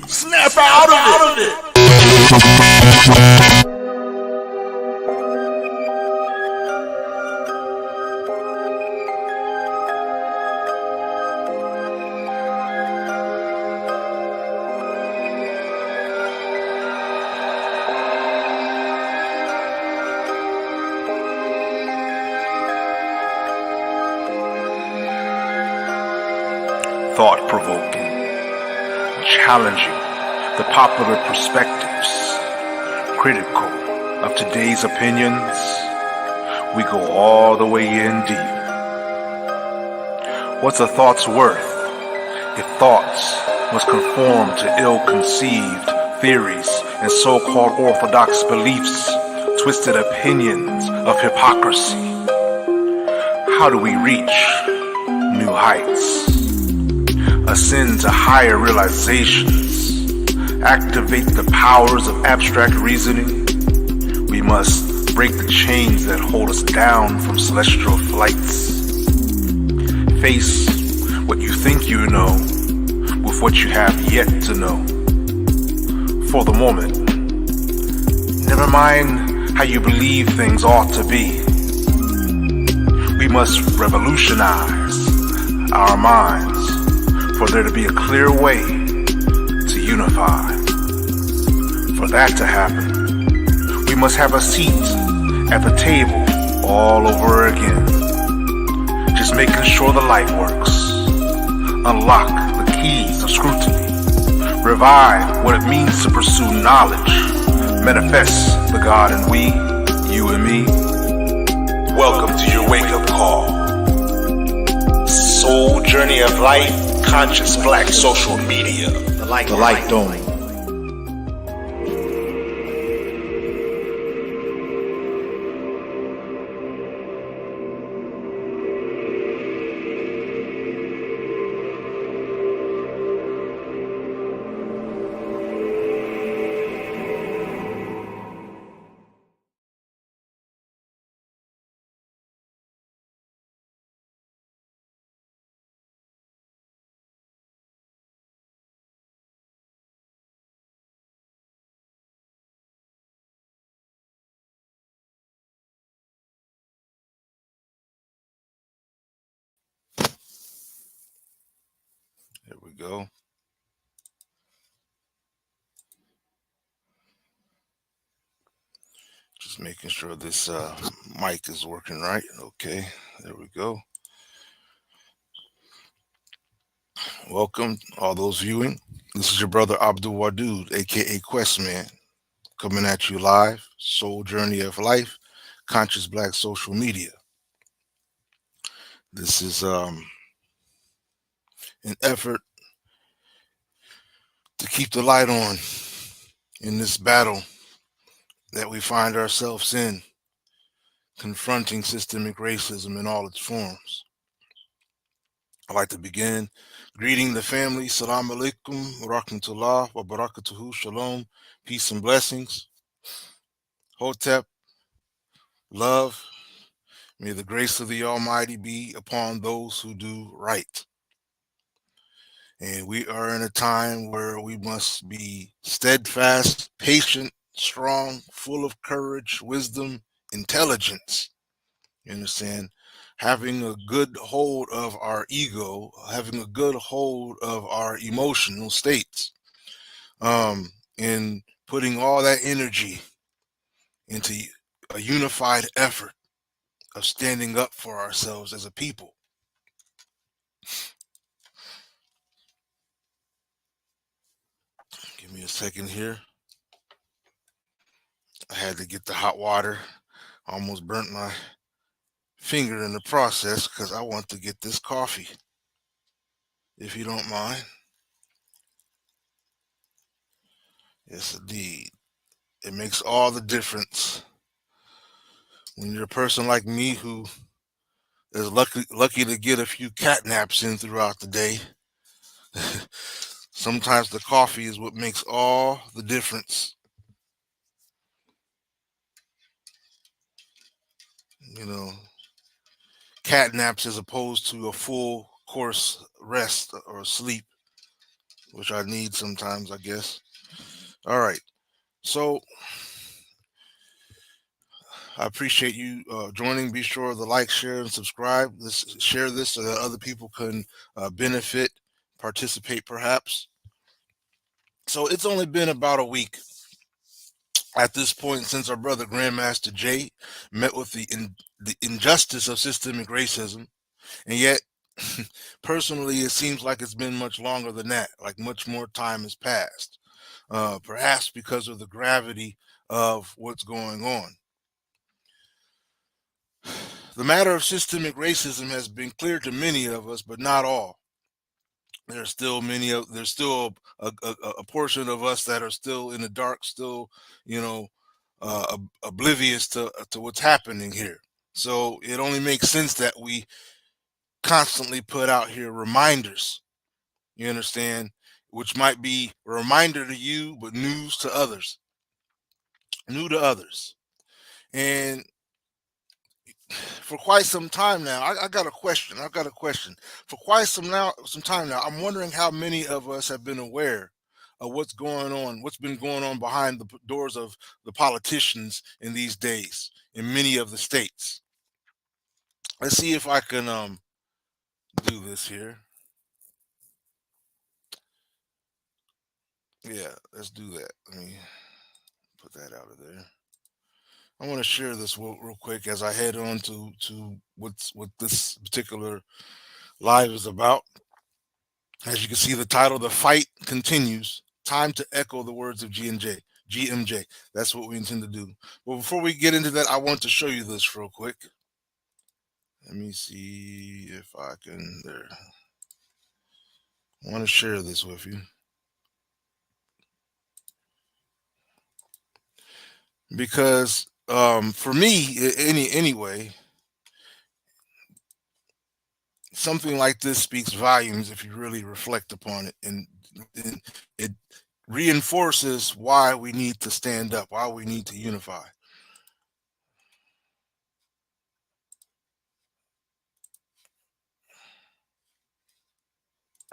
Snap out of it. Thought-provoking, challenging the popular perspectives, critical of today's opinions. We go all the way in deep. What's a thought's worth if thoughts must conform to ill-conceived theories and so-called orthodox beliefs, twisted opinions of hypocrisy? How do we reach new heights? Ascend to higher realizations, activate the powers of abstract reasoning? We must break the chains that hold us down from celestial flights. Face what you think you know with what you have yet to know. For the moment, never mind how you believe things ought to be. We must revolutionize our minds for there to be a clear way to unify. For that to happen, we must have a seat at the table all over again. Just making sure the light works. Unlock the keys of scrutiny. Revive what it means to pursue knowledge. Manifest the God in we, you and me. Welcome to your wake-up call. Soul Journey of Life. Conscious Black Social Media. The Light Dome. There we go. Just making sure this mic is working right. Okay, there we go. Welcome, all those viewing. This is your brother Abdul Wadud, aka Questman, coming at you live. Soul Journey of Life, Conscious Black Social Media. This is an effort to keep the light on in this battle that we find ourselves in, confronting systemic racism in all its forms. I'd like to begin greeting the family. Salam alaikum, wa rahmatullah, wa barakatuhu, shalom, peace and blessings. Hotep, love, may the grace of the Almighty be upon those who do right. And we are in a time where we must be steadfast, patient, strong, full of courage, wisdom, intelligence. You understand? Having a good hold of our ego, having a good hold of our emotional states, and putting all that energy into a unified effort of standing up for ourselves as a people. Give me a second here. I had to get the hot water. I almost burnt my finger in the process because I want to get this coffee, if you don't mind. Yes, indeed. It makes all the difference when you're a person like me who is lucky to get a few cat naps in throughout the day. Sometimes the coffee is what makes all the difference. You know, cat naps as opposed to a full course rest or sleep. which I need sometimes, I guess. All right. So I appreciate you joining. Be sure to like, share, and subscribe. Share this so that other people can benefit, participate, perhaps. So it's only been about a week at this point since our brother Grandmaster Jay met with the injustice of systemic racism, and yet, personally, it seems like it's been much longer than that. Like much more time has passed, perhaps because of the gravity of what's going on. The matter of systemic racism has been clear to many of us, but not all. There's still a portion of us that are still in the dark, still, you know, oblivious to what's happening here. So it only makes sense that we constantly put out here reminders. You understand, which might be a reminder to you, but news to others, new to others. And for quite some time now, I got a question. I've got a question. For quite some time now, I'm wondering how many of us have been aware of what's going on, what's been going on behind the doors of the politicians in these days in many of the states. Let's see if I can do this here. Yeah, let's do that. Let me put that out of there. I want to share this real quick as I head on to what this particular live is about. As you can see, the title, "The Fight Continues." Time to echo the words of GMJ. That's what we intend to do. But before we get into that, I want to show you this real quick. Let me see if I can. There. I want to share this with you because, for me, anyway, something like this speaks volumes if you really reflect upon it, and it reinforces why we need to stand up, why we need to unify.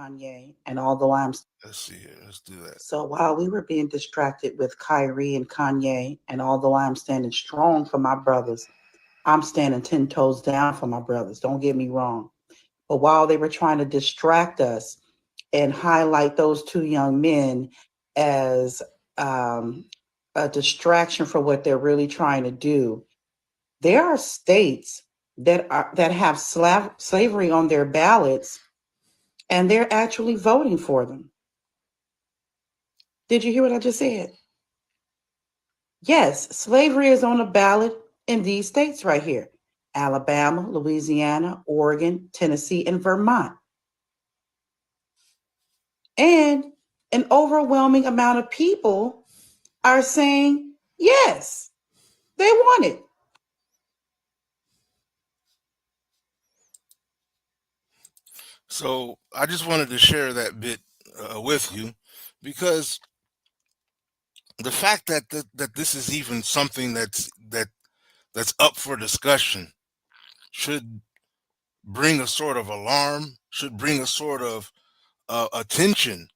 Kanye, and although I'm Let's see here. Let's do that. so while we were being distracted with Kyrie and Kanye, and although I'm standing strong for my brothers, I'm standing 10 toes down for my brothers. Don't get me wrong. But while they were trying to distract us and highlight those two young men as um, a distraction for what they're really trying to do, there are states that have slavery on their ballots, and they're actually voting for them. Did you hear what I just said? Yes, slavery is on the ballot in these states right here: Alabama, Louisiana, Oregon, Tennessee, and Vermont. And an overwhelming amount of people are saying yes, they want it. So I just wanted to share that bit with you because the fact that this is even something that's up for discussion should bring a sort of alarm, should bring a sort of attention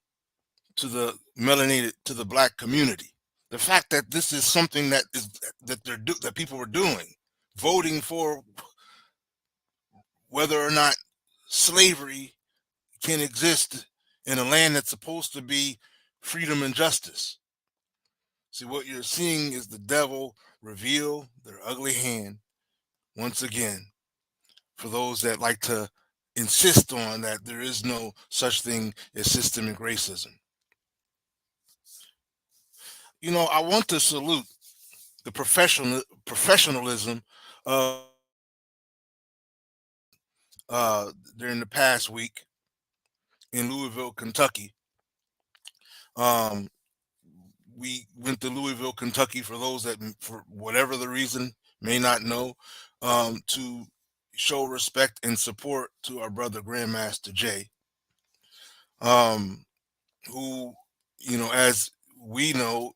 to the melanated, to the black community. The fact that this is something that people are doing, voting for whether or not slavery can exist in a land that's supposed to be freedom and justice. See, what you're seeing is the devil reveal their ugly hand once again for those that like to insist on that there is no such thing as systemic racism. I want to salute the professionalism of during the past week in Louisville, Kentucky. Um, we went to Louisville, Kentucky, for those that, for whatever the reason, may not know, to show respect and support to our brother Grandmaster Jay, um, who, as we know,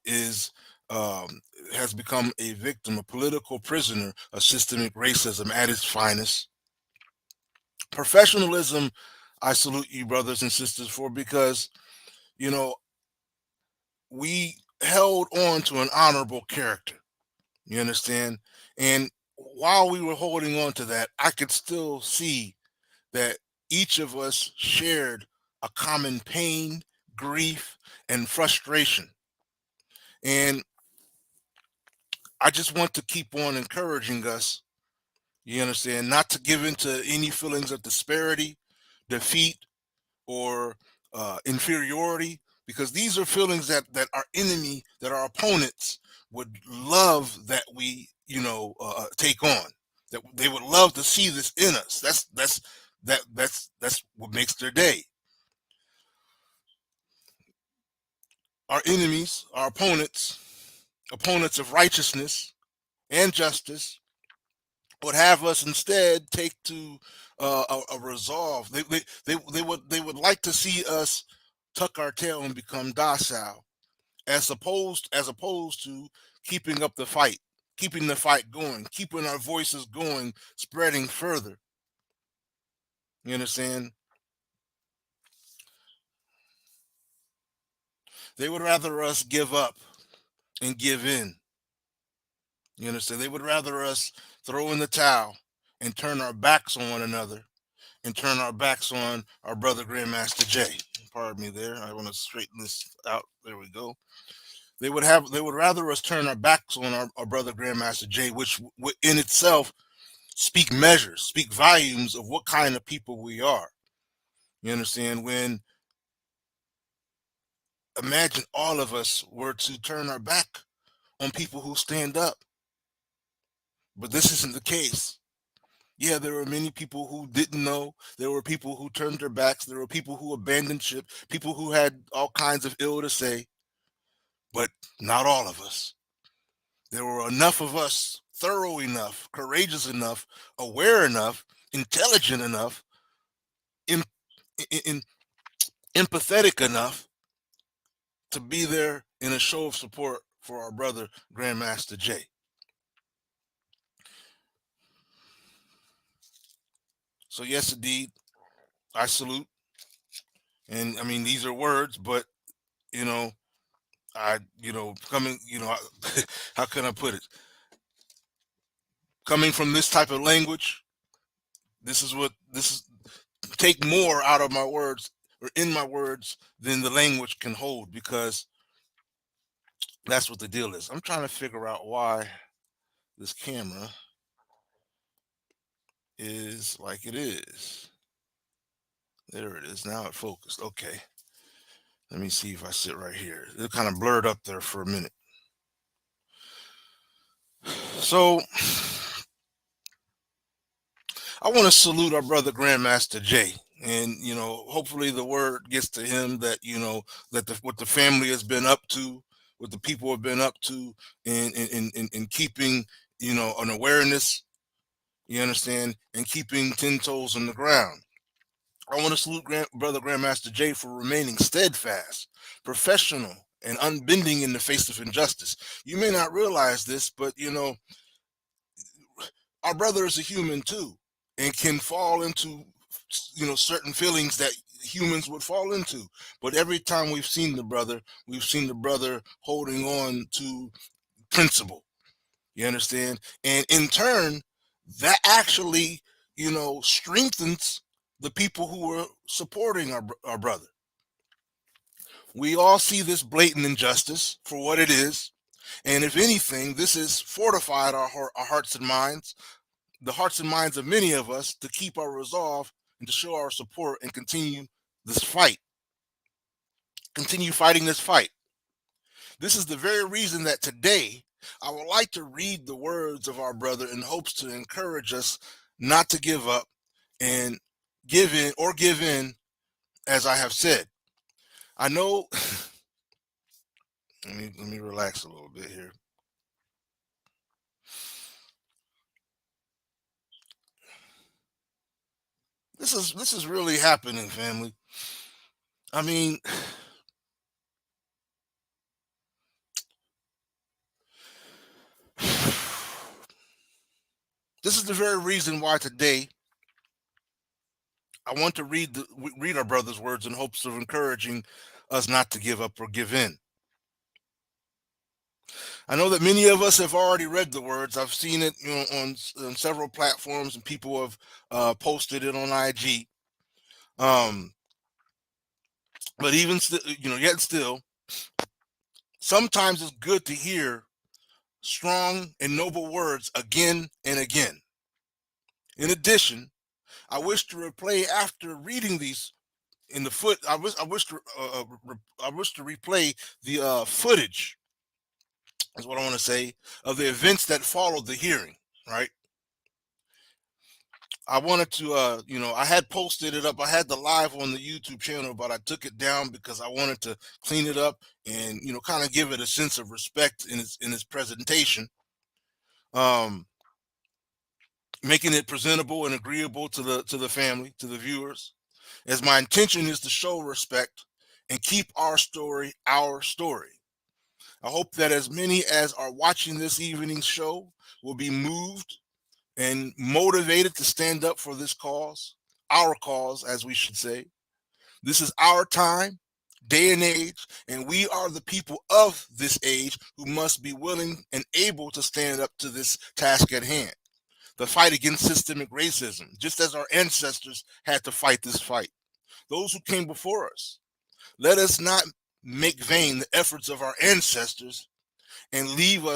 um, has become a victim, a political prisoner of systemic racism at its finest. Professionalism, I salute you, brothers and sisters, for, because you know, we held on to an honorable character. You understand? And while we were holding on to that, I could still see that each of us shared a common pain, grief, and frustration. And I just want to keep on encouraging us, you understand, not to give into any feelings of disparity, defeat, or inferiority, because these are feelings that our enemy, that our opponents would love that we, take on. That they would love to see this in us. That's what makes their day. Our enemies, our opponents, opponents of righteousness and justice, would have us instead take to a resolve. They would like to see us tuck our tail and become docile, as opposed to keeping up the fight, keeping the fight going, keeping our voices going, spreading further. You understand? They would rather us give up and give in. You understand? They would rather us throw in the towel and turn our backs on one another and turn our backs on our brother Grandmaster Jay. Pardon me there. I want to straighten this out. There we go. They would rather us turn our backs on our brother Grandmaster Jay, which in itself speak volumes of what kind of people we are. You understand? When imagine all of us were to turn our back on people who stand up, but this isn't the case. Yeah, there were many people who didn't know. There were people who turned their backs. There were people who abandoned ship, people who had all kinds of ill to say, but not all of us. There were enough of us, thorough enough, courageous enough, aware enough, intelligent enough, em- in, empathetic enough to be there in a show of support for our brother Grandmaster Jay. So yes, indeed, I salute. And I mean, these are words, but you know, coming, how can I put it? Coming from this type of language, this is take more out of my words or in my words than the language can hold, because that's what the deal is. I'm trying to figure out why this camera is like it is. There it is. Now it focused. Okay. Let me see if I sit right here. It kind of blurred up there for a minute. So I want to salute our brother Grandmaster Jay. And hopefully the word gets to him that that what the family has been up to, what the people have been up to, in keeping an awareness. You understand, and keeping 10 toes on the ground. I want to salute brother Grandmaster Jay for remaining steadfast, professional, and unbending in the face of injustice. You may not realize this, but our brother is a human too, and can fall into certain feelings that humans would fall into. But every time we've seen the brother holding on to principle. You understand? And in turn, that actually strengthens the people who are supporting our brother. We all see this blatant injustice for what it is, and if anything, this has fortified our hearts and minds, the hearts and minds of many of us, to keep our resolve and to show our support and this fight, continue fighting this fight. This is the very reason that today I would like to read the words of our brother in hopes to encourage us not to give up and give in, as I have said. I know. Let me relax a little bit here. This is really happening, family. I mean, this is the very reason why today I want to read our brother's words in hopes of encouraging us not to give up or give in. I know that many of us have already read the words. I've seen it, on several platforms, and people have posted it on IG. But even still, yet still, sometimes it's good to hear strong and noble words again and again. In addition, I wish to replay after reading these in the foot. I wish to replay the footage, is what I want to say, of the events that followed the hearing. Right. I wanted to, I had posted it up. I had the live on the YouTube channel, but I took it down because I wanted to clean it up and, kind of give it a sense of respect in its presentation. Making it presentable and agreeable to the family, to the viewers, as my intention is to show respect and keep our story our story. I hope that as many as are watching this evening's show will be moved and motivated to stand up for this cause, our cause, as we should say. This is our time, day and age, and we are the people of this age who must be willing and able to stand up to this task at hand. The fight against systemic racism, just as our ancestors had to fight this fight. Those who came before us. Let us not make vain the efforts of our ancestors and let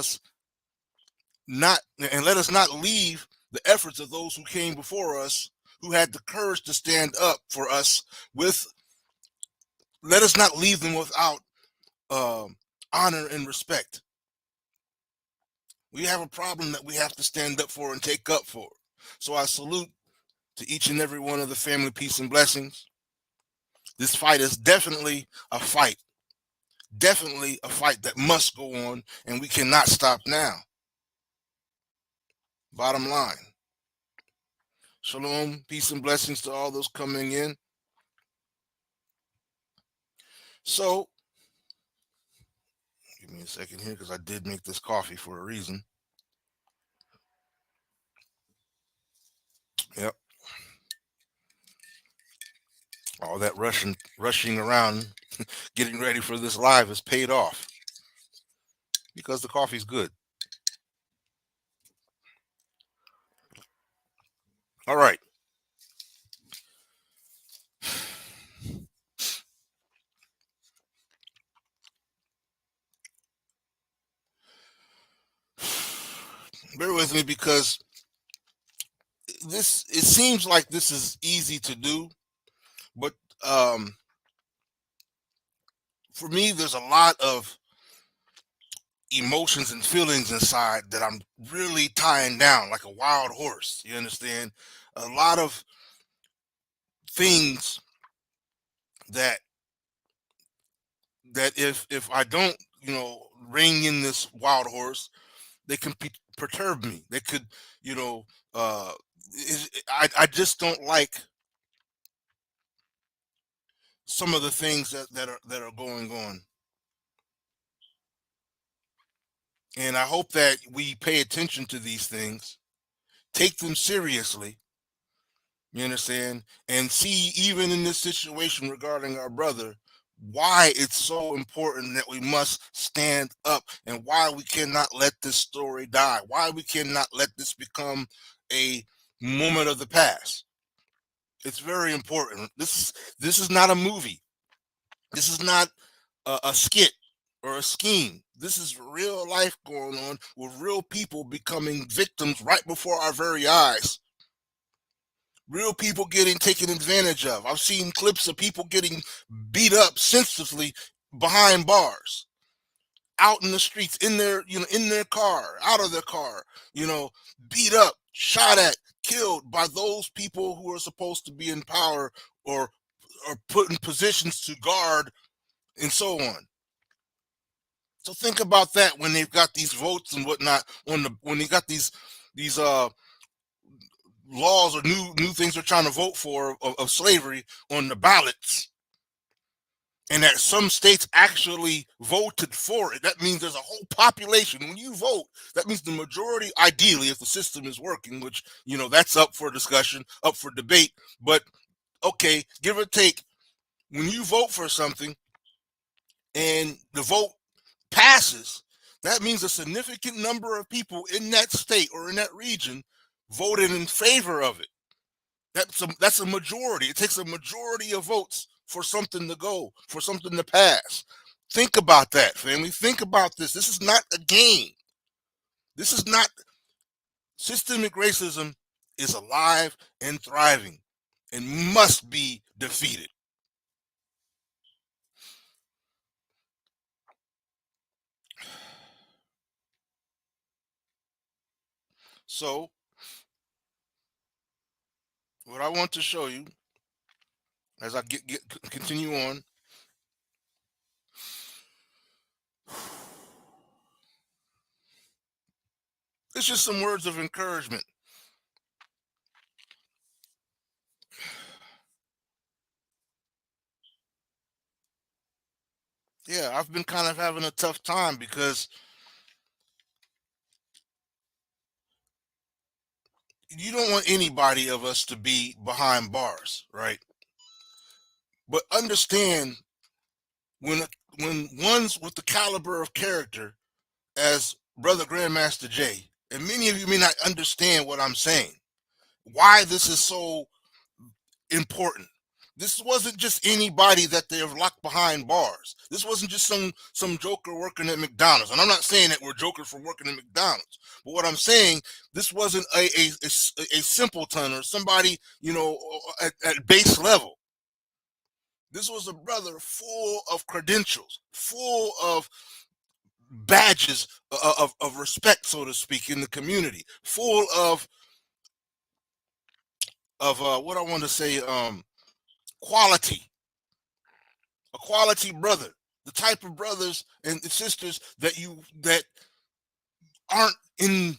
us not leave the efforts of those who came before us, who had the courage to stand up for us let us not leave them without honor and respect. We have a problem that we have to stand up for and take up for. So I salute to each and every one of the family, peace and blessings. This fight is definitely a fight. Definitely a fight that must go on, and we cannot stop now. Bottom line. Shalom, peace and blessings to all those coming in. So, give me a second here because I did make this coffee for a reason. Yep. All that rushing around, getting ready for this live has paid off because the coffee's good. All right. Bear with me because it seems like this is easy to do, but for me, there's a lot of emotions and feelings inside that I'm really tying down like a wild horse. You understand? A lot of things that if I don't, rein in this wild horse, they can perturb me. They could, I just don't like some of the things that are going on. And I hope that we pay attention to these things, take them seriously, you understand, and see, even in this situation regarding our brother, why it's so important that we must stand up and why we cannot let this story die, why we cannot let this become a moment of the past. It's very important. This is not a movie. This is not a skit or a scheme. This is real life going on with real people becoming victims right before our very eyes. Real people getting taken advantage of. I've seen clips of people getting beat up senselessly behind bars, out in the streets, in their car, out of their car, beat up, shot at, killed by those people who are supposed to be in power or put in positions to guard and so on. So think about that when they've got these votes and whatnot when they got these laws or new things they're trying to vote for of slavery on the ballots, and that some states actually voted for it. That means there's a whole population. When you vote, that means the majority, ideally, if the system is working, which that's up for discussion, up for debate. But okay, give or take, when you vote for something, and the vote passes, that means a significant number of people in that state or in that region voted in favor of it. That's a majority. It takes a majority of votes for something to go, for something to pass. Think about that, family. Think about this. This is not a game. This is not systemic racism is alive and thriving and must be defeated. So, what I want to show you as I continue on, it's just some words of encouragement. Yeah, I've been kind of having a tough time because you don't want anybody of us to be behind bars, right? But understand when when one's with the caliber of character as Brother Grandmaster Jay, and many of you may not understand what I'm saying, why this is so important. This wasn't just anybody that they have locked behind bars. This wasn't just some joker working at McDonald's. And I'm not saying that we're jokers for working at McDonald's. But what I'm saying, this wasn't a simpleton or somebody, at base level. This was a brother full of credentials, full of badges of respect, so to speak, in the community, full of what I want to say, quality. A quality brother, the type of brothers and sisters that aren't in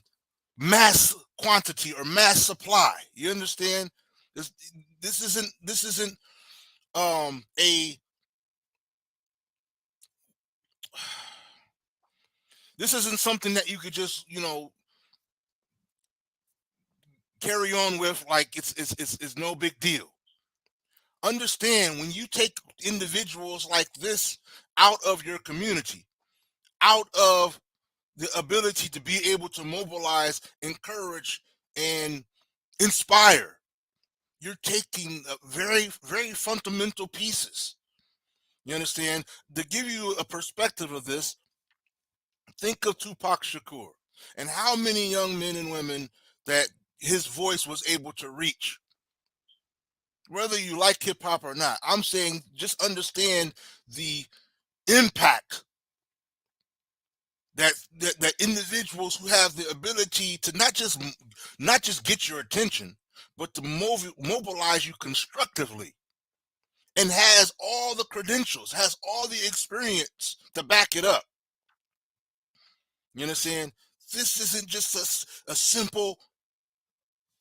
mass quantity or mass supply. You understand? This isn't a this isn't something that you could just carry on with like it's no big deal. Understand, when you take individuals like this out of your community, out of the ability to be able to mobilize, encourage, and inspire, you're taking very, very fundamental pieces. You understand? To give you a perspective of this, think of Tupac Shakur and how many young men and women that his voice was able to reach. Whether you like hip hop or not, I'm saying just understand the impact that individuals who have the ability to not just get your attention, but to mobilize you constructively, and has all the credentials, has all the experience to back it up. You understand? This isn't just a simple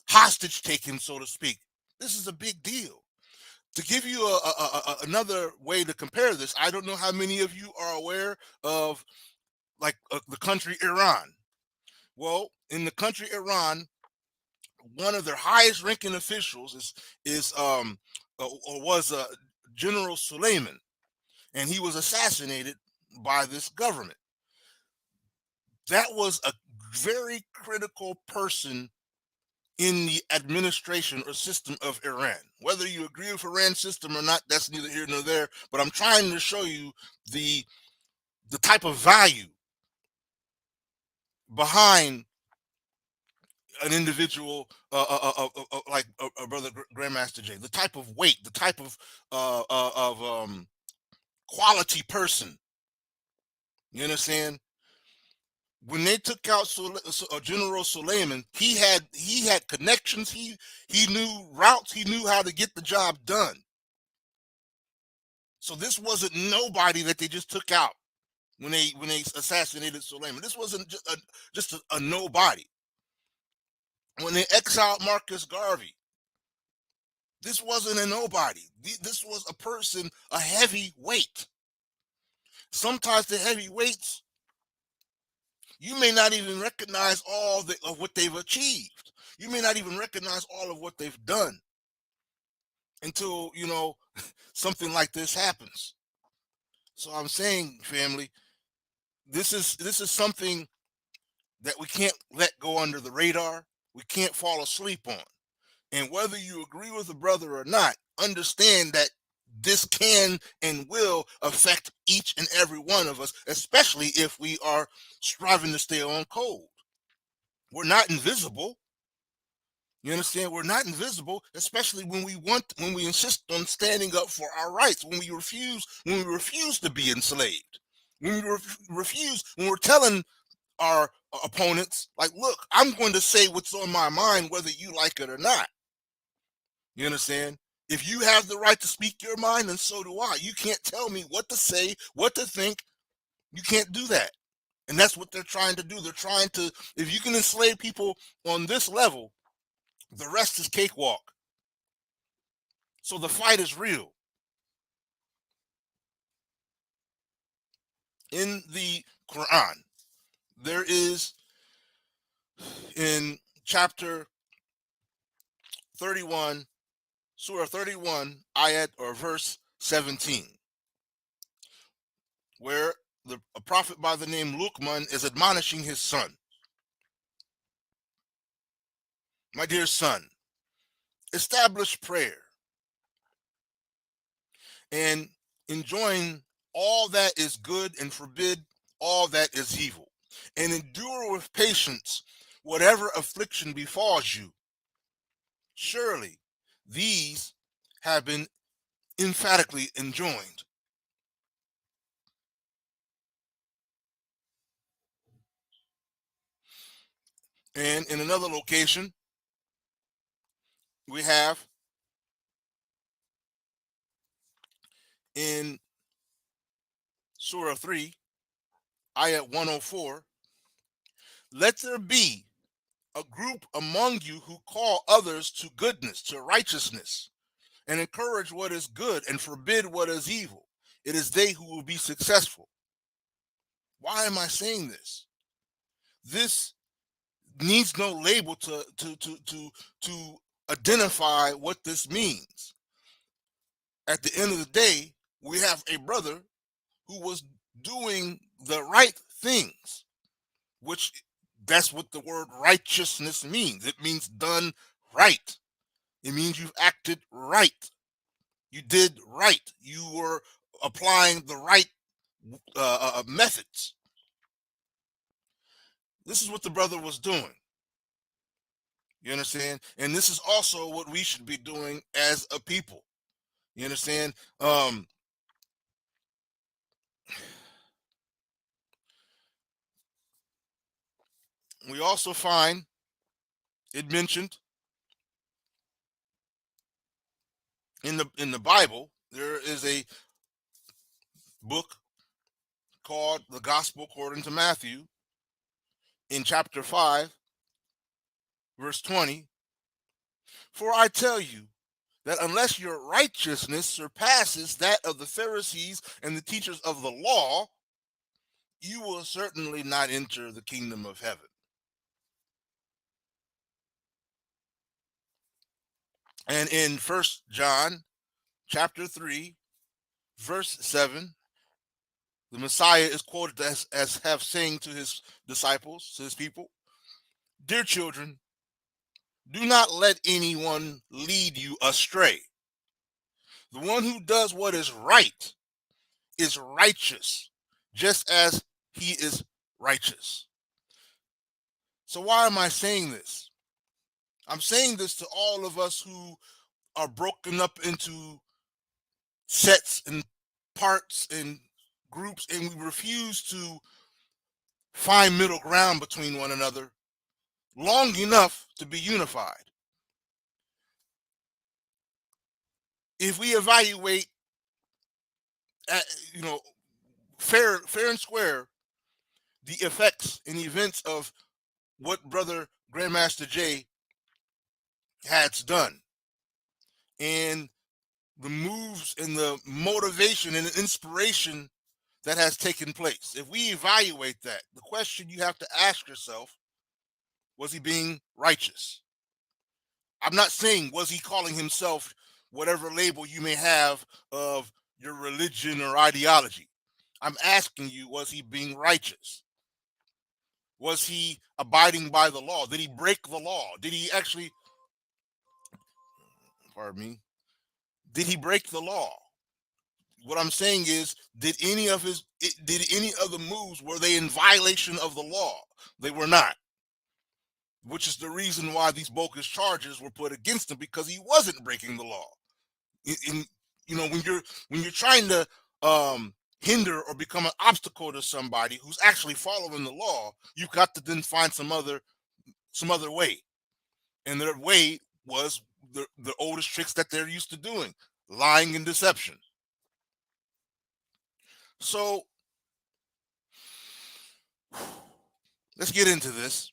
hostage taking, so to speak. This is a big deal. To give you another way to compare this, I don't know how many of you are aware of the country Iran. Well, in the country Iran, one of their highest ranking officials is or was General Suleiman, and he was assassinated by this government. That was a very critical person in the administration or system of Iran. Whether you agree with Iran's system or not, that's neither here nor there. But I'm trying to show you the type of value behind an individual like a brother Grandmaster Jay, the type of weight, the type of quality person. You understand? When they took out General Suleiman, he had connections. He knew routes. He knew how to get the job done. So this wasn't nobody that they just took out when they assassinated Suleiman. This wasn't just a nobody. When they exiled Marcus Garvey, this wasn't a nobody. This was a person, a heavyweight. Sometimes the heavyweights, you may not even recognize all of what they've achieved. You may not even recognize all of what they've done until something like this happens. So I'm saying, family, this is something that we can't let go under the radar. We can't fall asleep on. And whether you agree with a brother or not, understand that this can and will affect each and every one of us, especially if we are striving to stay on code. We're not invisible. You understand? We're not invisible, especially when we insist on standing up for our rights, when we refuse to be enslaved, when we refuse, when we're telling our opponents, like, look, I'm going to say what's on my mind, whether you like it or not. You understand? If you have the right to speak your mind, then so do I. You can't tell me what to say, what to think. You can't do that. And that's what they're trying to do. They're trying to, if you can enslave people on this level, the rest is cakewalk. So the fight is real. In the Quran, there is in chapter 31, Surah 31, ayat or verse 17, where a prophet by the name Luqman is admonishing his son. My dear son, establish prayer and enjoin all that is good and forbid all that is evil, and endure with patience whatever affliction befalls you. Surely these have been emphatically enjoined. And in another location, we have in Surah 3, ayat 104, let there be a group among you who call others to goodness, to righteousness, and encourage what is good and forbid what is evil. It is they who will be successful. Why am I saying this? This needs no label to identify what this means. At the end of the day, we have a brother who was doing the right things, which that's what the word righteousness means. It means done right. It means you've acted right. You did right. You were applying the right methods. This is what the brother was doing. You understand? And this is also what we should be doing as a people. You understand? We also find it mentioned in the Bible. There is a book called the Gospel According to Matthew in chapter 5, verse 20. For I tell you that unless your righteousness surpasses that of the Pharisees and the teachers of the law, you will certainly not enter the kingdom of heaven. And in First John chapter 3, verse 7, the Messiah is quoted as have saying to his disciples, to his people, dear children, do not let anyone lead you astray. The one who does what is right is righteous, just as he is righteous. So why am I saying this? I'm saying this to all of us who are broken up into sets and parts and groups, and we refuse to find middle ground between one another long enough to be unified. If we evaluate, at, fair and square, the effects and events of what brother Grandmaster Jay has done, and the moves and the motivation and the inspiration that has taken place. If we evaluate that, the question you have to ask yourself, was he being righteous? I'm not saying was he calling himself whatever label you may have of your religion or ideology. I'm asking you, was he being righteous? Was he abiding by the law? Did he break the law? Did he actually, pardon me, did he break the law? What I'm saying is, did any of the moves, were they in violation of the law? They were not, which is the reason why these bogus charges were put against him, because he wasn't breaking the law. In when you're trying to hinder or become an obstacle to somebody who's actually following the law, you've got to then find some other way. And their way was the oldest tricks that they're used to doing: lying and deception. So let's get into this.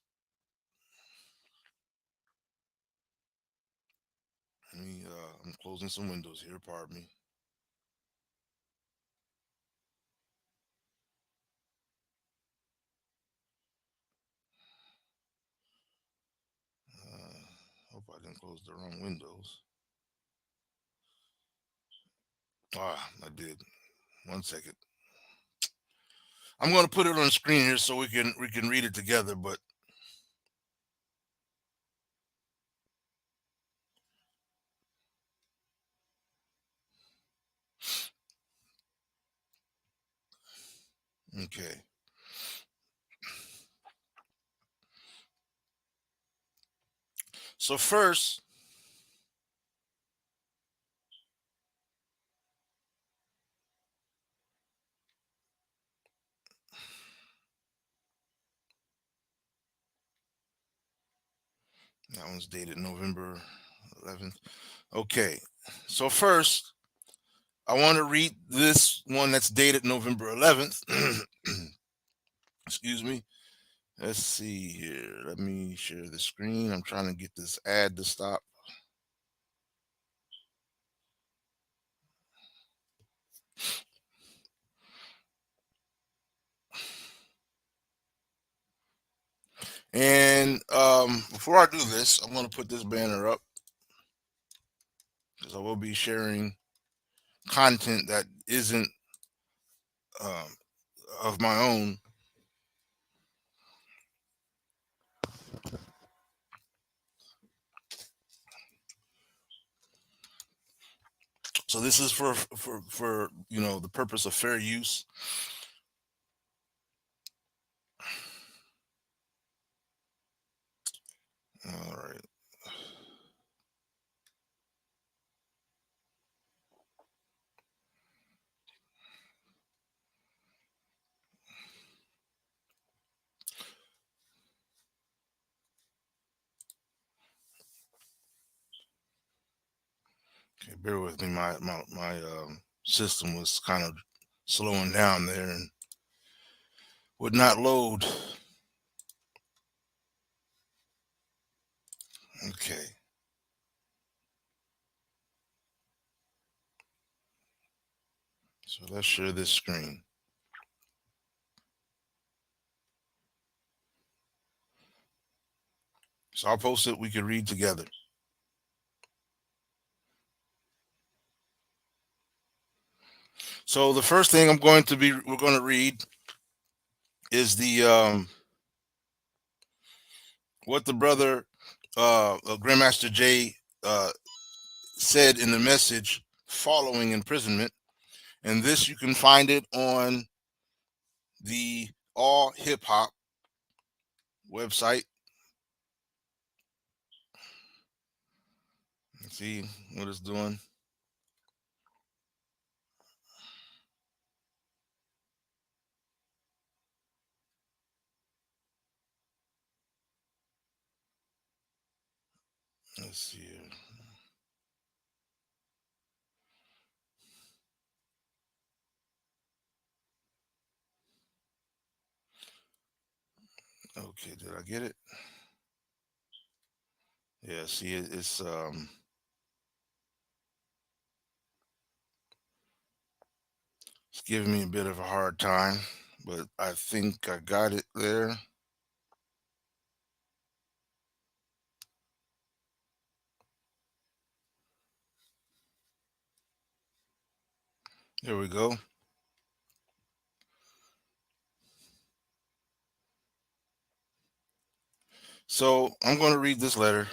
I'm closing some windows here, pardon me. Hope I didn't close the wrong windows. I did. 1 second. I'm going to put it on the screen here so we can read it together. But okay. So first, that one's dated November 11th. Okay. So first, I want to read this one that's dated November 11th. Excuse me. Let's see here. Let me share the screen. I'm trying to get this ad to stop. And before I do this, I'm going to put this banner up because I will be sharing content that isn't um, of my own. So this is for the purpose of fair use. All right. Okay, bear with me. My system was kind of slowing down there and would not load. Okay. So let's share this screen. So I'll post it. We can read together. So the first thing we're going to read is the what the brother Grandmaster Jay said in the message following imprisonment, and this you can find it on the All Hip Hop website. Let's see what it's doing. Let's see here. Okay, did I get it? Yeah, see, it's giving me a bit of a hard time, but I think I got it there. Here we go. So I'm going to read this letter.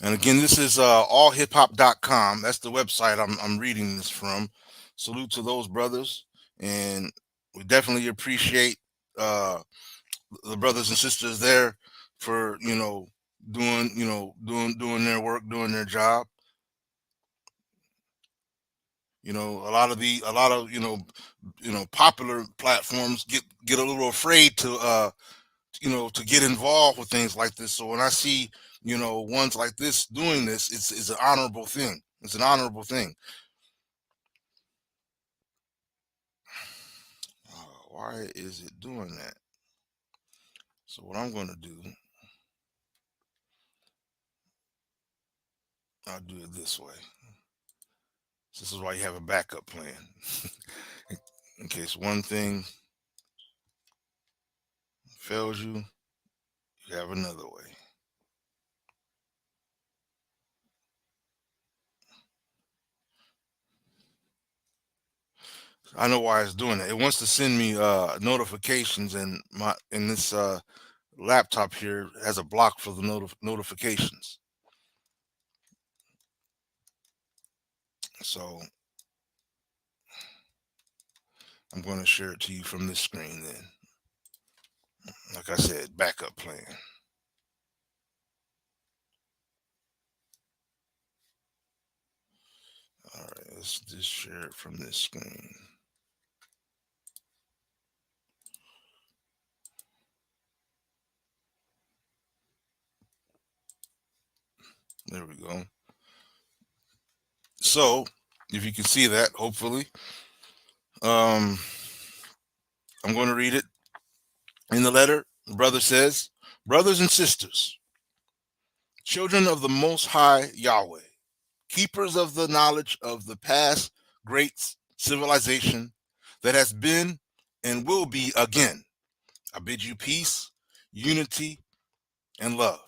And again, this is allhiphop.com. That's the website I'm reading this from. Salute to those brothers. And we definitely appreciate uh, the brothers and sisters there for, doing their work, doing their job. A lot of popular platforms get a little afraid to get involved with things like this. So when I see ones like this doing this, it's an honorable thing. It's an honorable thing. Why is it doing that? So what I'm going to do, I'll do it this way. This is why you have a backup plan. In case one thing fails you, you have another way. I know why it's doing it. It wants to send me notifications, and this laptop here has a block for the notifications. So I'm going to share it to you from this screen then. Like I said, backup plan. All right, let's just share it from this screen. There we go. So, if you can see that, hopefully, I'm going to read it. In the letter, the brother says, "Brothers and sisters, children of the Most High Yahweh, keepers of the knowledge of the past great civilization that has been and will be again, I bid you peace, unity, and love.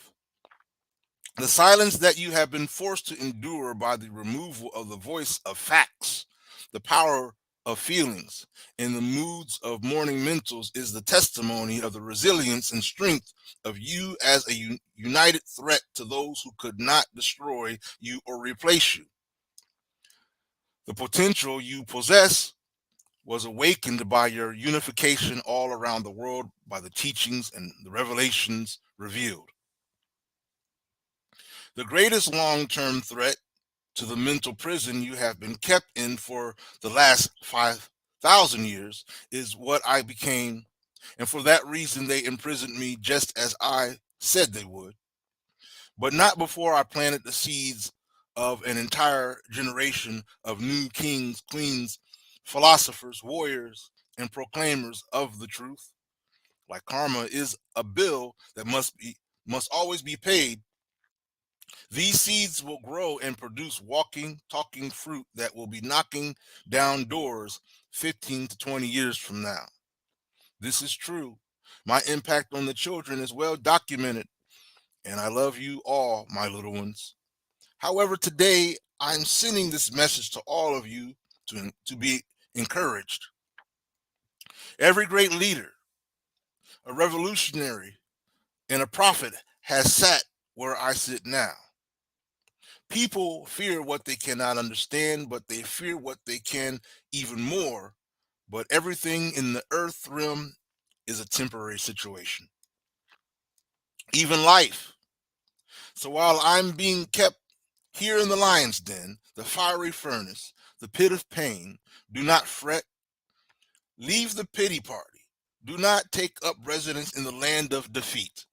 The silence that you have been forced to endure by the removal of the voice of facts, the power of feelings, and the moods of morning mentals is the testimony of the resilience and strength of you as a united threat to those who could not destroy you or replace you. The potential you possess was awakened by your unification all around the world by the teachings and the revelations revealed. The greatest long-term threat to the mental prison you have been kept in for the last 5,000 years is what I became, and for that reason they imprisoned me just as I said they would, but not before I planted the seeds of an entire generation of new kings, queens, philosophers, warriors, and proclaimers of the truth. Like karma is a bill that must always be paid. These seeds will grow and produce walking, talking fruit that will be knocking down doors 15 to 20 years from now. This is true. My impact on the children is well documented, and I love you all, my little ones. However, today I'm sending this message to all of you to be encouraged. Every great leader, a revolutionary, and a prophet has sat where I sit now. People fear what they cannot understand, but they fear what they can even more. But everything in the earth realm is a temporary situation, even life. So while I'm being kept here in the lion's den, the fiery furnace, the pit of pain, do not fret. Leave the pity party. Do not take up residence in the land of defeat.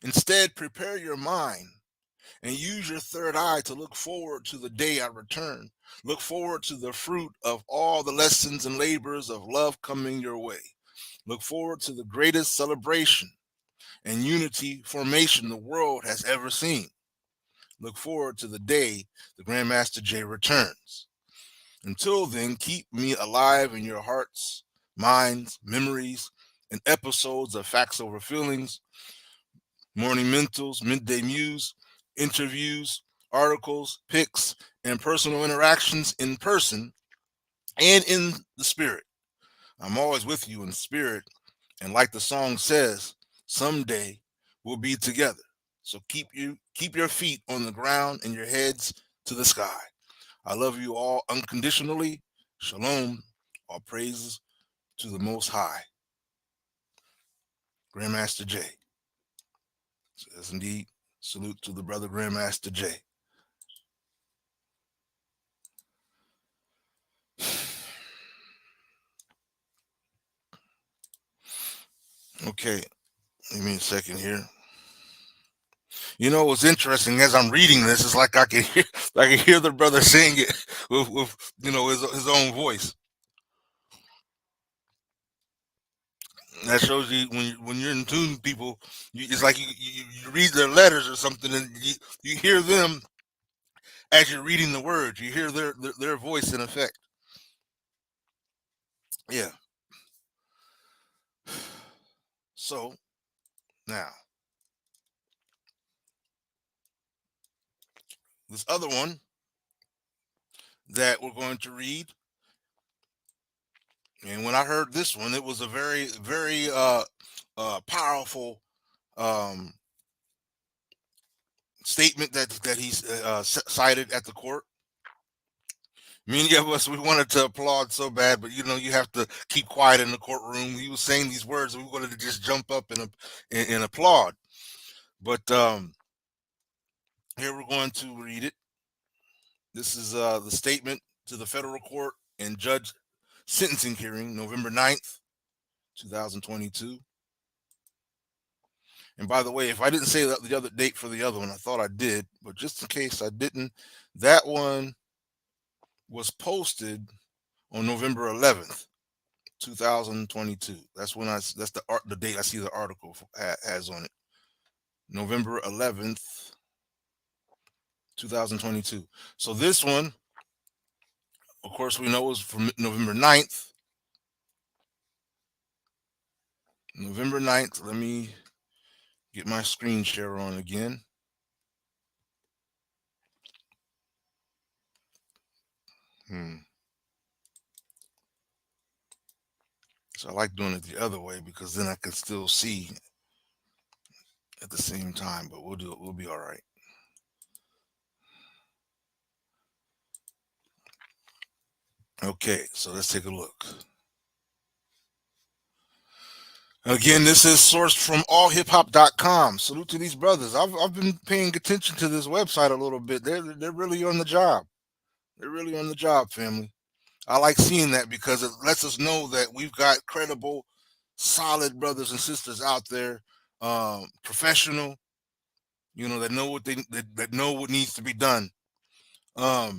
Instead, prepare your mind and use your third eye to look forward to the day I return. Look forward to the fruit of all the lessons and labors of love coming your way. Look forward to the greatest celebration and unity formation the world has ever seen. Look forward to the day the Grandmaster Jay returns. Until then, keep me alive in your hearts, minds, memories, and episodes of Facts Over Feelings, Morning Mentals, Midday Muse, interviews, articles, pics, and personal interactions in person and in the spirit. I'm always with you in spirit And like the song says, someday we'll be together. So keep your feet on the ground and your heads to the sky. I love you all unconditionally. Shalom. All praises to the Most High. Grandmaster Jay. Says indeed. Salute to the brother Grandmaster Jay. Okay, give me a second here. You know what's interesting as I'm reading this is like I can hear the brother saying it with his own voice. That shows you when you're in tune with people, it's like you read their letters or something, and you hear them as you're reading the words. You hear their voice in effect. Yeah. So now this other one that we're going to read, and when I heard this one, it was a very very powerful um, statement that he cited at the court. Many of us, we wanted to applaud so bad, but you have to keep quiet in the courtroom. He was saying these words, and we wanted to just jump up and applaud. But here we're going to read it. This is the statement to the federal court and judge sentencing hearing, November 9th, 2022. And by the way, if I didn't say the other date for the other one, I thought I did, but just in case I didn't, that one was posted on November 11th, 2022. That's the date I see the article has on it. November 11th, 2022. So this one, of course, we know is from November 9th. November 9th. Let me get my screen share on again. So I like doing it the other way because then I can still see at the same time, but we'll do it. We'll be all right. Okay, so let's take a look. Again, this is sourced from allhiphop.com. Salute to these brothers. I've been paying attention to this website a little bit. They're really on the job. They're really on the job, family. I like seeing that because it lets us know that we've got credible, solid brothers and sisters out there, professional, that know that know what needs to be done. So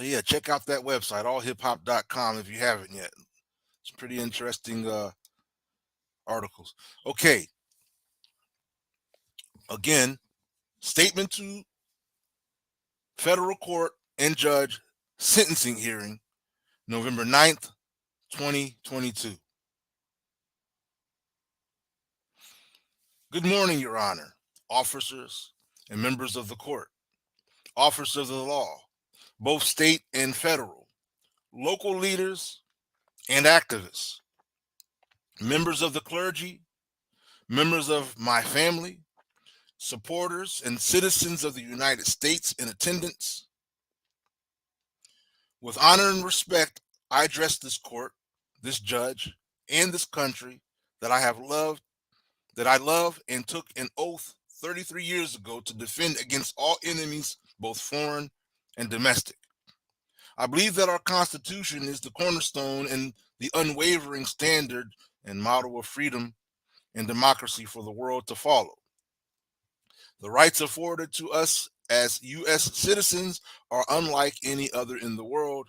yeah, check out that website, allhiphop.com, if you haven't yet. It's pretty interesting articles. Okay. Again, statement to federal court and judge sentencing hearing, November 9th, 2022. Good morning, Your Honor, officers and members of the court, officers of the law, both state and federal, local leaders and activists, members of the clergy, members of my family, supporters and citizens of the United States in attendance. With honor and respect, I address this court, this judge, and this country that I love and took an oath 33 years ago to defend against all enemies, both foreign and domestic. I believe that our Constitution is the cornerstone and the unwavering standard and model of freedom and democracy for the world to follow. The rights afforded to us as U.S. citizens are unlike any other in the world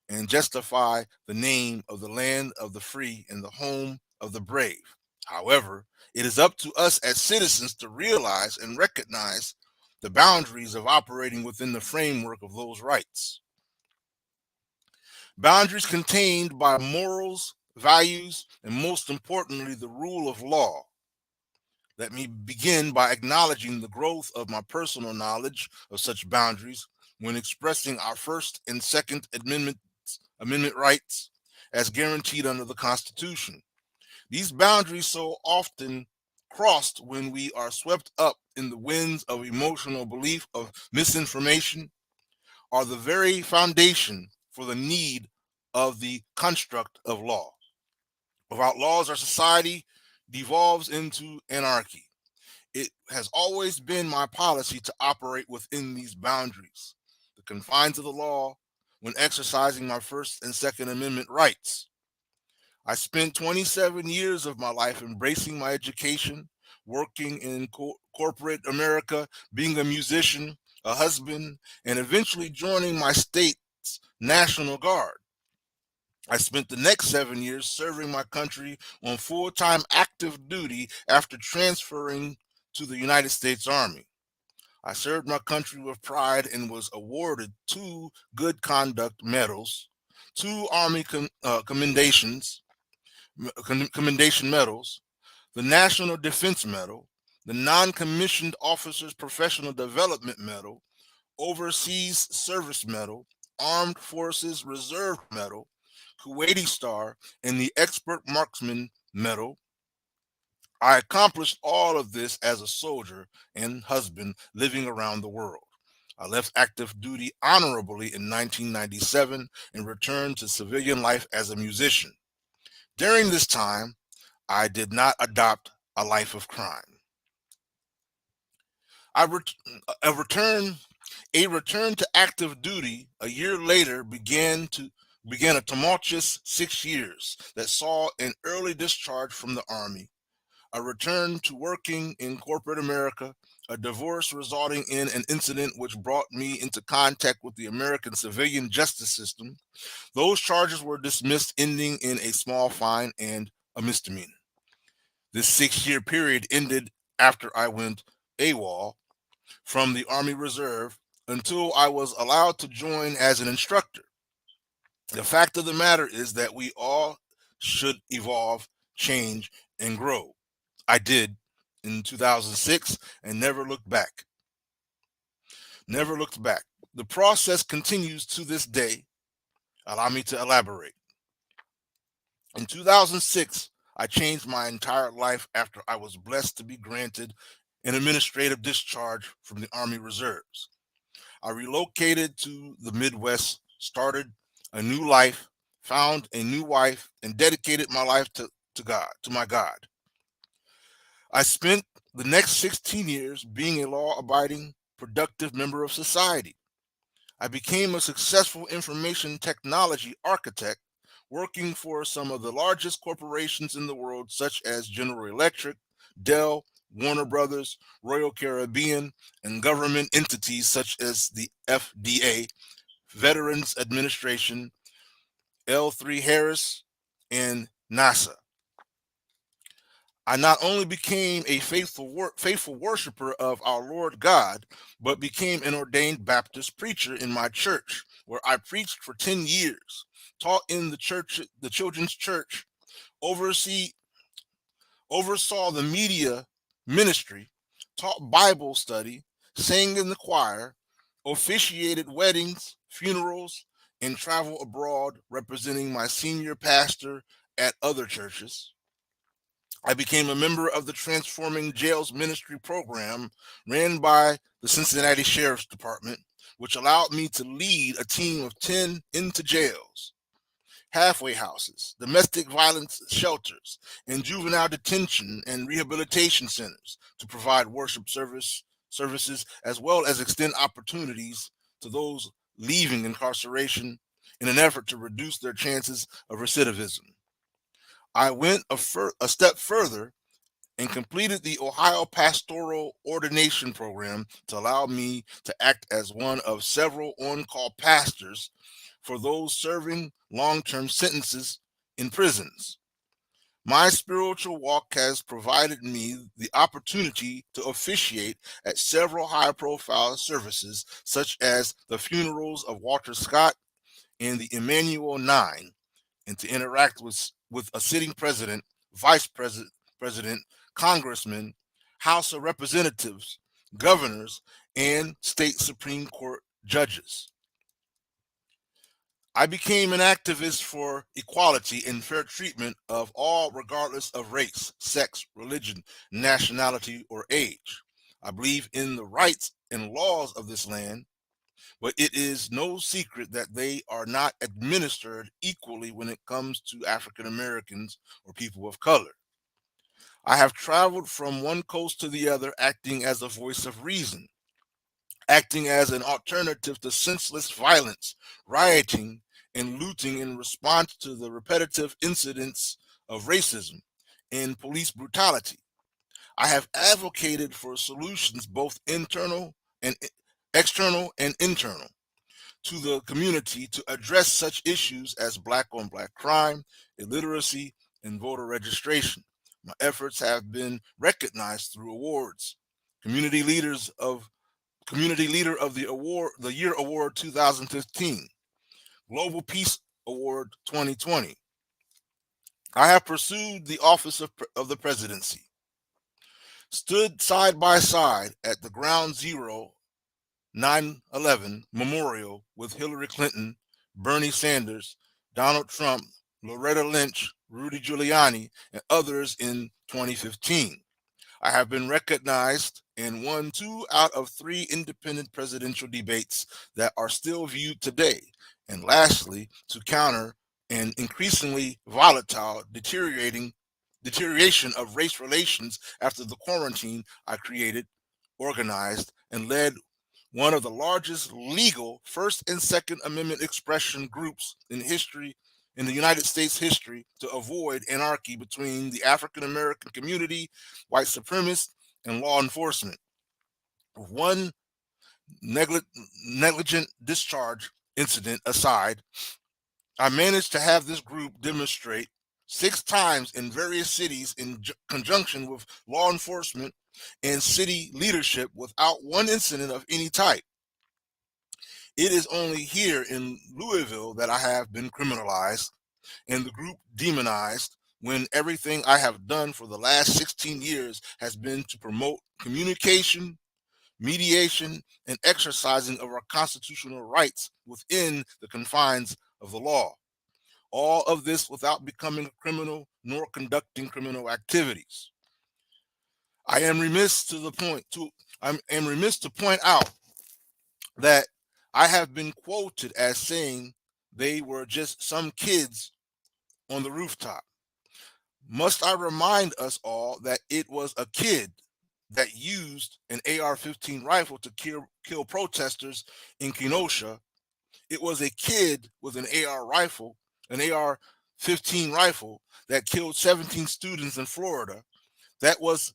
and justify the name of the land of the free and the home of the brave. However, it is up to us as citizens to realize and recognize the boundaries of operating within the framework of those rights. Boundaries contained by morals, values, and most importantly, the rule of law. Let me begin by acknowledging the growth of my personal knowledge of such boundaries when expressing our First and Second Amendment rights as guaranteed under the Constitution. These boundaries so often crossed when we are swept up in the winds of emotional belief of misinformation are the very foundation for the need of the construct of law. Without laws, our society devolves into anarchy. It has always been my policy to operate within these boundaries, the confines of the law, when exercising my First and Second Amendment rights. I spent 27 years of my life embracing my education, working in corporate America, being a musician, a husband, and eventually joining my state's National Guard. I spent the next 7 years serving my country on full-time active duty after transferring to the United States Army. I served my country with pride and was awarded 2 Good Conduct Medals, 2 Army Commendation Medals, the National Defense Medal, the Non-Commissioned Officers Professional Development Medal, Overseas Service Medal, Armed Forces Reserve Medal, Kuwaiti Star, and the Expert Marksman Medal. I accomplished all of this as a soldier and husband living around the world. I left active duty honorably in 1997 and returned to civilian life as a musician. During this time, I did not adopt a life of crime. I ret- a return to active duty a year later began a tumultuous 6 years that saw an early discharge from the Army, a return to working in corporate America, a divorce resulting in an incident which brought me into contact with the American civilian justice system. Those charges were dismissed, ending in a small fine and a misdemeanor. This 6 year period ended after I went AWOL from the Army Reserve until I was allowed to join as an instructor. The fact of the matter is that we all should evolve, change, and grow. I did in 2006 and never looked back. Never looked back. The process continues to this day. Allow me to elaborate. In 2006, I changed my entire life after I was blessed to be granted an administrative discharge from the Army Reserves. I relocated to the Midwest, started a new life, found a new wife, and dedicated my life to God, to my God. I spent the next 16 years being a law-abiding, productive member of society. I became a successful information technology architect, working for some of the largest corporations in the world, such as General Electric, Dell, Warner Brothers, Royal Caribbean, and government entities such as the FDA, Veterans Administration, L3 Harris, and NASA. I not only became a faithful worshiper of our Lord God, but became an ordained Baptist preacher in my church, where I preached for 10 years, taught in the children's church, oversee oversaw the media ministry, taught Bible study, sang in the choir, officiated weddings, funerals, and traveled abroad representing my senior pastor at other churches. I became a member of the Transforming Jails Ministry program ran by the Cincinnati Sheriff's Department, which allowed me to lead a team of 10 into jails, halfway houses, domestic violence shelters, and juvenile detention and rehabilitation centers to provide worship services as well as extend opportunities to those leaving incarceration in an effort to reduce their chances of recidivism. I went a step further and completed the Ohio Pastoral Ordination Program to allow me to act as one of several on-call pastors for those serving long-term sentences in prisons. My spiritual walk has provided me the opportunity to officiate at several high-profile services, such as the funerals of Walter Scott and the Emmanuel Nine, and to interact with a sitting president, vice president, congressmen, House of Representatives, governors, and state Supreme Court judges. I became an activist for equality and fair treatment of all, regardless of race, sex, religion, nationality, or age. I believe in the rights and laws of this land, but it is no secret that they are not administered equally when it comes to African Americans or people of color. I have traveled from one coast to the other, acting as a voice of reason, acting as an alternative to senseless violence, rioting, and looting in response to the repetitive incidents of racism and police brutality. I have advocated for solutions both and external and internal to the community to address such issues as black on black crime, illiteracy, and voter registration. My efforts have been recognized through awards. Community leaders of Community Leader of the Year Award 2015, Global Peace Award 2020. I have pursued the office of the presidency, stood side by side at the Ground Zero 9/11 memorial with Hillary Clinton, Bernie Sanders, Donald Trump, Loretta Lynch, Rudy Giuliani, and others in 2015. I have been recognized and won 2 out of 3 independent presidential debates that are still viewed today. And lastly, to counter an increasingly volatile deterioration of race relations after the quarantine, I created, organized, and led one of the largest legal First and Second Amendment expression groups in the United States history to avoid anarchy between the African American community, white supremacists, and law enforcement. One negligent discharge incident aside, I managed to have this group demonstrate 6 times in various cities in conjunction with law enforcement and city leadership without one incident of any type. It is only here in Louisville that I have been criminalized and the group demonized when everything I have done for the last 16 years has been to promote communication, mediation, and exercising of our constitutional rights within the confines of the law. All of this without becoming a criminal nor conducting criminal activities. I am remiss to the point to I am remiss to point out that I have been quoted as saying they were just some kids on the rooftop. Must I remind us all that it was a kid that used an AR-15 rifle to kill protesters in Kenosha? It was a kid with an an AR-15 rifle that killed 17 students in Florida. That was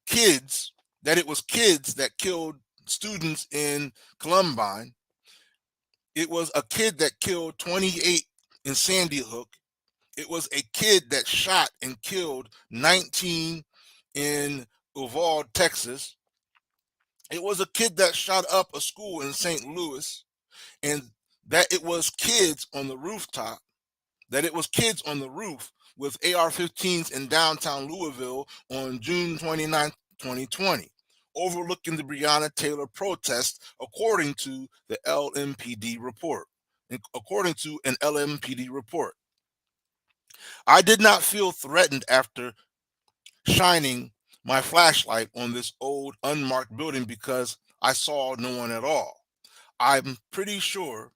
kids, that it was kids that killed students in Columbine. It was a kid that killed 28 in Sandy Hook. It was a kid that shot and killed 19 in Uvalde, Texas. It was a kid that shot up a school in St. Louis, and that it was kids on the rooftop, that it was kids on the roof with AR-15s in downtown Louisville on June 29, 2020, overlooking the Breonna Taylor protest, according to the LMPD report. According to an LMPD report, I did not feel threatened after shining my flashlight on this old unmarked building because I saw no one at all. I'm pretty sure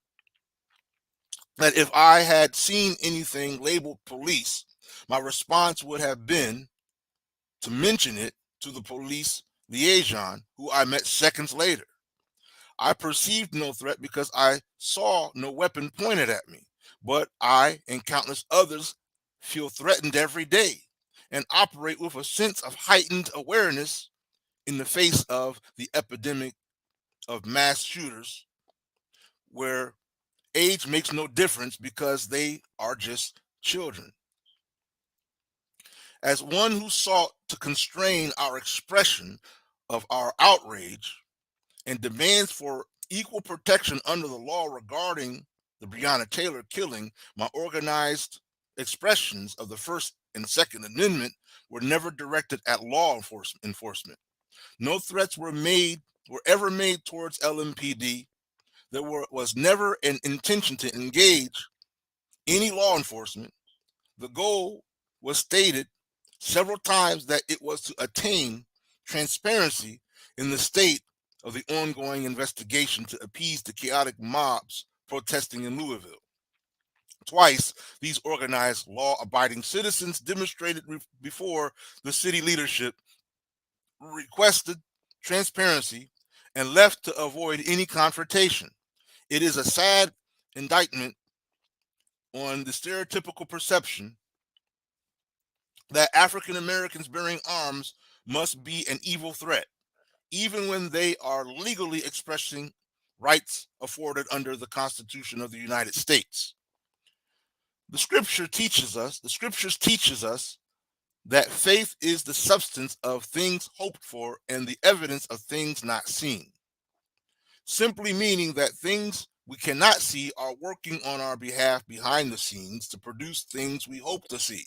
that if I had seen anything labeled police, my response would have been to mention it to the police liaison, who I met seconds later. I perceived no threat because I saw no weapon pointed at me, but I and countless others feel threatened every day and operate with a sense of heightened awareness in the face of the epidemic of mass shooters, where age makes no difference because they are just children. As one who sought to constrain our expression of our outrage and demands for equal protection under the law regarding the Breonna Taylor killing, my organized expressions of the First and Second Amendment were never directed at law enforcement. No threats were ever made towards LMPD, was never an intention to engage any law enforcement. The goal was stated several times that it was to attain transparency in the state of the ongoing investigation to appease the chaotic mobs protesting in Louisville. Twice, these organized, law abiding citizens demonstrated before the city leadership, requested transparency, and left to avoid any confrontation. It is a sad indictment on the stereotypical perception that African Americans bearing arms must be an evil threat, even when they are legally expressing rights afforded under the Constitution of the United States. The scriptures teaches us that faith is the substance of things hoped for and the evidence of things not seen, simply meaning that things we cannot see are working on our behalf behind the scenes to produce things we hope to see.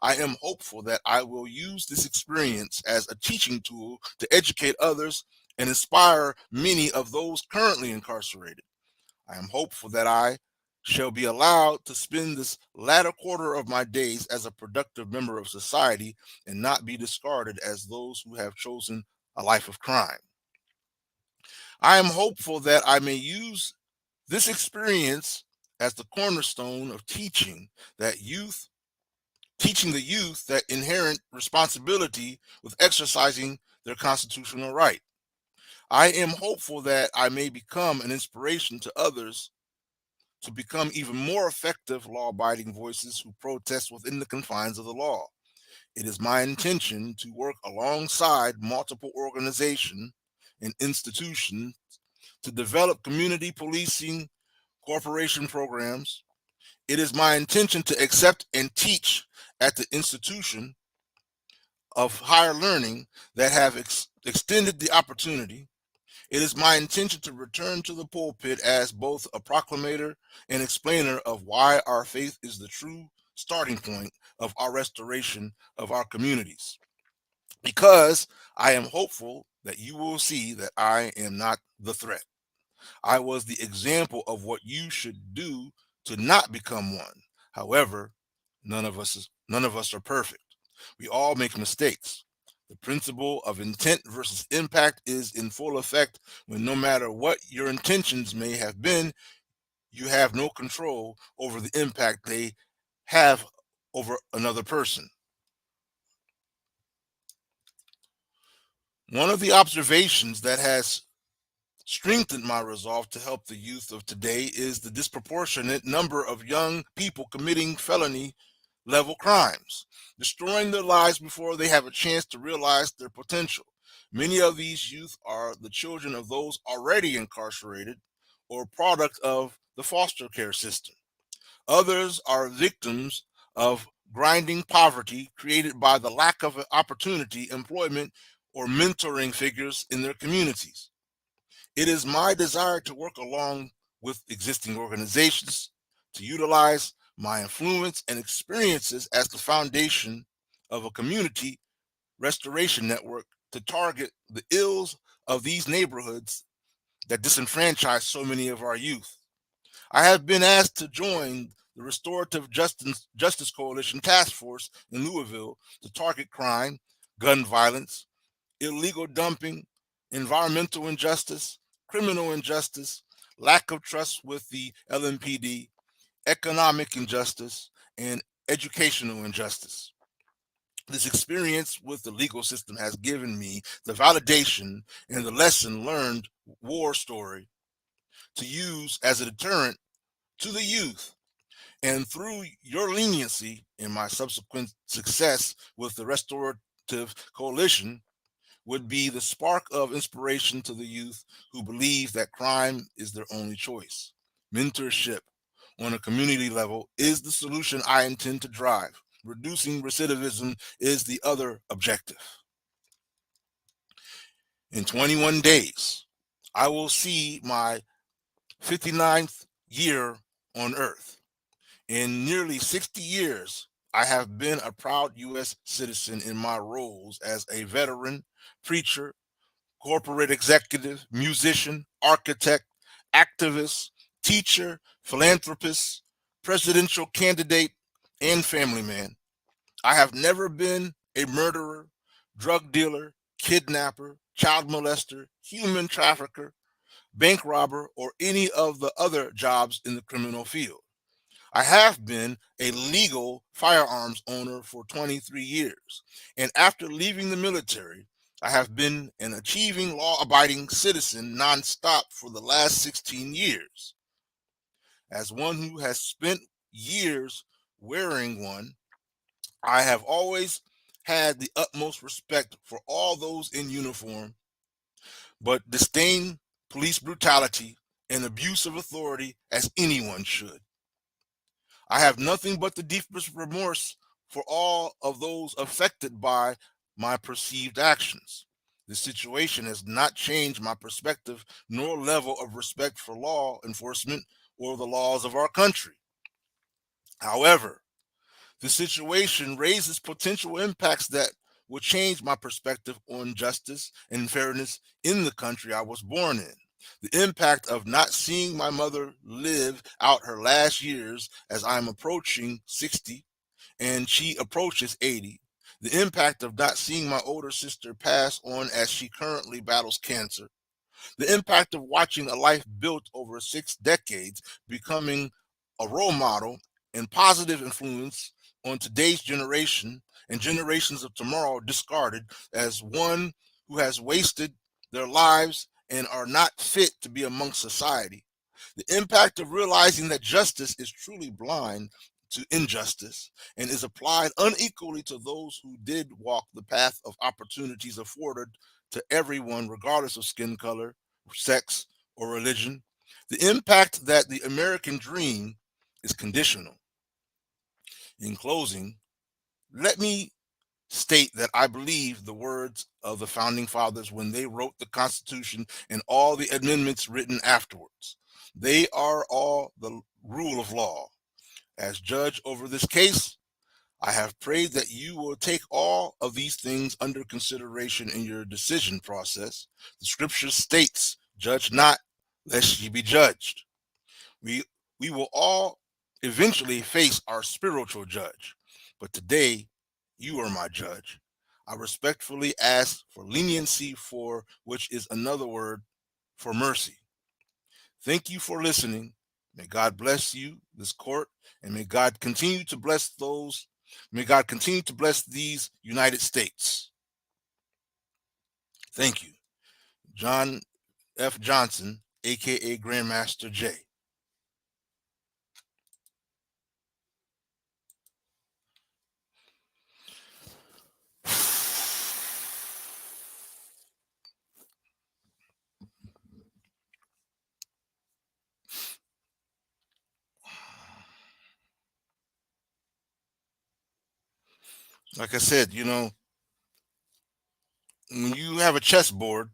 I am hopeful that I will use this experience as a teaching tool to educate others and inspire many of those currently incarcerated. I am hopeful that I shall be allowed to spend this latter quarter of my days as a productive member of society and not be discarded as those who have chosen a life of crime. I am hopeful that I may use this experience as the cornerstone of teaching the youth that inherent responsibility with exercising their constitutional right. I am hopeful that I may become an inspiration to others to become even more effective law-abiding voices who protest within the confines of the law. It is my intention to work alongside multiple organizations and institutions to develop community policing corporation programs. It is my intention to accept and teach at the institution of higher learning that have extended the opportunity. It is my intention to return to the pulpit as both a proclamator and explainer of why our faith is the true starting point of our restoration of our communities. Because I am hopeful that you will see that I am not the threat. I was the example of what you should do to not become one. However, none of us are perfect. We all make mistakes. The principle of intent versus impact is in full effect when no matter what your intentions may have been, you have no control over the impact they have over another person. One of the observations that has strengthened my resolve to help the youth of today is the disproportionate number of young people committing felony level crimes, destroying their lives before they have a chance to realize their potential. Many of these youth are the children of those already incarcerated or product of the foster care system. Others are victims of grinding poverty created by the lack of opportunity, employment, or mentoring figures in their communities. It is my desire to work along with existing organizations to utilize my influence and experiences as the foundation of a community restoration network to target the ills of these neighborhoods that disenfranchise so many of our youth. I have been asked to join the Restorative Justice Coalition Task Force in Louisville to target crime, gun violence, illegal dumping, environmental injustice, criminal injustice, lack of trust with the LMPD, economic injustice, and educational injustice. This experience with the legal system has given me the validation and the lesson learned war story to use as a deterrent to the youth. And through your leniency in my subsequent success with the Restorative Coalition, would be the spark of inspiration to the youth who believe that crime is their only choice. Mentorship on a community level is the solution I intend to drive. Reducing recidivism is the other objective. In 21 days, I will see my 59th year on earth. In nearly 60 years, I have been a proud U.S. citizen in my roles as a veteran, preacher, corporate executive, musician, architect, activist, teacher, philanthropist, presidential candidate, and family man. I have never been a murderer, drug dealer, kidnapper, child molester, human trafficker, bank robber, or any of the other jobs in the criminal field. I have been a legal firearms owner for 23 years, and after leaving the military, I have been an achieving law abiding citizen nonstop for the last 16 years. As one who has spent years wearing one, I have always had the utmost respect for all those in uniform, but disdain police brutality and abuse of authority as anyone should. I have nothing but the deepest remorse for all of those affected by my perceived actions. The situation has not changed my perspective nor level of respect for law enforcement or the laws of our country. However, the situation raises potential impacts that will change my perspective on justice and fairness in the country I was born in. The impact of not seeing my mother live out her last years as I'm approaching 60 and she approaches 80. The impact of not seeing my older sister pass on as she currently battles cancer. The impact of watching a life built over 6 decades becoming a role model and positive influence on today's generation and generations of tomorrow discarded as one who has wasted their lives and are not fit to be amongst society. The impact of realizing that justice is truly blind to injustice and is applied unequally to those who did walk the path of opportunities afforded to everyone, regardless of skin color, sex, or religion. The impact that the American dream is conditional. In closing, let me state that I believe the words of the founding fathers when they wrote the Constitution and all the amendments written afterwards. They are all the rule of law. As judge over this case, I have prayed that you will take all of these things under consideration in your decision process. The scripture states, "Judge not, lest ye be judged." We we will all eventually face our spiritual judge, but today you are my judge. I respectfully ask for leniency, for which is another word for mercy. Thank you for listening. May God bless you, this court, and may God continue to bless those. May God continue to bless these United States. Thank you. John F. Johnson, aka Grandmaster Jay. Like I said, when you have a chessboard,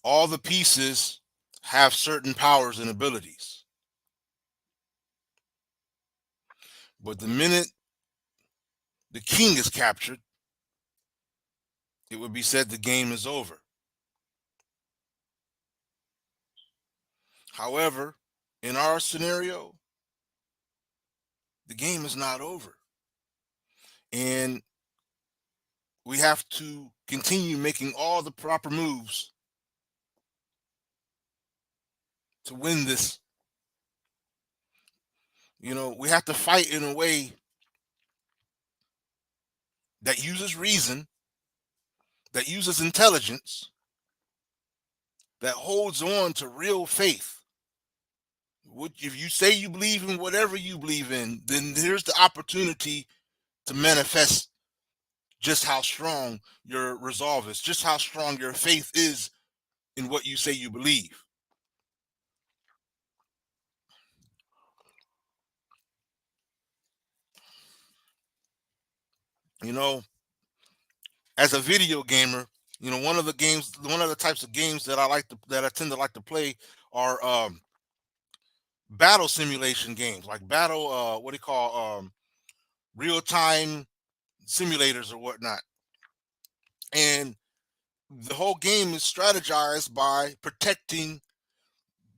all the pieces have certain powers and abilities. But the minute the king is captured, it would be said the game is over. However, in our scenario, the game is not over. And we have to continue making all the proper moves to win this. We have to fight in a way that uses reason, that uses intelligence, that holds on to real faith. If you say you believe in whatever you believe in, then here's the opportunity to manifest just how strong your resolve is, just how strong your faith is in what you say you believe. As a video gamer, one of the types of games that I tend to like to play are battle simulation games, like battle, what do you call, real time simulators or whatnot. And the whole game is strategized by protecting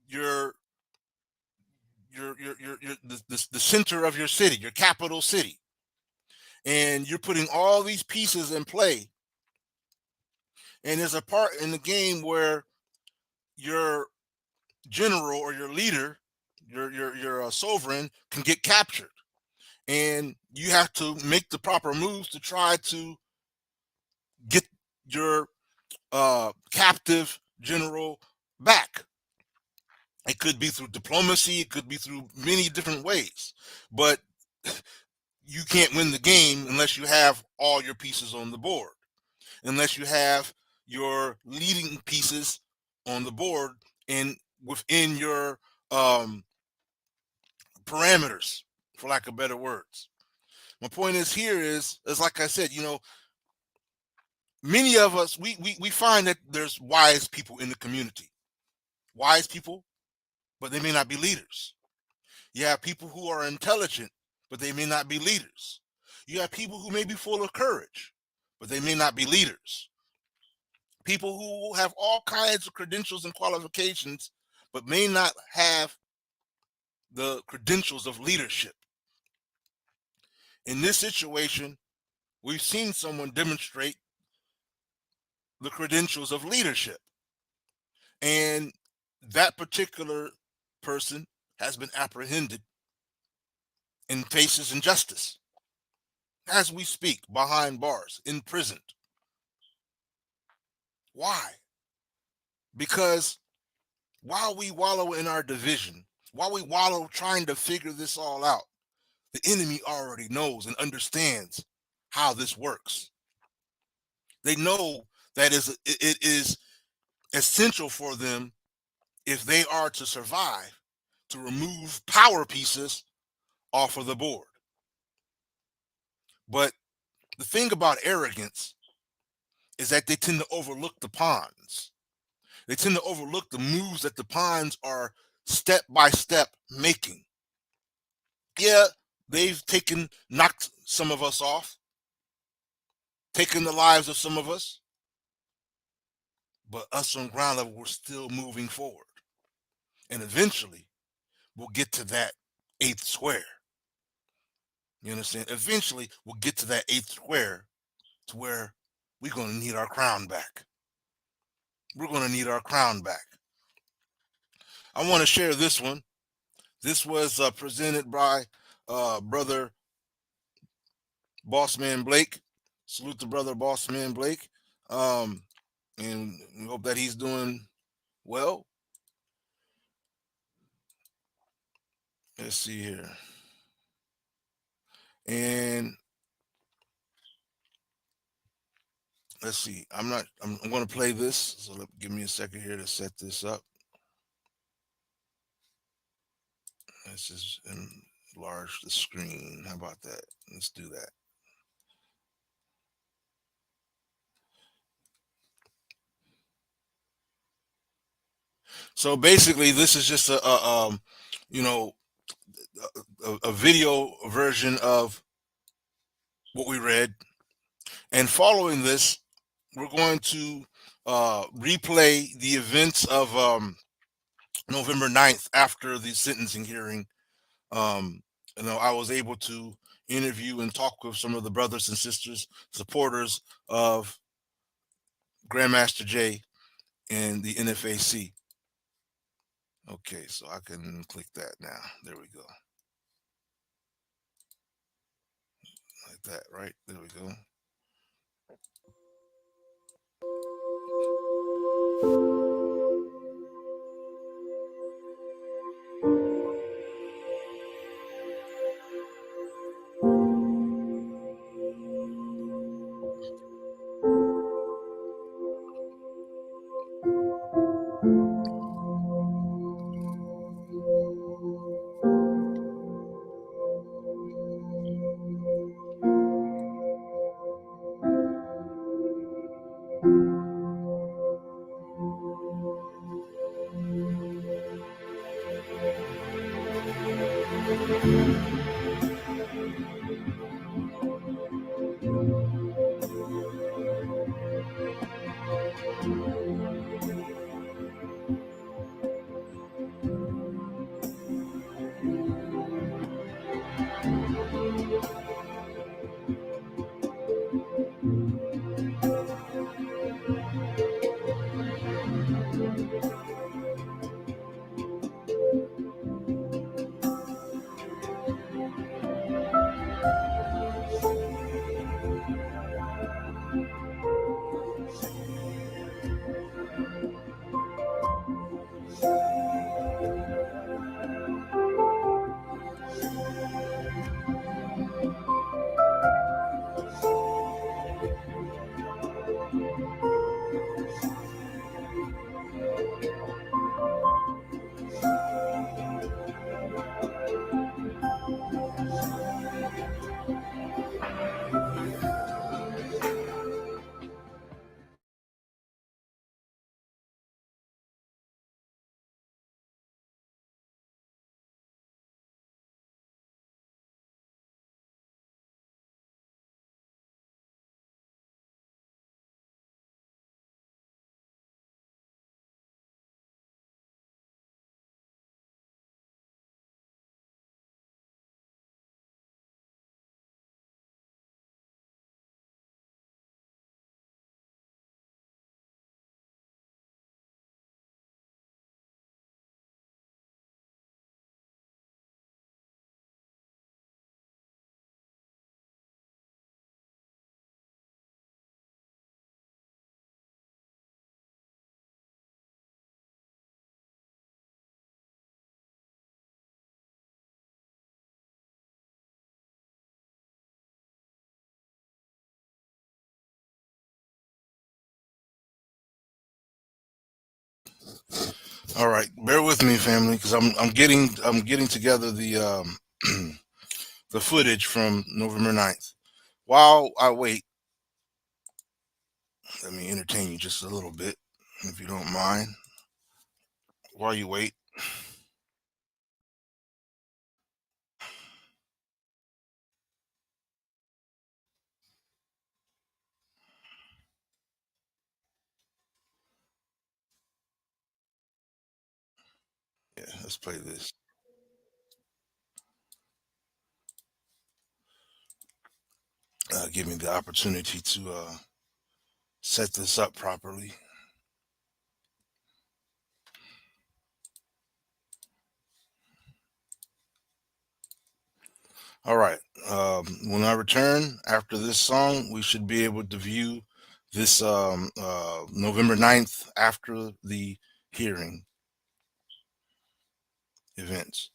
your the center of your city, your capital city. And you're putting all these pieces in play. And there's a part in the game where your general or your leader, your sovereign, can get captured, and you have to make the proper moves to try to get your captive general back. It could be through diplomacy, it could be through many different ways, but you can't win the game unless you have all your pieces on the board, unless you have your leading pieces on the board and within your um, parameters, for lack of better words. My point is here is like I said, many of us we find that there's wise people in the community, wise people, but they may not be leaders. You have people who are intelligent, but they may not be leaders. You have people who may be full of courage, but they may not be leaders. People who have all kinds of credentials and qualifications, but may not have the credentials of leadership. In this situation, we've seen someone demonstrate the credentials of leadership. And that particular person has been apprehended and faces injustice as we speak, behind bars, imprisoned. Why? Because while we wallow in our division, while we wallow trying to figure this all out, the enemy already knows and understands how this works. They know that it is essential for them, if they are to survive, to remove power pieces off of the board. But the thing about arrogance is that they tend to overlook the pawns. They tend to overlook the moves that the pawns are step by step making. Yeah, they've knocked some of us off, taken the lives of some of us, but us on ground level, we're still moving forward. And eventually, we'll get to that eighth square. You understand? Eventually, we'll get to that eighth square to where we're going to need our crown back. We're going to need our crown back. I want to share this one. This was presented by brother Bossman Blake. Salute to brother Bossman Blake. And we hope that he's doing well. Let's see here. And let's see. I'm going to play this. So give me a second here to set this up. Let's just enlarge the screen. How about that? Let's do that. So basically, this is just a video version of what we read. And following this, we're going to replay the events of November 9th after the sentencing hearing. I was able to interview and talk with some of the brothers and sisters, supporters of Grandmaster Jay and the NFAC. Okay, so I can click that now. There we go. Like that, right? There we go. All right, bear with me, family, because I'm getting together the footage from November 9th. While I wait, let me entertain you just a little bit, if you don't mind. While you wait, yeah, let's play this. Give me the opportunity to set this up properly. All right. When I return after this song, we should be able to view this November 9th after the hearing events.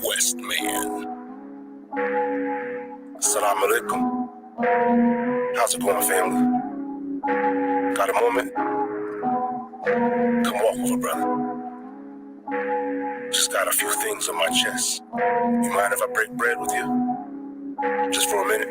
Westman. Assalamu alaikum. How's it going, family? Got a moment? Come walk over, brother. Just got a few things on my chest. You mind if I break bread with you? Just for a minute?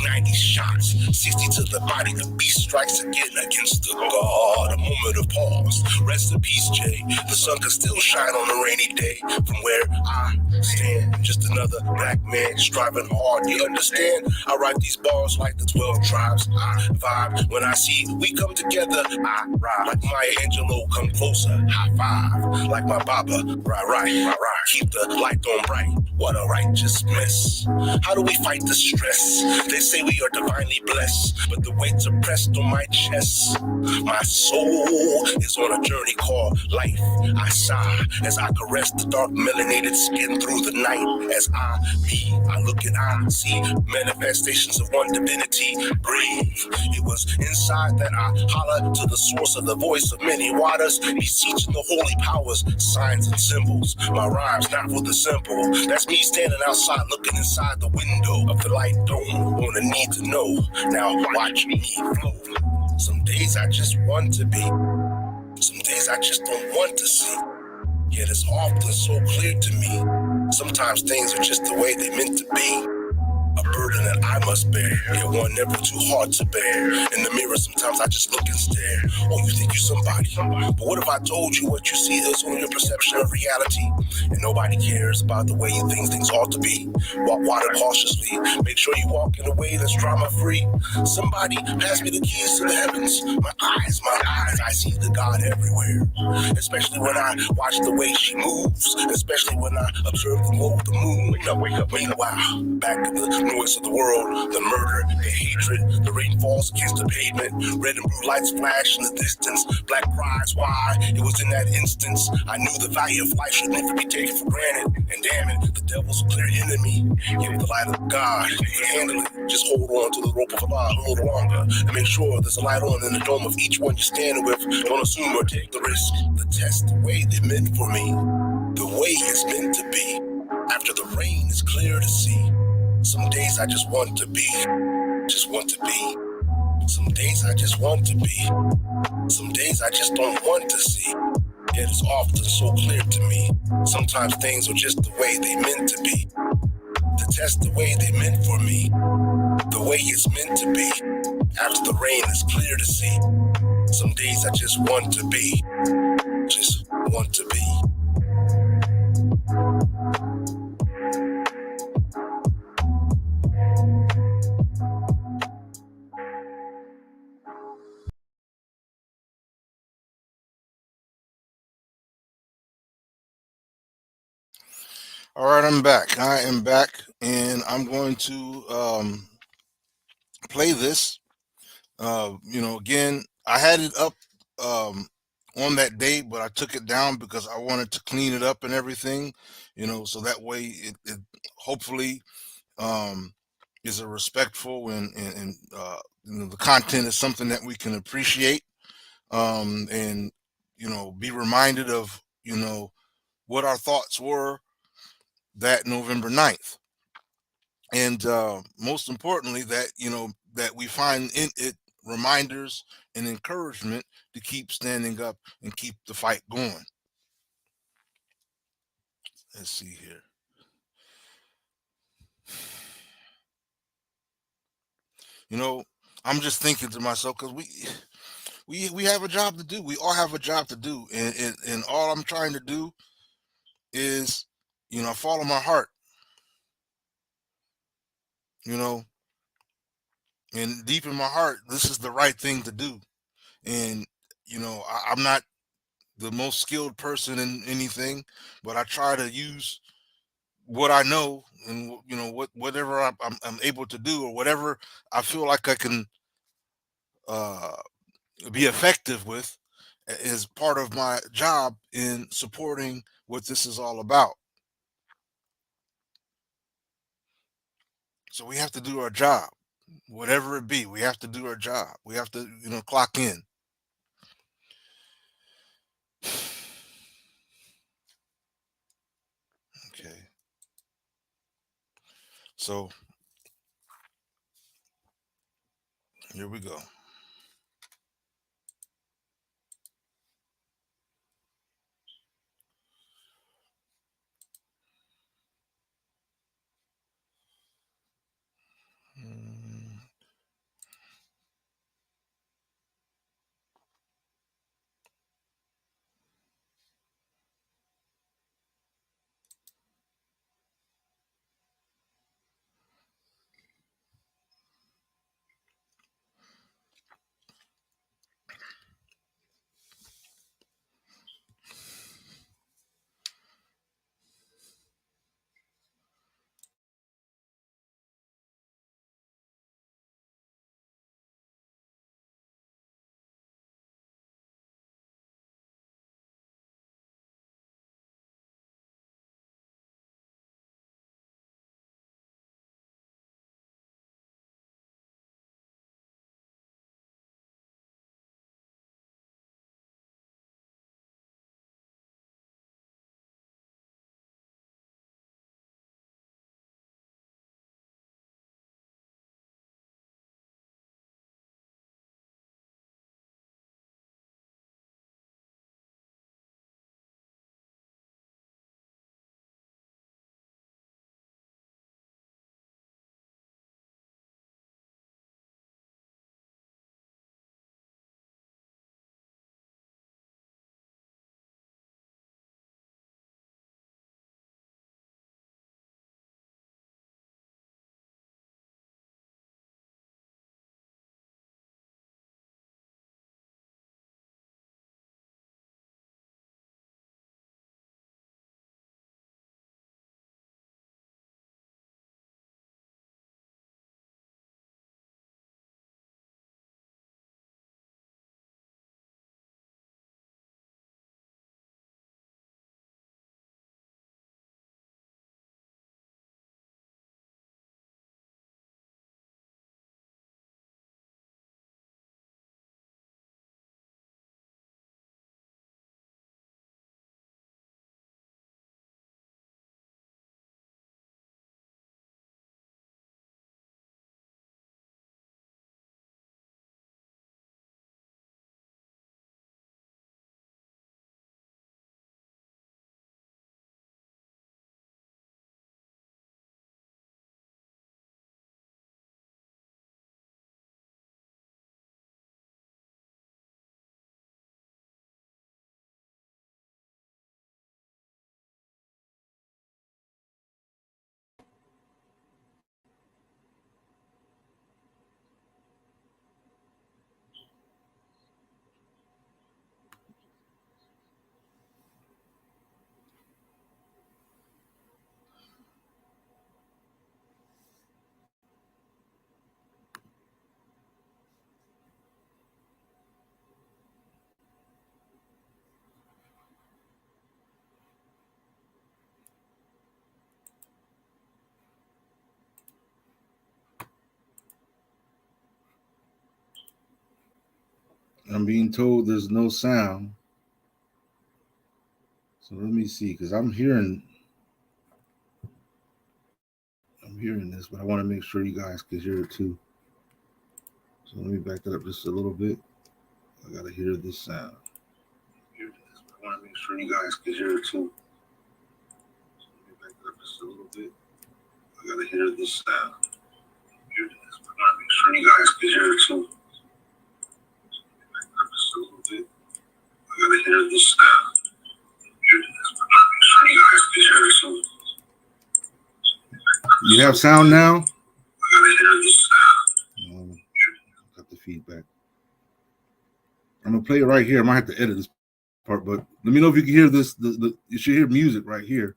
90 shots, 60 to the body, the beast strikes again against the guard. A moment of pause. Rest in peace, Jay. The sun can still shine on a rainy day. From where I stand, just another black man striving hard. You understand? I write these bars like the 12 tribes. I vibe when I see we come together. I ride like Maya Angelou, come closer. High five like my Baba. Right. Keep the light on bright. What a righteous mess. How do we fight the stress? They say we are divinely blessed, but the weights are pressed on my chest. My soul is on a journey called life. I sigh as I caress the dark melanated skin through the night. As I look and I see manifestations of one divinity. Breathe. It was inside that I holler to the source of the voice of many waters, beseeching the holy powers, signs and symbols. My rhymes not for the simple. That's me standing outside looking inside the window of the light dome. Wanna need to know. Now watch me flow. Some days I just want to be. Some days I just don't want to see. Yet it's often so clear to me. Sometimes things are just the way they meant to be. A burden that I must bear, yet one never too hard to bear. In the mirror, sometimes I just look and stare. Oh, you think you're somebody. But what if I told you what you see is only your perception of reality? And nobody cares about the way you think things ought to be. Walk water cautiously. Make sure you walk in a way that's drama-free. Somebody pass me the keys to the heavens. My eyes, I see the God everywhere. Especially when I watch the way she moves. Especially when I observe the glow of the moon. Wake up. Meanwhile, back in the noise of the world, the murder, the hatred, the rain falls against the pavement, red and blue lights flash in the distance, black cries why. It was in that instance I knew the value of life should never be taken for granted. And damn it, the devil's a clear enemy. Give the light of God, you can handle it. Just hold on to the rope of Allah a little longer and make sure there's a light on in the dome of each one you're standing with. Don't assume or take the risk. The test, the way they meant for me, the way it's meant to be. After the rain, it's clear to see. Some days I just want to be. Some days I just want to be. Some days I just don't want to see. Yet it's often so clear to me. Sometimes things are just the way they meant to be. To test the way they meant for me. The way it's meant to be. After the rain, it's clear to see. Some days I just want to be. Just want to be. All right, I'm back. I am back, and I'm going to play this. Again, I had it up on that day, but I took it down because I wanted to clean it up and everything. So that way it hopefully um, is a respectful and the content is something that we can appreciate and be reminded of what our thoughts were that November 9th. and most importantly, that that we find in it reminders and encouragement to keep standing up and keep the fight going. Let's see here. You know, I'm just thinking to myself, because we have a job to do. We all have a job to do, and all I'm trying to do is, follow my heart. You know, and deep in my heart, this is the right thing to do. And I'm not the most skilled person in anything, but I try to use what I know, and whatever I'm able to do, or whatever I feel like I can uh, be effective with, is part of my job in supporting what this is all about. So we have to do our job, whatever it be. We have to do our job. We have to, clock in. Okay. So here we go. Mm, I'm being told there's no sound. So let me see, because I'm hearing hearing this, but I want to make sure you guys can hear it too. So let me back that up just a little bit. I gotta hear this sound. I want to make sure you guys can hear it too. So let me back that up just a little bit. I gotta hear this sound. I want to make sure you guys can hear it too. So let me back that up just a little bit. I gotta hear this sound. I want to make sure you guys can hear it too. You have sound now? I gotta hear this sound. Got the feedback. I'm gonna play it right here. I might have to edit this part, but let me know if you can hear this. You should hear music right here.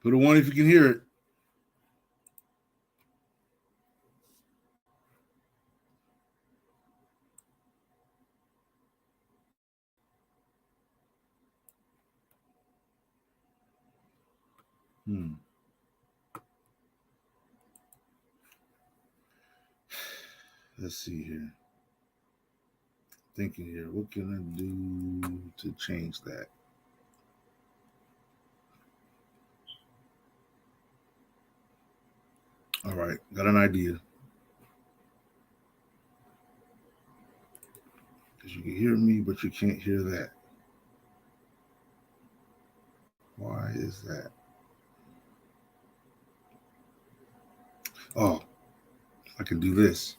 Put a 1 if you can hear it. Let's see here. Thinking here, what can I do to change that? All right, got an idea. Because you can hear me, but you can't hear that. Why is that? Oh, I can do this.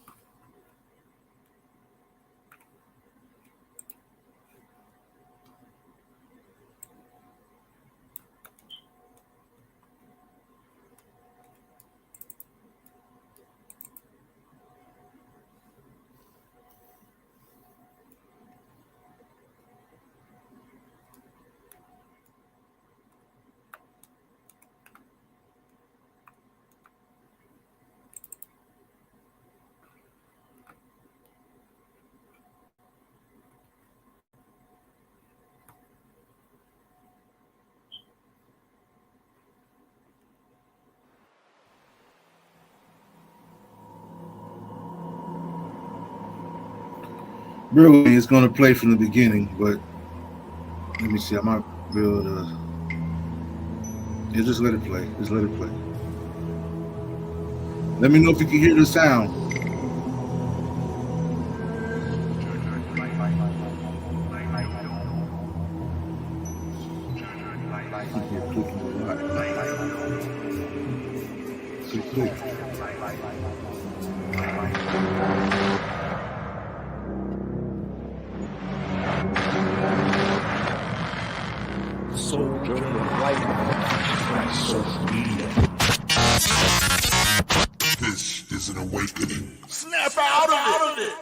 Really, it's going to play from the beginning, but let me see. I might be able to. Yeah, just let it play. Just let it play. Let me know if you can hear the sound. Soldier of light, social media. This is an awakening. Snap out of it!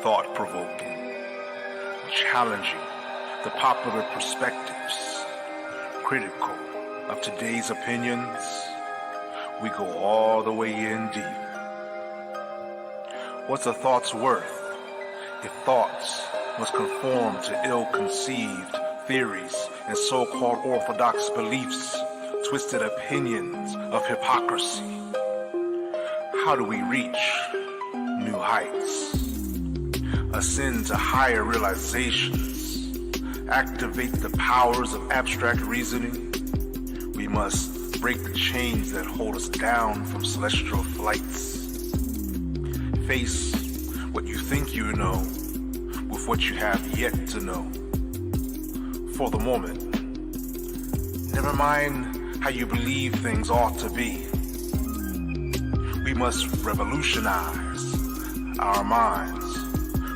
Thought-provoking, challenging the popular perspectives, critical of today's opinions. We go all the way in deep. What's a thought's worth if thoughts must conform to ill-conceived theories and so-called orthodox beliefs, twisted opinions of hypocrisy? How do we reach new heights? Ascend to higher realizations, activate the powers of abstract reasoning? We must break the chains that hold us down from celestial flights. Face what you think you know with what you have yet to know. For the moment, never mind how you believe things ought to be. We must revolutionize our minds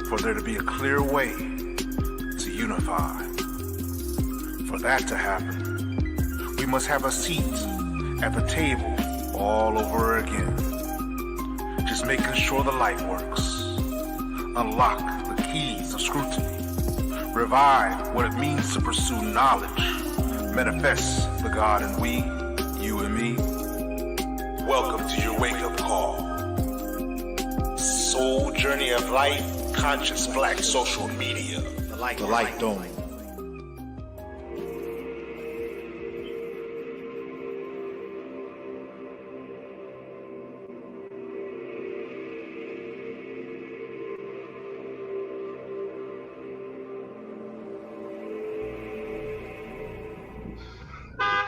for there to be a clear way to unify. For that to happen, we must have a seat at the table all over again. Just making sure the light works. Unlock the keys of scrutiny. Revive what it means to pursue knowledge. Manifest the God in we, you and me. Welcome to your wake-up call. Soul Journey of Life, Conscious Black Social Media. The Light Dome.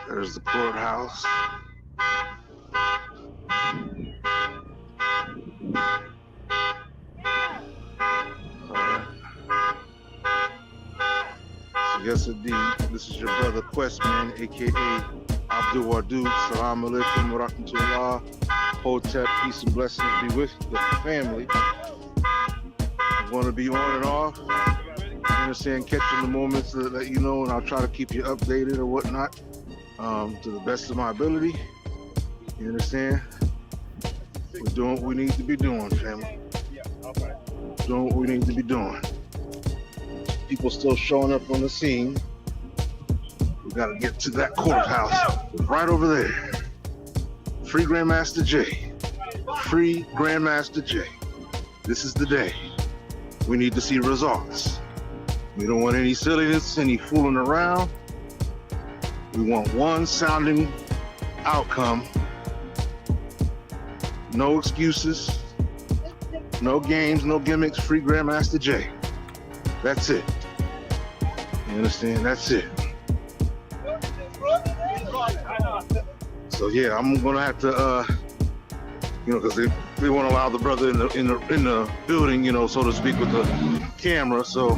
There's the courthouse. Yes, indeed. This is your brother Questman, aka Abdul Wadud. Salam alaikum wa rahmatullah. Hotep, peace and blessings be with the family. I'm going to be on and off. You understand? Catching the moments to let you know, and I'll try to keep you updated or whatnot to the best of my ability. You understand? We're doing what we need to be doing, family. Doing what we need to be doing. People still showing up on the scene. We gotta get to that courthouse right over there. Free Grandmaster Jay. Free Grandmaster Jay. This is the day. We need to see results. We don't want any silliness, any fooling around. We want one sounding outcome. No excuses, no games, no gimmicks. Free Grandmaster Jay. That's it. You understand? That's it. So yeah, I'm gonna have to, because they won't allow the brother in the building, so to speak, with the camera. So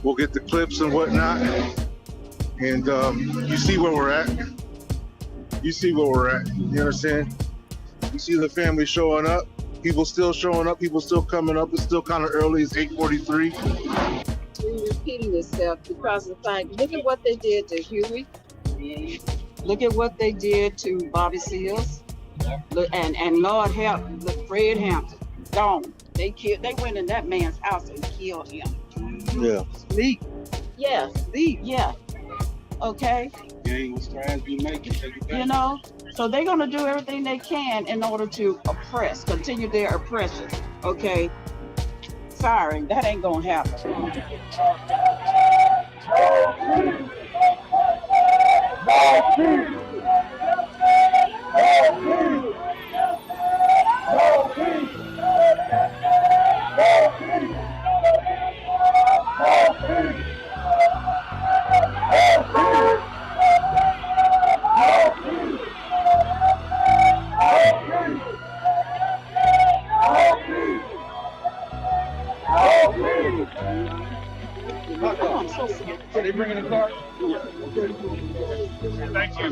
we'll get the clips and whatnot, and you see where we're at. You see where we're at. You understand? You see the family showing up. People still showing up. People still coming up. It's still kind of early. It's 8:43. Repeating itself because of the fact, look at what they did to Huey. Look at what they did to Bobby Seals. And Lord help, Fred Hampton. Gone. They went in that man's house and killed him. Yeah. Sleep. Yeah, sleep. Yeah. Okay. So they're gonna do everything they can in order to continue their oppression. Okay. Sorry, that ain't gonna happen. Are they bringing the car? Thank you.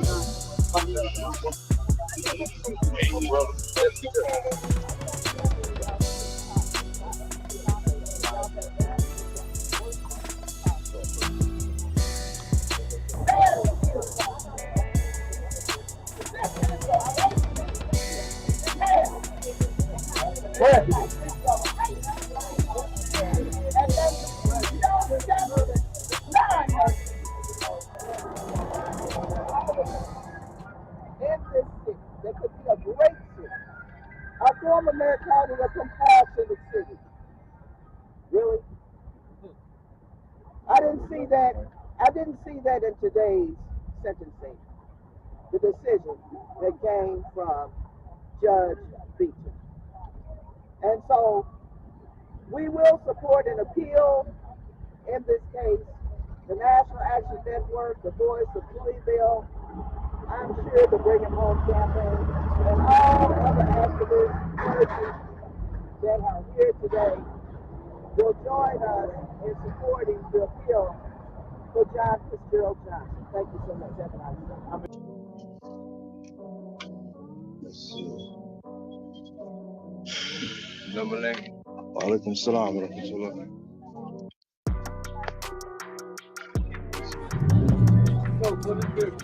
There could be a great city. Our former mayor called it a compassionate city. Really? I didn't see that in today's sentencing. The decision that came from Judge Beecher. And so we will support an appeal in this case. The National Action Network, the Voice of Louisville, I'm sure the Bring Him Home campaign, and all other activists, churches that are here today will join us in supporting the appeal for John Fitzgerald Johnson. Thank you so much. Have a nice day. Let's see. Number 9. Wa alaikum salam wa rahmatullah. So, what is this?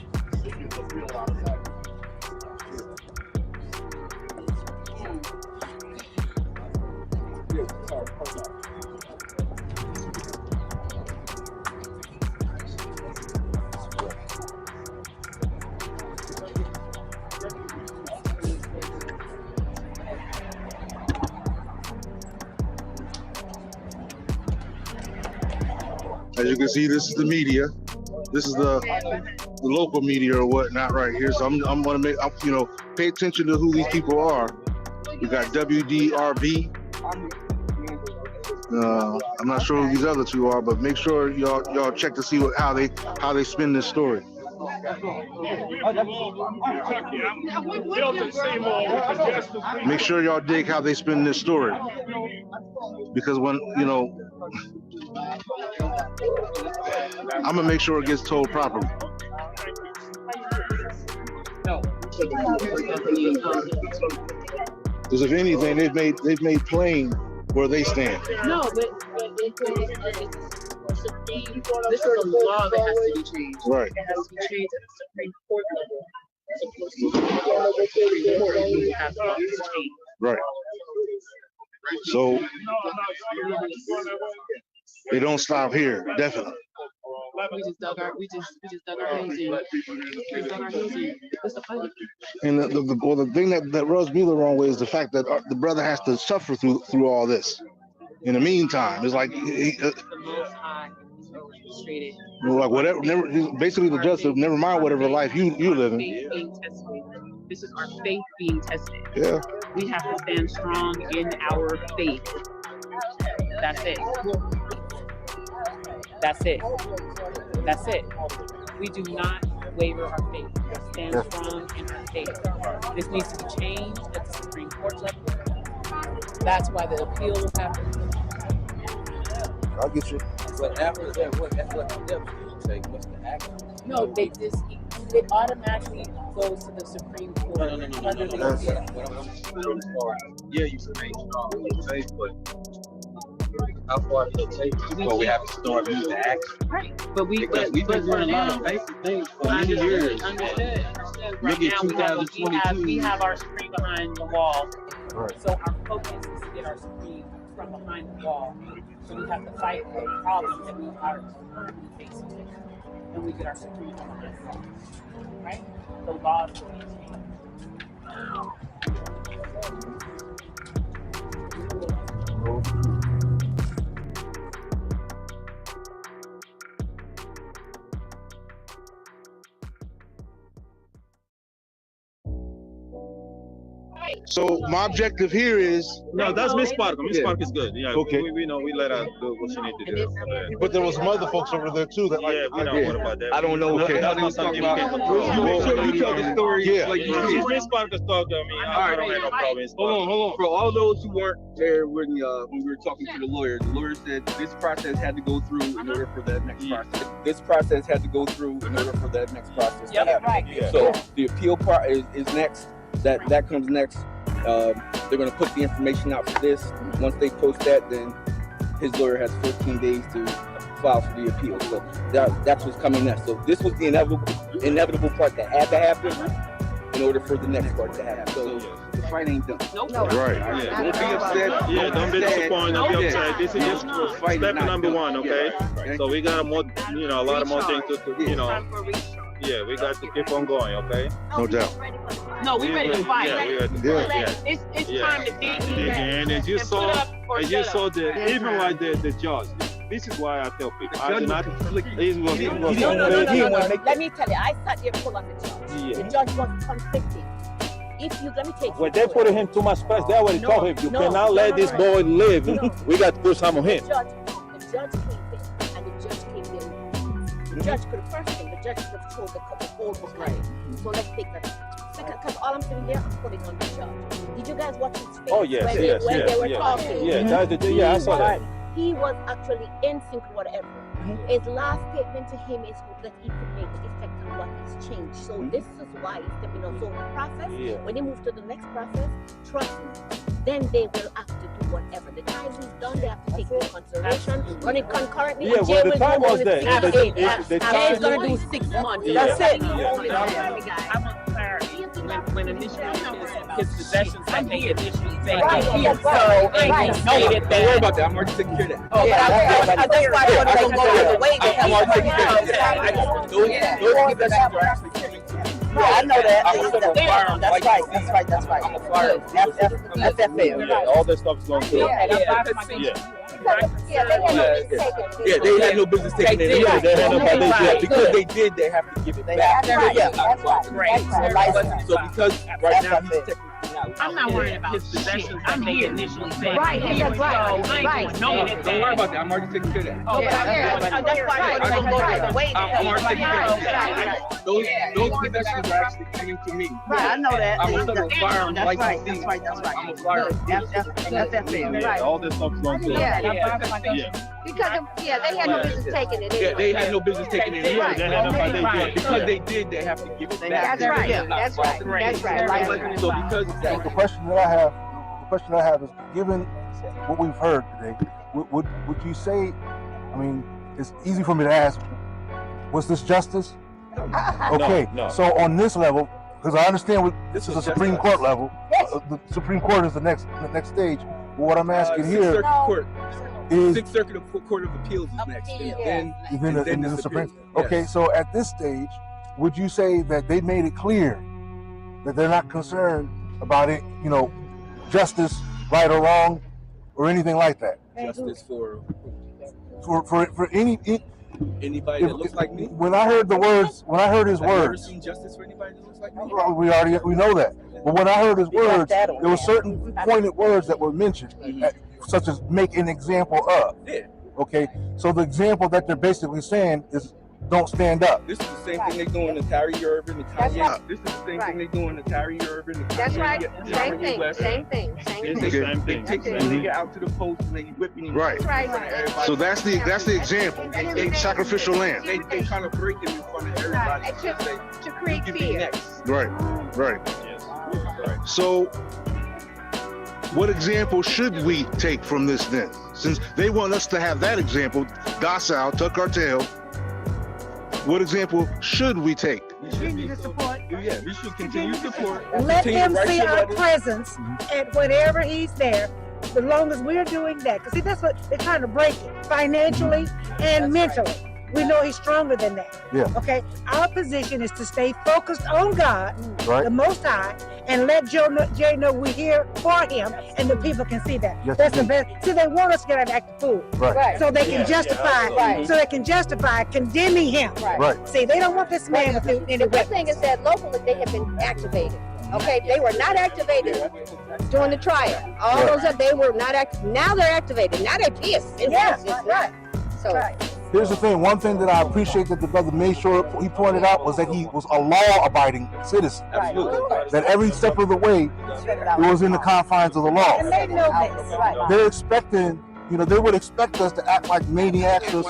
As you can see, this is the media. This is the local media or whatnot right here. So I'm gonna make, you know, pay attention to who these people are. We got WDRB. I'm not sure who these other two are, but make sure y'all check to see how they spin this story. Make sure y'all dig how they spin this story, because when, you know, I'm gonna make sure it gets told properly. Because if anything, they've made plain where they stand. No, but this is a law that has to be changed. Right. It has to be changed at the Supreme Court level. It's supposed to be the Supreme Court and we have laws changed. Right. So they don't stop here, definitely. We just dug our heels in. What's the point? And the thing that rubs me the wrong way is the fact that the brother has to suffer through all this. In the meantime, it's like The Most High is orchestrated. like whatever. Basically, the judge said, never mind whatever life you live in. Faith being tested. This is our faith being tested. Yeah. We have to stand strong in our faith. That's it. That's it. That's it. We do not waver our faith. We stand strong in our faith. This needs to be changed at the Supreme Court level. That's why the appeal will happen. I'll get you. But after that, what steps do you take? What's the action? No, it automatically goes to the Supreme Court. No. Under the Yeah, you remain strong in your faith, but how far does it take before we have to start moving to action? Right. But we've been doing a lot of basic things for many years. Understood. Look at 2022. We have our Supreme behind the wall. Right. So our focus is to get our Supreme from behind the wall. So we have to fight the problems that we are currently facing. And we get our Supreme from behind the wall. Right? The laws will be changed. So my objective here is. No, that's Miss Parker. Miss Parker is good. Yeah. Okay. We know. We let her do what she need to do. But there was some other folks over there too that Yeah, we don't worry about that. I don't know. Okay. That's not something we can control. You tell the story. Yeah. Like you did. Miss Parker's talking. I mean, I don't have no problem. Hold on. For all those who weren't there when we were talking to the lawyer said this process had to go through in order for that next process. This process had to go through in order for that next process to happen. Right. Yeah. So the appeal part is next. That comes next. They're going to put the information out for this. Once they post that, then his lawyer has 14 days to file for the appeal. So that's what's coming next. So this was the inevitable part that had to happen in order for the next part to happen. So the fight ain't done. Nope. Right. Yeah. Don't be upset. Yeah, don't be disappointed. Don't be upset. This is just Fight step not number done. one, okay? Yeah. So we got a lot of more things to yeah, we got to keep on going, okay? No doubt. No, we ready to fight. Yeah, we ready to Yeah. fight. Yeah. It's time to dig in. And as you saw, even like the judge. This is why I tell people, I do not. No. Let me tell you, I sat there full on the judge. Yeah. The judge was conflicted. Let me take When they put him too much stress, they already told him, you cannot let this boy live. We got to put some on him. The judge came in, and the judge came in. The judge could have first thing, the judge could have told the couple all was right. So let's take that. Second, because all I'm sitting there, I'm putting on the judge. Did you guys watch his face Oh, yes, when yes, they were yes. talking? Yeah, I saw that. He was actually in sync with whatever. His last statement to him is that he could make the effect on what he's changed. So this is why he's stepping on. So the process, when they move to the next process, trust me, then they will have to do whatever. The time he's done, they have to take into consideration. Running concurrently, Yeah, well, the time was there. Jay is going to do 6 months. Yeah. That's it. I want clarity. When initially his possessions that they initially say Right. so Right. stated Don't worry about that. I'm already taking care of that. That's why I want to go the way. I'm already taking care of that. Those possessions are actually coming to me. Yeah, I know that. I'm a firearm. That's right. I'm a firearm. That's that fair. Yeah, all that stuff is going through. Yeah. Yeah, they had no business taking it. Yeah, they had no business. Yeah, because they did, they have to give it back. So because right now he's technically not. I'm not worried about his possessions. I'm here initially saying. Right, that's right. Don't worry about that. I'm already taking care of that. Okay, I'm already taking care of that. Those possessions are actually coming to me. Right, I know that. I'm a federal firearm licensee. That's right. I'm a firearm. That's it. Right. All this stuff's going to Because they had no business taking it. Yeah, they had no business taking it. Right. Because they did, they have to give it back. That's right. So because the question that I have is, given what we've heard today, would you say? I mean, it's easy for me to ask. Was this justice? Okay. No. So on this level, because I understand this is a Supreme Court level. The Supreme Court is the next stage. But what I'm asking here is Sixth Circuit Court of Appeals is next, and then the Supreme. Okay, so at this stage, would you say that they made it clear that they're not concerned about it, justice, right or wrong, or anything like that? Justice for anybody anybody that looks like me. When I heard his words, Have you ever seen justice for anybody that looks like me? Well, we know that. But when I heard his words, there were certain pointed words that were mentioned, such as make an example of. Yeah. Okay, so the example that they're basically saying is don't stand up. This is the same thing they doing to Kyrie Irving and Kanye. This is the same thing they doing to Kyrie Irving and Kanye. That's right. Same thing. They take the nigga out to the post and they whipping him. Right. So that's the example. Sacrificial lamb. They kind of break him in front of everybody. To create fear. Right. So what example should we take from this then? Since they want us to have that example, docile, tuck our tail, what example should we take? We should continue to support. Let them see our presence at whenever he's there, as long as we're doing that. Because see, that's what they're trying to break it, financially and mentally. We know he's stronger than that. Yeah. Okay. Our position is to stay focused on God, right, the Most High, and let Jay know we're here for him, and the people can see that. Yes, that's the best. See, they want us to get out and act the fool, right? So they can justify, so they can justify condemning him, right? See, they don't want this man with any The good thing is that locally they have been activated. Okay, they were not activated during the trial. All those that they were not activated. Now they're activated. Now they're pissed. Right. So. Here's the thing. One thing that I appreciate that the brother made sure he pointed out was that he was a law-abiding citizen. Absolutely. That every step of the way, it was in the confines of the law. And they know this. They're expecting, they would expect us to act like maniacs or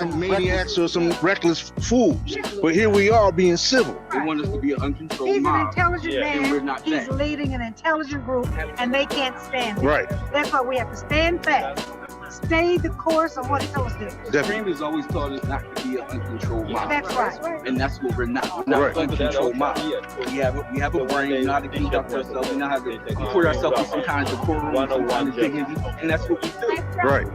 some reckless fools. But here we are being civil. They want us to be an uncontrolled He's an mob. intelligent And we're man. not He's that. leading an intelligent group, and they can't stand it. Right. That's why we have to stand fast. Stay the course of what he told us to do. Supreme has always taught us not to be an uncontrolled mob. That's right. And that's what we're not. We're not Right. an uncontrolled mob. We have a brain, we know how to conduct ourselves, we know how to put ourselves in some kind of decorum, some kind of dignity, and that's what we do. Right.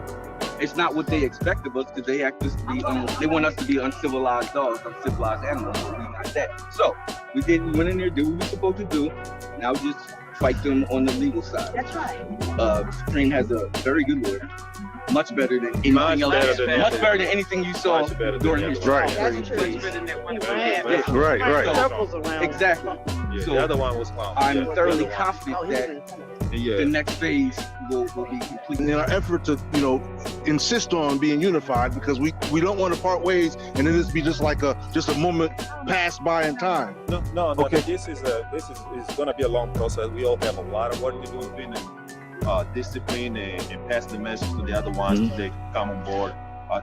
It's not what they expect of us, because they act us to be they want us to be uncivilized dogs, uncivilized animals, but we're not that. So we went in there, did what we were supposed to do. Now we just fight them on the legal side. That's right. Supreme has a very good lawyer. Much better than anything else. Much better than anything you saw during his trial. Right. Circles around. Exactly. Yeah, So the other one was clown. I'm thoroughly confident that the next phase will be complete. In our effort to, insist on being unified, because we don't want to part ways and then this be just like a moment passed by in time. No. Okay. This is going to be a long process. We all have a lot of work to do. Being discipline and pass the message to the other ones to they come on board.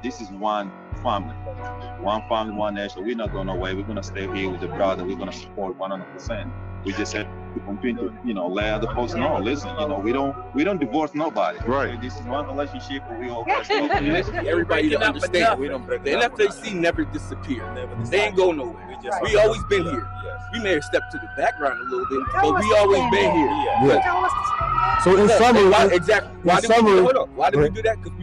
This is one family, one nation. We're not going away. We're going to stay here with the brother. We're going to support 100%. We just have to continue to, let other folks know. Listen, we don't divorce nobody. Right. This is one relationship where we all got Everybody to understand. We don't break The NFAC never disappeared. They ain't go nowhere. We always been here. We may have stepped to the background a little bit, but we always been here. So in summary, Why did we do that? Because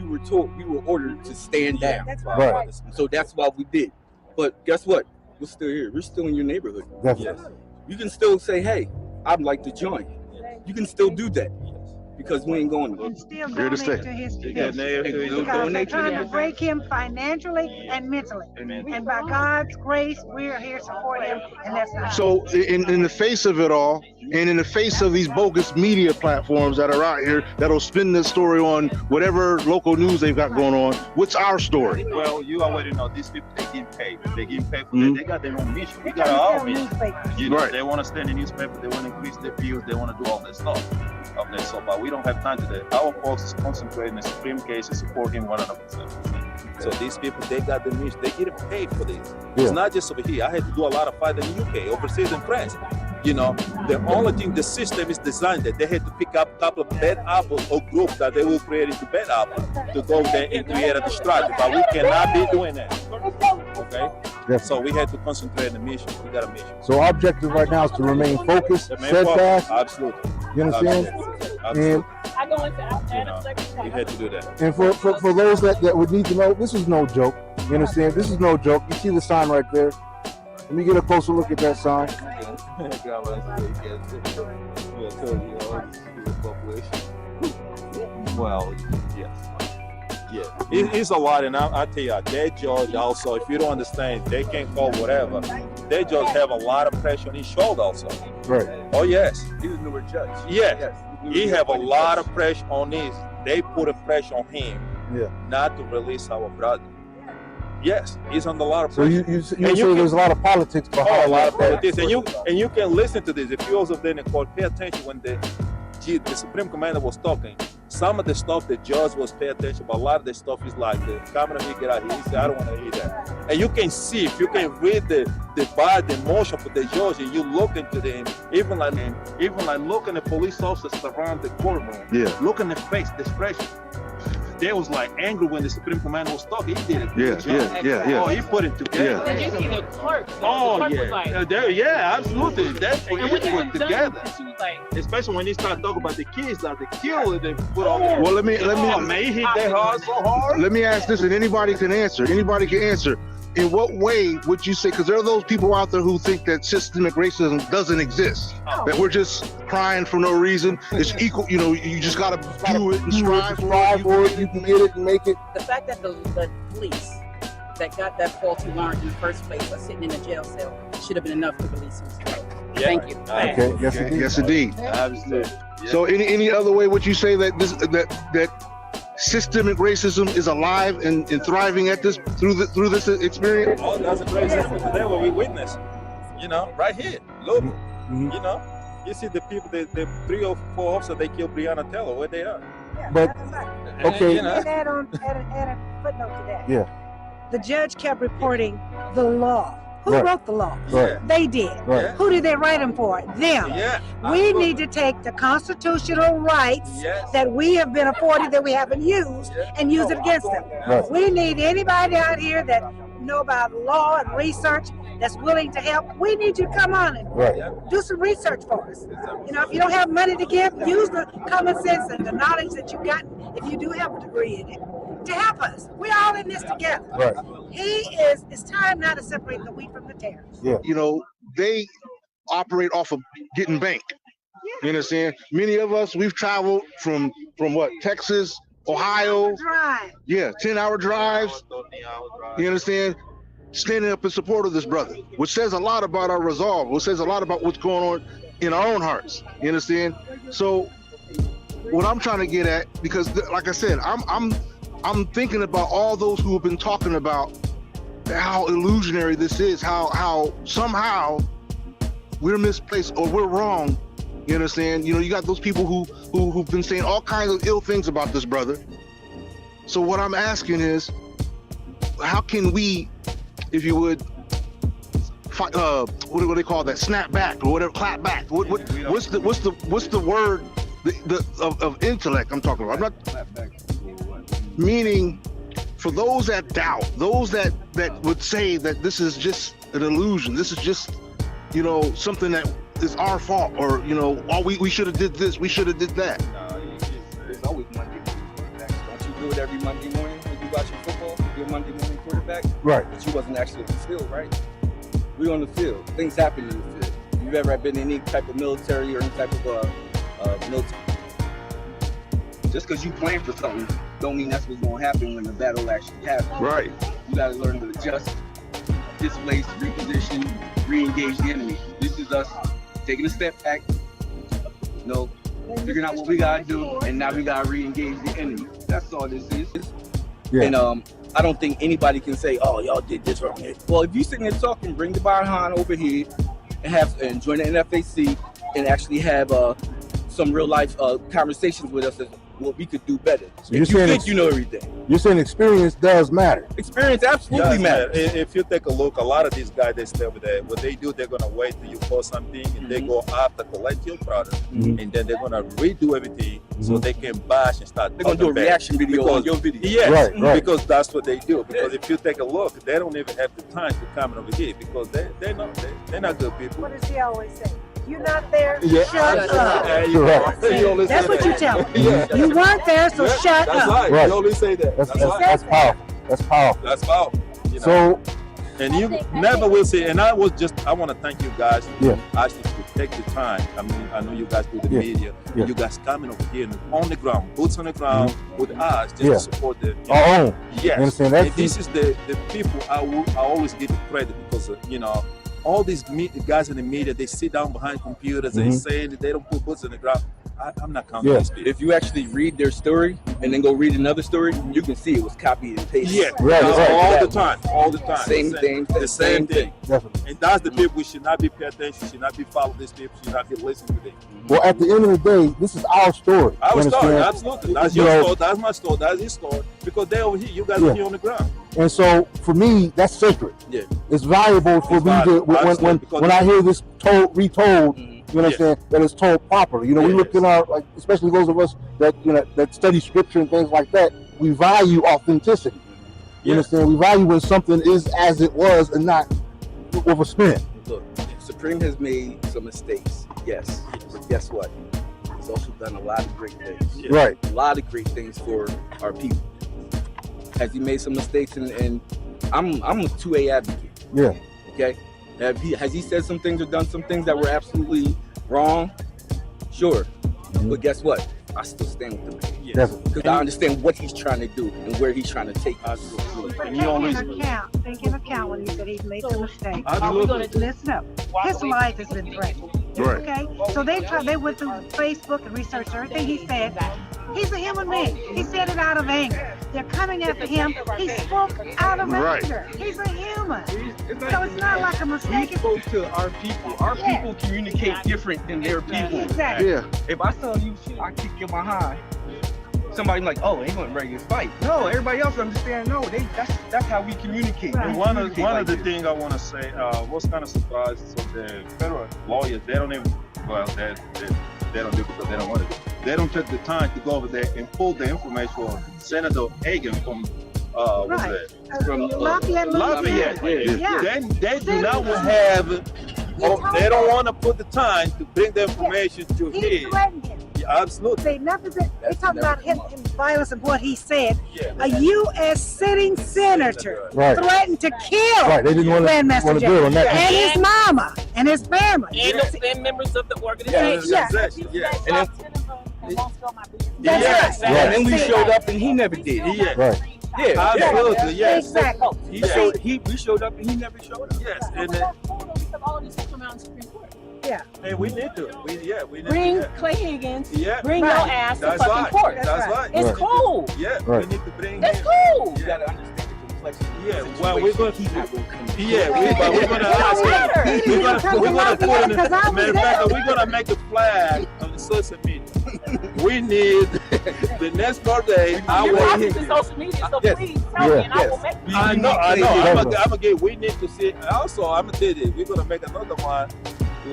we were ordered to stand down. Right. So that's why we did. But guess what? We're still here. We're still in your neighborhood. Definitely. You can still say, hey, I'd like to join. You can still do that. because we ain't going And still Here to stay. donate to his You got mission. nailed to his Because they're trying to break him financially and mentally. And by God's grace, we are here supporting him, and that's not. So in the face of it all, and in the face of these bogus media platforms that are out here that'll spin this story on whatever local news they've got going on, what's our story? Well, you already know these people, they getting paid. They getting paid for that. They got their own mission. We got our own mission. You know, they want to stand in newspaper. They want to increase their views. They want to do all that stuff. Okay, so but we don't have time to that. Our folks is concentrating in the Supreme case and supporting 100%. So these people, they got the mission. They getting paid for this. It's not just over here. I had to do a lot of fight in the UK, overseas in France. You know, the only thing the system is designed that they had to pick up a couple of bad apples or groups that they will create into bad apples to go there and create a strategy. But we cannot be doing that. Okay? So we had to concentrate on the mission. We got a mission. So our objective right now is to remain focused, steadfast. Absolutely. You understand? Absolutely. I go into We had to do that. And for those that would need to know, this is no joke. You understand? This is no joke. You see the sign right there. Let me get a closer look at that sign. Well, yes. Yeah, it's a lot, and I tell you, that judge also, if you don't understand, they can call whatever. They just have a lot of pressure on his shoulder also. Right. Oh, yes. He's a newer judge. Yes. He have a lot of pressure on this. They put a pressure on him not to release our brother. Yes, he's under a lot of pressure. So you say there's a lot of politics behind a lot of politics. And you can listen to this. If you also then in court, pay attention when the Supreme Commander was talking. Some of the stuff the judge was paying attention, but a lot of the stuff is like the camera here, get out here. He said, I don't want to hear that. And you can see, if you can read the body, the emotion for the judge, and you look into them, even like looking at police officers around the courtroom, look in the face, the expression. They was like angry when the Supreme Commander was talking. He did it. Oh, he put it together. Did you see the clerk? Oh, the clerk was like, absolutely. That's what he put together. She was like, especially when he started talking about the kids that they killed, they put on there. Well, let me. Man, he hit that hard so hard. Let me ask this, and anybody can answer. Anybody can answer. In what way would you say? Because there are those people out there who think that systemic racism doesn't exist. That we're just crying for no reason. It's equal. You know, you just gotta do it and strive for it. You can get it and make it. The fact that the police that got that faulty warrant in the first place are sitting in a jail cell should have been enough to release him. Thank you. Okay. Yes, indeed. Absolutely. So, any other way would you say that that systemic racism is alive and thriving at this through this experience? Oh, that's a great system today what we witnessed. You know, right here, look. You know, you see the people, the 3 or 4 officers they killed Breonna Taylor. Where they are? But okay. And add a footnote to that. Yeah. The judge kept reporting the law. Who wrote the law? Right. They did. Right. Who did they write them for? Them. Yeah. We need to take the constitutional rights that we have been afforded that we haven't used and use it against them. Right. We need anybody out here that know about law and research that's willing to help. We need you to come on and do some research for us. You know, if you don't have money to give, use the common sense and the knowledge that you got, if you do have a degree in it, to help us. We're all in this together. Right. It's time now to separate the wheat from the tares. Yeah. You know, they operate off of getting bank. You understand? Many of us, we've traveled from what? Texas, Ohio. Drive. Yeah, 10-hour drives. You understand? Standing up in support of this brother, which says a lot about our resolve, which says a lot about what's going on in our own hearts. You understand? So what I'm trying to get at, because like I said, I'm thinking about all those who have been talking about how illusionary this is, how somehow we're misplaced or we're wrong. You understand? You know, you got those people who've been saying all kinds of ill things about this brother. So what I'm asking is, how can we, if you would, what do they call that? Snap back or whatever, clap back. What's the word of intellect I'm talking about? I'm not. Meaning, for those that doubt, those that would say that this is just an illusion, this is just, you know, something that is our fault, or, you know, we should have did this, we should have did that. No, it's always Monday morning quarterbacks. Don't you do it every Monday morning when you watching football? You're a Monday morning quarterback? Right. But you wasn't actually on the field, right? We're on the field. Things happen in the field. You've ever been in any type of military or any type of military Just because you plan for something, don't mean that's what's going to happen when the battle actually happens. Right. You got to learn to adjust, displace, reposition, re-engage the enemy. This is us taking a step back, figuring out what we got to do, and now we got to re-engage the enemy. That's all this is. Yeah. And I don't think anybody can say, oh, y'all did this wrong here. Well, if you sitting there talking, bring the Bahan over here and join the NFAC and actually have some real life conversations with us as what we could do better. So if you think you know everything. You're saying experience does matter. Experience absolutely matters. If you take a look, a lot of these guys, they stay over there. What they do, they're gonna wait till you post something, and they go after collect your product, and then they're gonna redo everything so they can bash and start. They're gonna do a reaction video on your video. Yes, right. Because that's what they do. Because if you take a look, they don't even have the time to come over here because they're not good people. What does he always say? You're not there, Yeah. shut up. Right. That's what you tell me. You weren't there, so shut that's up. Right. You always say that. That's powerful. That's powerful. That's powerful. So, and you never will say, and I want to thank you guys actually to take the time. I mean, I know you guys do the media. You guys coming over here and on the ground, boots on the ground with us just to support the our own. Yes. You understand? That's this is the people I always give the credit because all these guys in the media, they sit down behind computers and say that they don't put boots on the ground. I'm not counting these people. If you actually read their story and then go read another story, you can see it was copied and pasted. Yeah, all the time. Same thing. The same thing. Definitely. And that's the people we should not be paying attention, should not be following these people, should not be listening to them. Well, at the end of the day, this is our story. Our story, absolutely. That's your story, that's my story, that's his story. Because they're over here, you guys are here on the ground. And so, for me, that's sacred. Yeah. It's valuable for me to, when I hear this retold, you know what I'm saying, that it's told properly. You know, we look in our, like, especially those of us that, that study scripture and things like that, we value authenticity. You understand? We value when something is as it was and not with a spin. Look, Supreme has made some mistakes, yes. But guess what? He's also done a lot of great things. Yeah. Right. A lot of great things for our people. Has he made some mistakes? And I'm a 2A advocate. Yeah. Okay? Has he said some things or done some things that were absolutely wrong? Sure. But guess what? I still stand with the man. Yes. Because I understand what he's trying to do and where he's trying to take us. Take into account when he said he's made some mistakes. Absolutely. Listen up. His life has been threatened. Right. Okay? So they went through Facebook and researched everything he said. He's a human being. He said it out of anger. They're coming after him. He spoke out of anger. He's a human. So it's not like a mistake. He spoke to our people. Our people communicate different than their people. Exactly. Yeah. If I tell you shit, I kick you behind. Somebody like, oh, they wasn't ready to fight. No, everybody else understand. No, that's how we communicate. Right. One of the things I want to say, was kind of surprised. So the federal lawyers, they don't even they don't do it because they don't want to do it. They don't take the time to go over there and pull the information on Senator Hagan from from Lafayette. Then they do not have, they don't want to put the time to bring the information to him. Yeah, absolutely. Say nothing. They talk about him violence and what he said. A U.S. sitting senator threatened to kill They didn't want Grandmaster to Jay do it on that. and his mama and his family. And members of the organization. Yes. And then we showed up and he never did. Right. Yeah, absolutely. Yes. Exactly. We showed up and he never showed up. Yes. And all this to come out in Supreme Court. Yeah. And we need to. We need bring to. Clay Higgins. Yeah. Bring your ass to fucking court. That's right. It's cool. Yeah. Right. We need to bring. It's him. cool. You gotta understand the complexity. Yeah. Well, we're going to. We're going to ask him. We're going to put in. Matter of fact, we're going to make a flag on the social media. We need the next birthday. You're watching the social media, so please tell me, and I will make. I know. I'm gonna get. We need to see. Also, I'm gonna tell you, we're gonna make another one.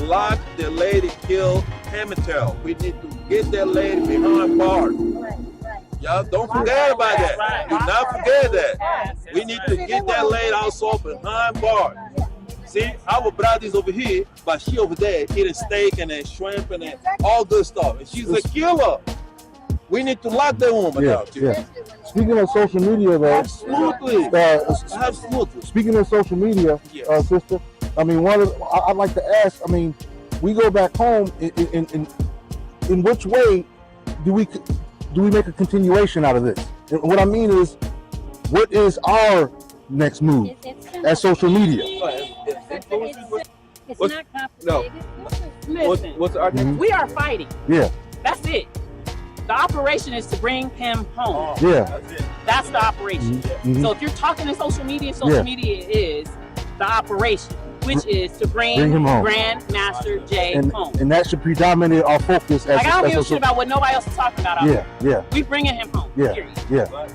Lock the lady, kill Hamilton. We need to get that lady behind bars. Y'all don't forget about that. Do not forget that. We need to get that lady also behind bars. See, our brother's over here, but she over there eating steak and then shrimp and then all good stuff. And she's a killer. We need to lock that woman out. Yeah. Speaking of social media, though. Absolutely. Absolutely. Speaking of social media, sister, I mean, I'd like to ask, I mean, we go back home, in which way do we do we make a continuation out of this? And what I mean is, what is our next move as social media? It's not complicated. Listen, what's the argument? We are fighting. Yeah. That's it. The operation is to bring him home. Yeah. That's the operation. So if you're talking in social media is the operation, which is to bring him home. Grandmaster Jay home. And that should predominate our focus. Like, I don't give a shit about what nobody else is talking about. Yeah. We bringing him home. Yeah. Period. Yeah.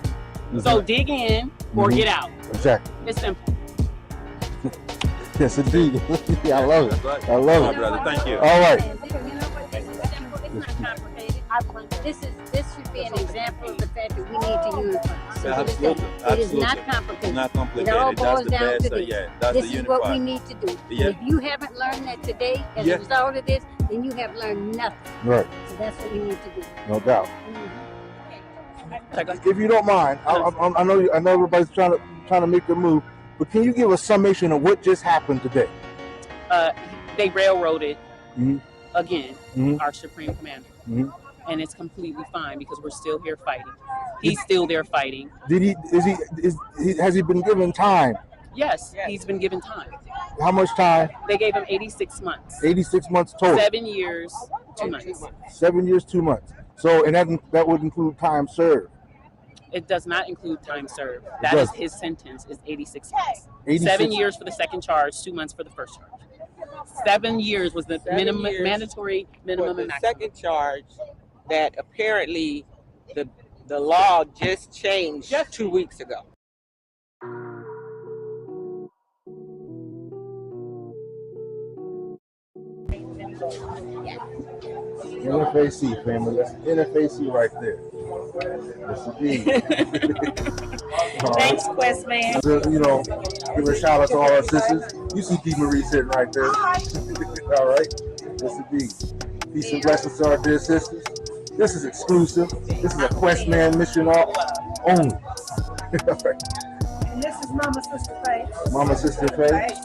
So dig in or get out. Exactly. It's simple. Yes, indeed. I love it. I love it. brother. Thank you. All right. This should be an example of the fact that we need to unify. So Absolutely. it is not complicated. It's not complicated. It all That's boils the down best. to this. That's This the is what we unified. need to do. Yeah. And if you haven't learned that today as a result of this, then you have learned nothing. Right. So that's what we need to do. No doubt. If you don't mind, I know everybody's trying to make a move, but can you give a summation of what just happened today? They railroaded again our Supreme Commander. And it's completely fine because we're still here fighting. He's still there fighting. Has he been given time? Yes, he's been given time. How much time? They gave him 86 months. 86 months total. 7 years, 2 months. 7 years, 2 months. So, and that would include time served. It does not include time served. That is his sentence is 86 months. 7 years for the second charge, 2 months for the first charge. 7 years was the mandatory minimum. The second charge that apparently the law just changed 2 weeks ago. NFAC, family. That's NFAC right there. Yes, indeed. Thanks, Quest Man. You know, give a shout out to all our sisters. You see D. Marie sitting right there. All right. Yes, indeed. Peace and blessings to our dear sisters. This is exclusive. This is a Quest Man mission only. And this is Mama Sister Faith. Mama Sister Faith.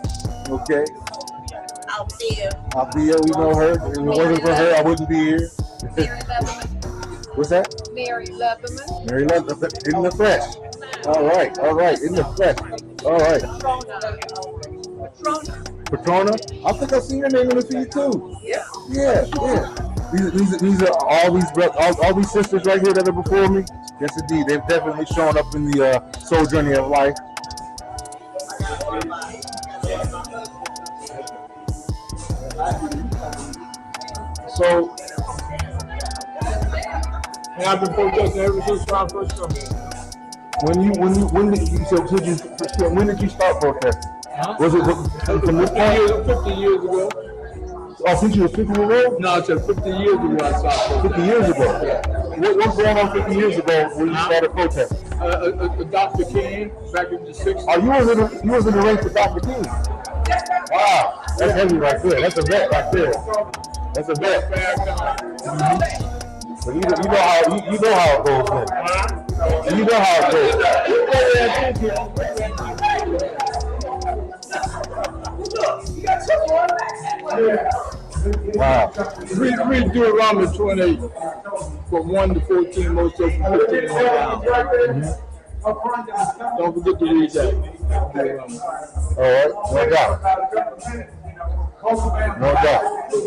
Okay. Althea, we know her. If it wasn't for her, I wouldn't be here. What's that? Mary Leatherman. Mary Leatherman in the flesh. All right, in the flesh. All right. Patrona. I think I've seen your name in the feed too. Yeah. These are all these all these sisters right here that are before me. Yes, indeed. They've definitely shown up in the soul journey of life. So, and I've been protesting ever since I first started. When did you start protesting? Was it from this point? 50 years ago. Oh, since you were 50 years old? No, I said 50 years ago I started protesting. 50 years ago? Yeah. What's going on 50 years ago when you started protesting? Dr. King, back in the 60s. Oh, you was in the race with Dr. King? Wow, that's heavy right there. That's a vet right there. That's a vet. So you know how it goes then. You know how it goes. Wow. Read Deuteronomy 28 from 1 to 14, most of them 15 down. Don't forget to read that. All right, no doubt.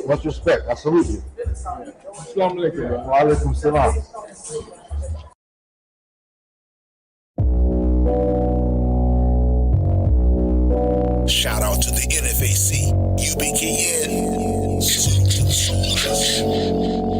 Much respect, absolutely. Assalamu alaikum. Wa alaikum salam. Shout out to the NFAC, UBKN.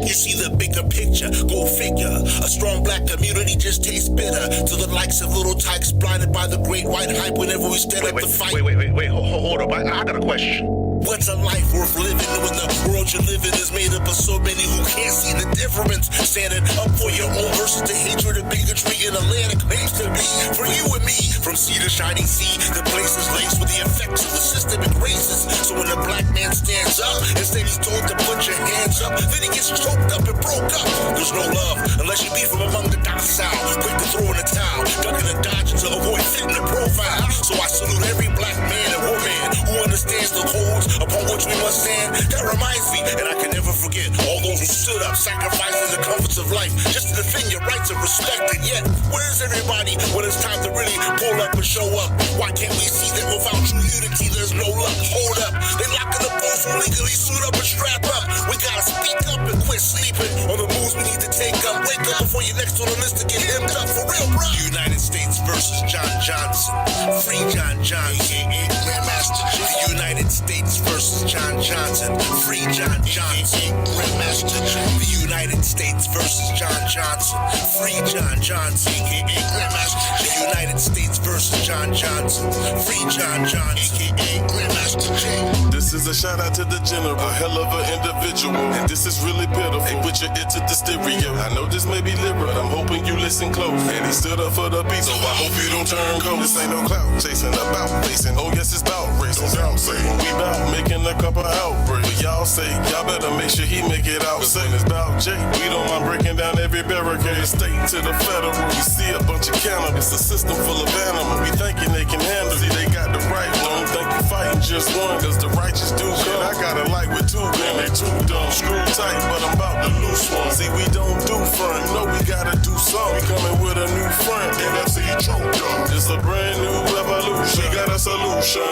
You see the bigger picture, go figure. A strong black community just tastes bitter to the likes of little tykes blinded by the great white hype whenever we stand up to fight. Wait, hold up. I got a question. What's a life worth living when the world you're living is made up of so many who can't see the difference? Standing up for your own versus the hatred and bigotry in a land that claims to be for you and me. From sea to shining sea, the place is laced with the effects of the systemic races. So when the black man stands up, instead he's told to put your hands up, then he gets choked up and broke up. There's no love unless you be from among the docile, quick to throw in the towel, ducking and dodging to avoid fitting the profile. So I salute every black man and woman who understands the codes upon which we must stand. That reminds me, and I can never forget all those who stood up love, sacrificing the comforts of life just to defend your rights and respect. And yet, where's everybody when it's time to really pull up and show up? Why can't we see that without true unity there's no luck? Hold up, they locking up those who legally suit up and strap up. We gotta speak up and quit sleeping on the moves we need to take up. Wake up before you're next on the list to get hemmed up for real, bro. United States versus John Johnson. Free John Johnson, aka Grandmaster Jay. The United States versus John Johnson. Free John Johnson, Grandmaster Jay. The United States versus John Johnson. Free John Johnson, aka Grandmaster Jay. The United States versus John Johnson. Free John Johnson, aka Grandmaster Jay. This is a shout out to the general, a hell of an individual, and this is really pitiful. Hey, put your ear to the stereo. I know this may be liberal, but I'm hoping you listen close. And he stood up for the beat, so I hope you don't turn cold. This ain't no clout chasing, about facing. Oh yes, it's about racing. Don't say we bout making a couple outbreaks. But y'all say y'all better make sure he make it out. Saying it's about Jay. We don't mind breaking down every barricade. State to the federal. We see a bunch of cannabis, a system full of animals. We thinking they can handle it. They got the right one. Don't think you fighting just one, cause the righteous do come. I got a light with two guns, they too dumb. Screw tight, but I'm about to loose one. See, we don't do front, no, we gotta do something. We coming with a new front, NFC choked up. It's a brand new revolution, we got a solution.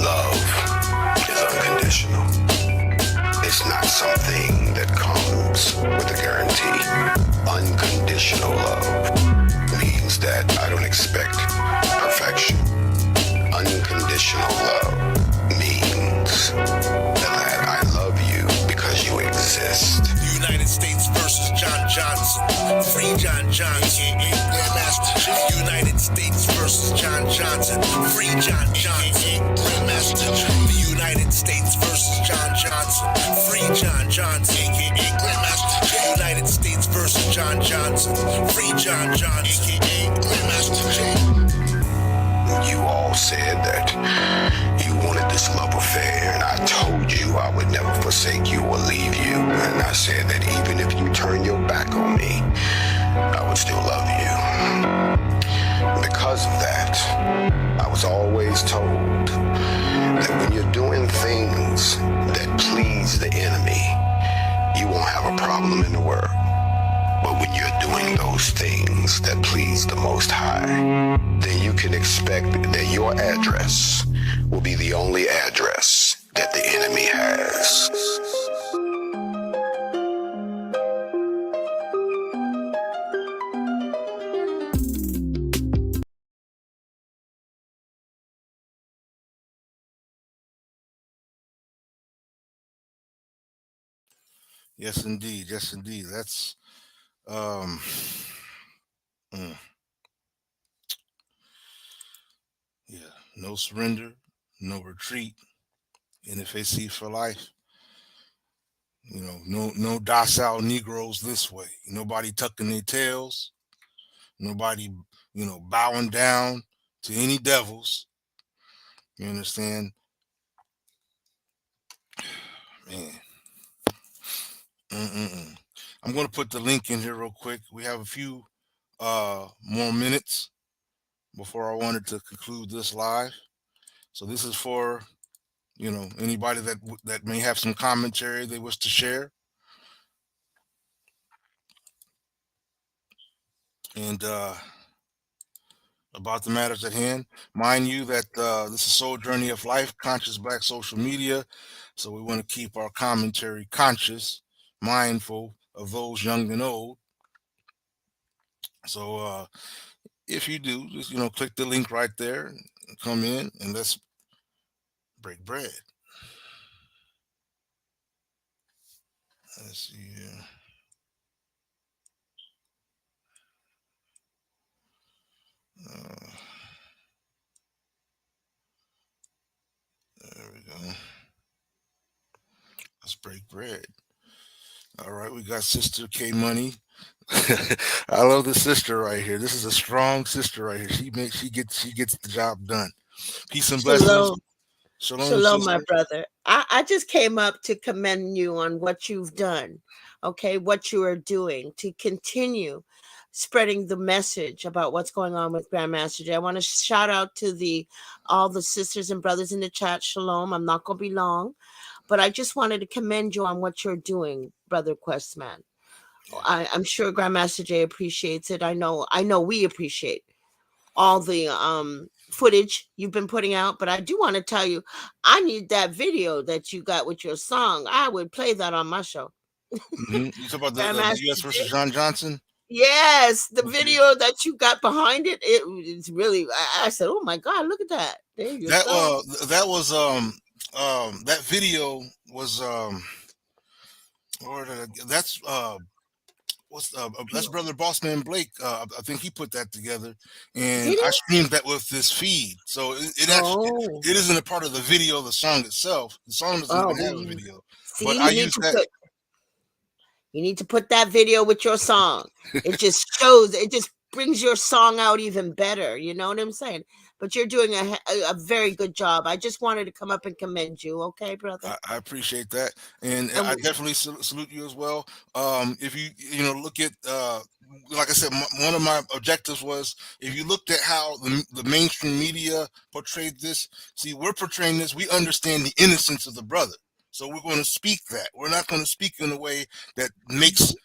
Love is unconditional. It's not something that comes with a guarantee. Unconditional love means that I don't expect perfection. Unconditional love means that I love you because you exist. United States versus John Johnson. Free John Johnson, aka Grandmaster Jay. United States versus John Johnson. Free John Johnson, Grandmaster Jay. The United States versus John Johnson. Free John Johnson, aka Grandmaster Jay. United States versus John Johnson. Free John Johnson, aka Grandmaster Jay. You all said that you wanted this love affair, and I told you I would never forsake you or leave you. And I said that even if you turn your back on me, I would still love you. Because of that, I was always told that when you're doing things that please the enemy, you won't have a problem in the world. But when you're doing those things that please the Most High, then you can expect that your address will be the only address that the enemy has. Yes, indeed. Yes, indeed. That's mm. Yeah, no surrender, no retreat. NFAC for life. You know, no docile Negroes this way. Nobody tucking their tails. Nobody, bowing down to any devils. You understand? Man. I'm going to put the link in here real quick. We have a few more minutes before I wanted to conclude this live. So this is for, anybody that may have some commentary they wish to share. And about the matters at hand. Mind you that this is Soul Journey of Life, Conscious Black Social Media. So we want to keep our commentary conscious, mindful of those young and old. So if you do, just, click the link right there, and come in, and let's break bread. Let's see here. There we go. Let's break bread. All right, we got Sister K Money. I love the sister right here. This is a strong sister right here. She gets the job done. Peace and blessings. Shalom, my brother. I just came up to commend you on what you've done, okay, what you are doing to continue spreading the message about what's going on with Grandmaster Jay. I want to shout out to all the sisters and brothers in the chat. Shalom. I'm not going to be long, but I just wanted to commend you on what you're doing, Brother Questman. I'm sure Grandmaster Jay appreciates it. I know we appreciate all the footage you've been putting out, but I do want to tell you, I need that video that you got with your song. I would play that on my show. You talk about the Grandmaster U.S. versus Jay. John Johnson? Yes, the video that you got behind it, it's really, I said, oh my God, look at that. There you go. That was that video was that's that's Brother Bossman Blake. I think he put that together, and Did I he? streamed that with this feed. So it actually it isn't a part of the video of the song itself. The song doesn't even have a video. See, But I use that. You need to put that video with your song. It just shows, it just brings your song out even better. You know what I'm saying? But you're doing a very good job. I just wanted to come up and commend you. Okay, brother? I appreciate that, and I definitely salute you as well. If you look at like I said, one of my objectives was, if you looked at how the mainstream media portrayed this, see, we're portraying this. We understand the innocence of the brother, so we're going to speak that. We're not going to speak in a way that makes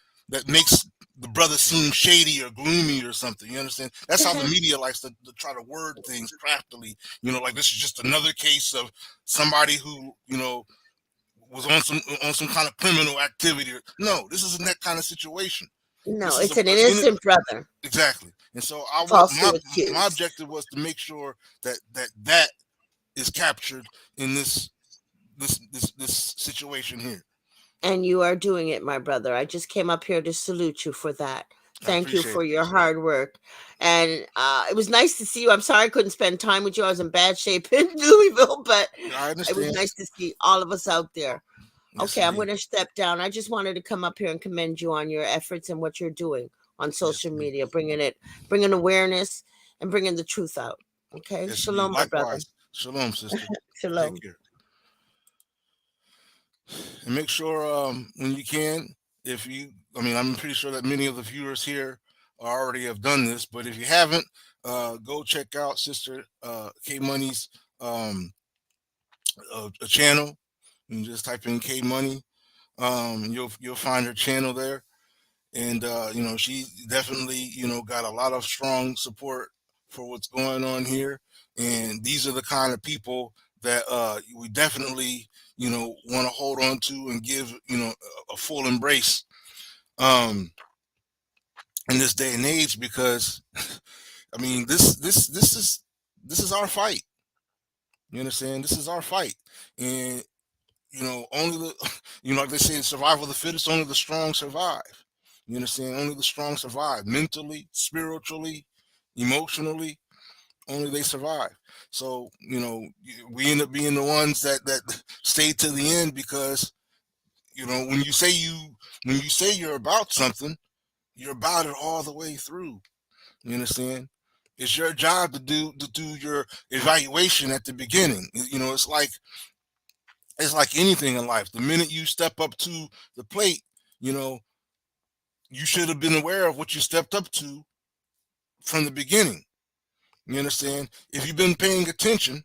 the brother seem shady or gloomy or something. You understand? That's how the media likes to try to word things craftily. Like this is just another case of somebody who was on some kind of criminal activity. No, this isn't that kind of situation. No, it's an innocent brother. Exactly. And so my objective was to make sure that is captured in this situation here. And you are doing it, my brother. I just came up here to salute you for that. Thank you for your hard work. And it was nice to see you. I'm sorry I couldn't spend time with you. I was in bad shape in Louisville, but it was nice to see all of us out there. Yes, okay, I'm going to step down. I just wanted to come up here and commend you on your efforts and what you're doing on social media, bringing awareness and bringing the truth out. Okay, yes, shalom, my brother. Shalom, sister. Shalom. Take care. And make sure when you can, I'm pretty sure that many of the viewers here already have done this, but if you haven't, go check out Sister K Money's a channel. You just type in K Money. You'll find her channel there, and she definitely got a lot of strong support for what's going on here, and these are the kind of people that we definitely want to hold on to and give a full embrace in this day and age, because this is our fight. You understand? This is our fight, and only like they say, survival of the fittest. Only the strong survive. You understand? Only the strong survive, mentally, spiritually, emotionally. Only they survive. So we end up being the ones that stay to the end, because when you say you're about something, you're about it all the way through. You understand? It's your job to do your evaluation at the beginning. It's like anything in life. The minute you step up to the plate, you should have been aware of what you stepped up to from the beginning. You understand? If you've been paying attention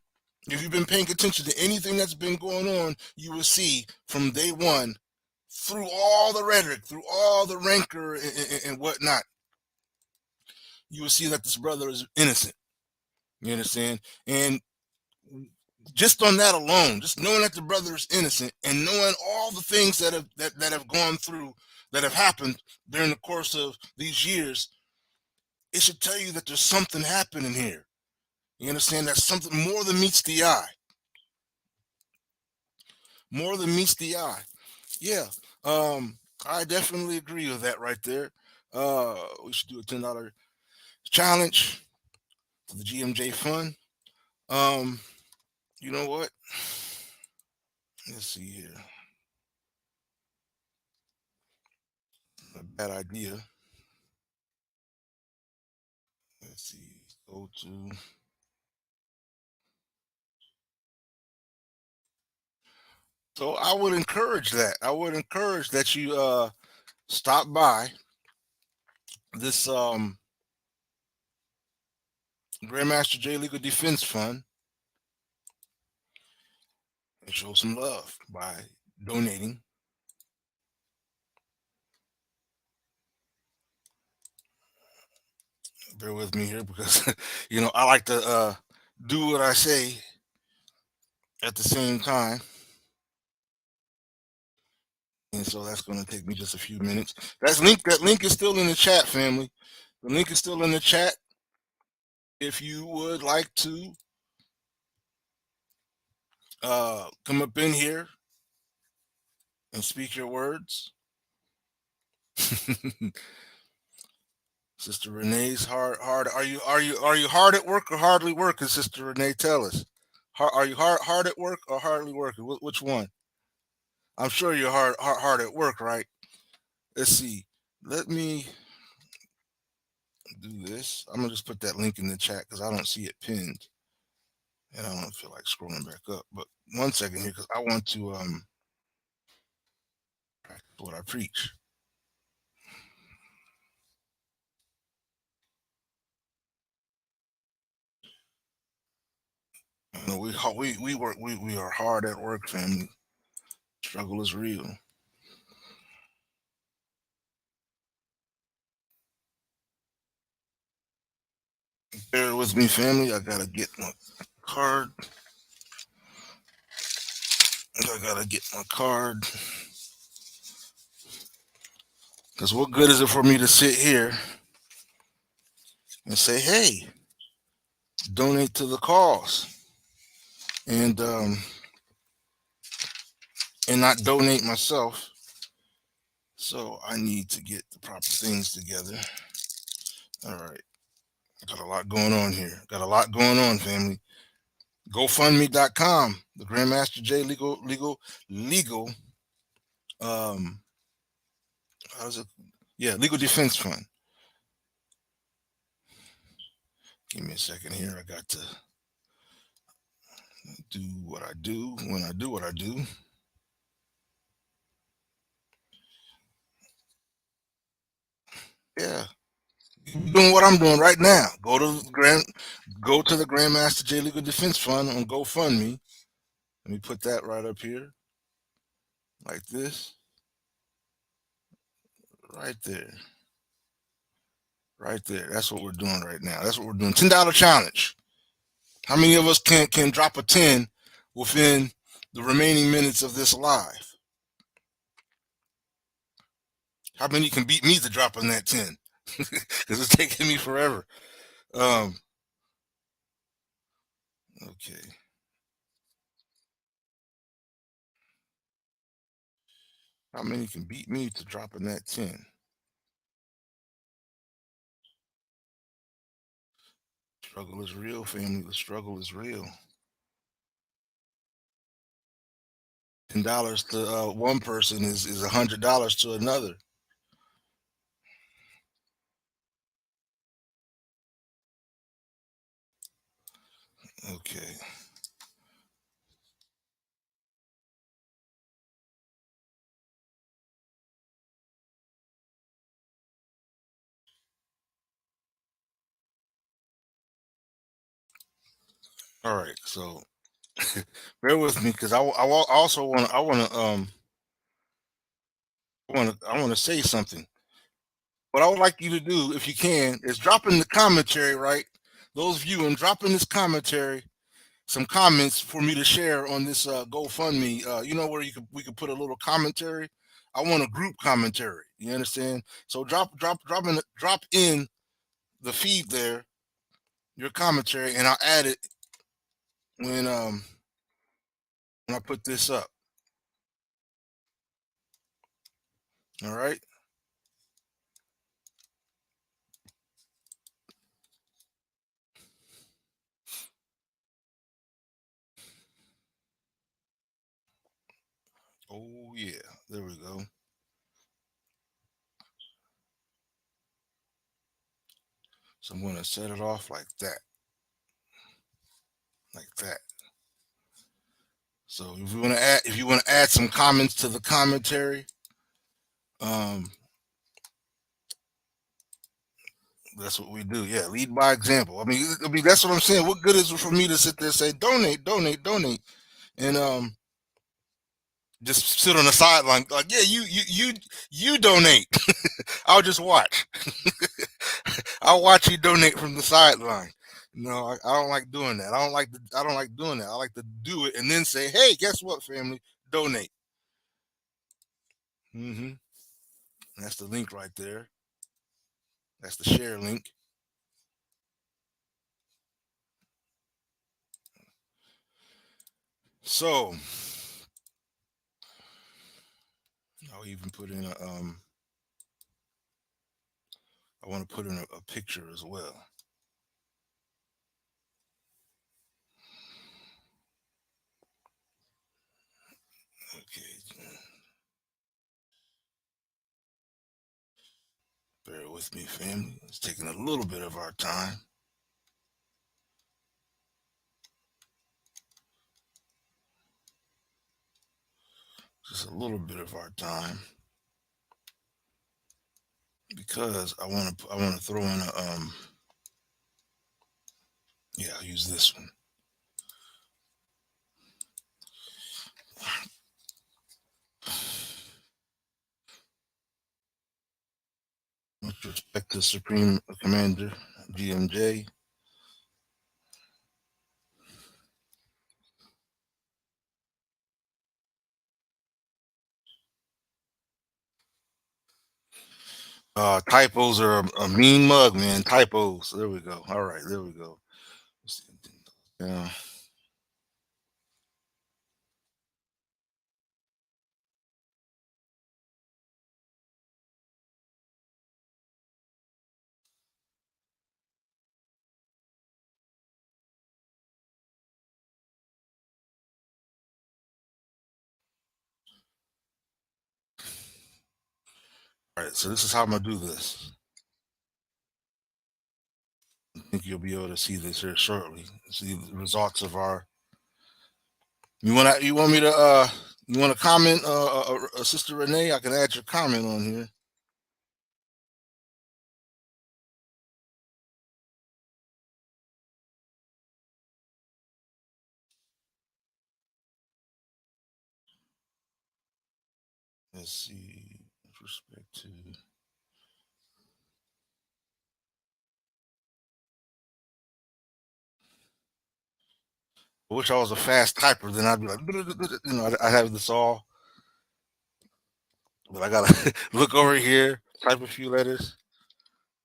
to anything that's been going on, you will see from day one, through all the rhetoric, through all the rancor and whatnot, you will see that this brother is innocent. You understand? And just on that alone, just knowing that the brother is innocent, and knowing all the things that have gone through, that have happened during the course of these years, it should tell you that there's something happening here. You understand? That's something more than meets the eye. More than meets the eye. Yeah. I definitely agree with that right there. We should do a $10 challenge to the GMJ fund. You know what? Let's see here. A bad idea. Let's see. Go to. So I would encourage that. I would encourage that you stop by this Grandmaster Jay Legal Defense Fund, and show some love by donating. Bear with me here because I like to do what I say at the same time. And so that's going to take me just a few minutes. That link is still in the chat, family. The link is still in the chat. If you would like to come up in here and speak your words. Sister Renee's hard. Are you hard at work or hardly working, Sister Renee? Tell us. Are you hard at work or hardly working? Which one? I'm sure you're hard at work, right? Let's see. Let me do this. I'm gonna just put that link in the chat because I don't see it pinned, and I don't feel like scrolling back up. But 1 second here, because I want to practice what I preach. We work. We are hard at work, family. Struggle is real. Bear with me, family. I gotta get my card. Because what good is it for me to sit here and say, hey, donate to the cause, and not donate myself? So I need to get the proper things together. All right. Got a lot going on here. Got a lot going on, family. GoFundMe.com, the Grandmaster Jay legal how's it? Yeah, Legal Defense Fund. Give me a second here. I got to do what I do when I do what I do. Yeah. Doing what I'm doing right now. Go to the Grandmaster Jay Legal Defense Fund on GoFundMe. Let me put that right up here. Like this. Right there. Right there. That's what we're doing right now. That's what we're doing. $10 challenge. How many of us can drop a 10 within the remaining minutes of this live? How many can beat me to dropping that 10? Because it's taking me forever. Okay. How many can beat me to dropping that 10? Struggle is real, family. The struggle is real. $10 to one person is $100 to another. Okay. All right. So bear with me because I also want to say something. What I would like you to do, if you can, is drop in the commentary, right? Those viewing, drop in this commentary some comments for me to share on this GoFundMe. Where we could put a little commentary. I want a group commentary. You understand? So drop in the feed there your commentary, and I'll add it when I put this up. All right. Oh yeah, there we go. So I'm going to set it off like that. Like that. So if you want to add some comments to the commentary, that's what we do. Yeah, lead by example. I mean that's what I'm saying. What good is it for me to sit there and say donate, and just sit on the sideline, like, yeah, you donate. I'll just watch. I'll watch you donate from the sideline. No, I don't like doing that. I don't like doing that. I like to do it and then say, hey, guess what, family? Donate. That's the link right there. That's the share link. So I'll even put in a I want to put in a picture as well. Okay. Bear with me, family. It's taking a little bit of our time. Just a little bit of our time. Because I want to throw in a yeah, I'll use this one. Much respect to Supreme Commander GMJ. Typos are a mean mug, man. Typos. There we go. All right, there we go. Yeah. All right, so this is how I'm gonna do this. I think you'll be able to see this here shortly. See the results of our. You want me to you want to comment, Sister Renee? I can add your comment on here. Let's see. With respect to. I wish I was a fast typer. Then I'd be like, you know, I have this all. But I gotta look over here, type a few letters,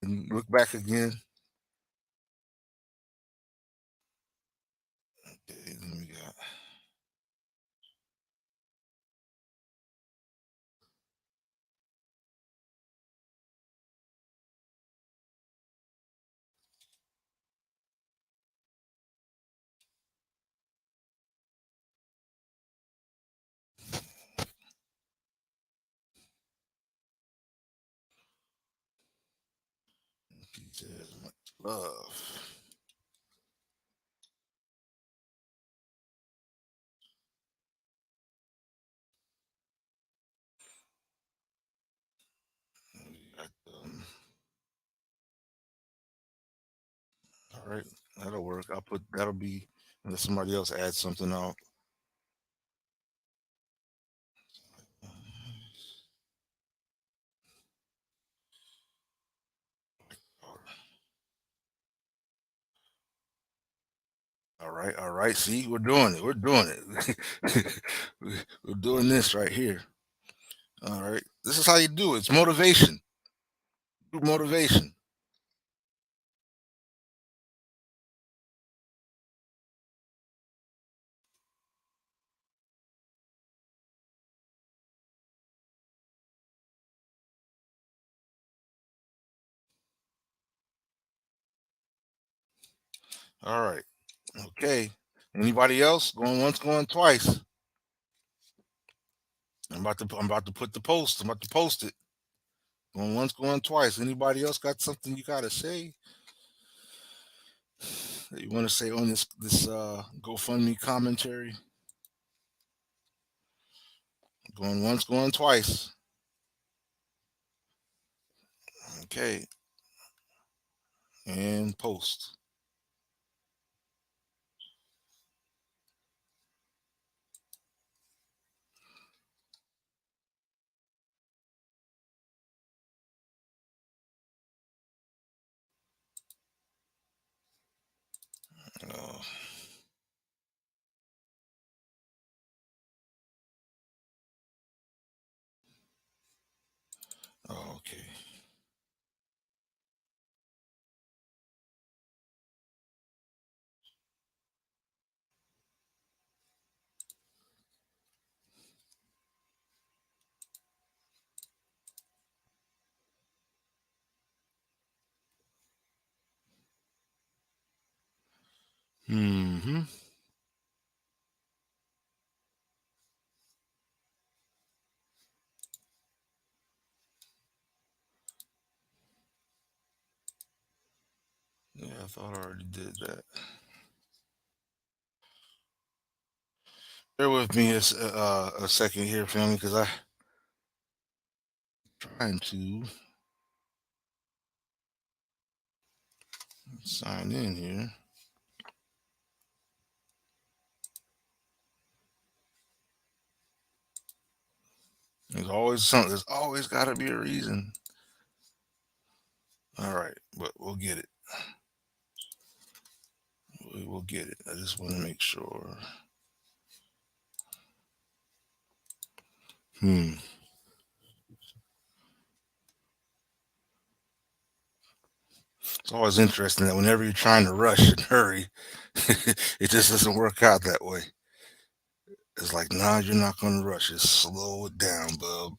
and look back again. Okay, then we got. He says, much love. All right, that'll work. That'll be unless somebody else adds something out. All right. See, we're doing it. We're doing it. We're doing this right here. All right. This is how you do it. It's motivation. Group motivation. All right. Okay. Anybody else? Going once, going twice. I'm about to put the post. I'm about to post it. Going once, going twice. Anybody else got something you gotta say? That you want to say on this GoFundMe commentary? Going once, going twice. Okay. And post. Okay. Mm-hmm. Yeah, I thought I already did that. Bear with me a second here, family, because I trying to sign in here. There's always something. There's always got to be a reason. All right, but we'll get it. We will get it. I just want to make sure. It's always interesting that whenever you're trying to rush and hurry, it just doesn't work out that way. It's like, nah, you're not going to rush it. Slow it down, bub.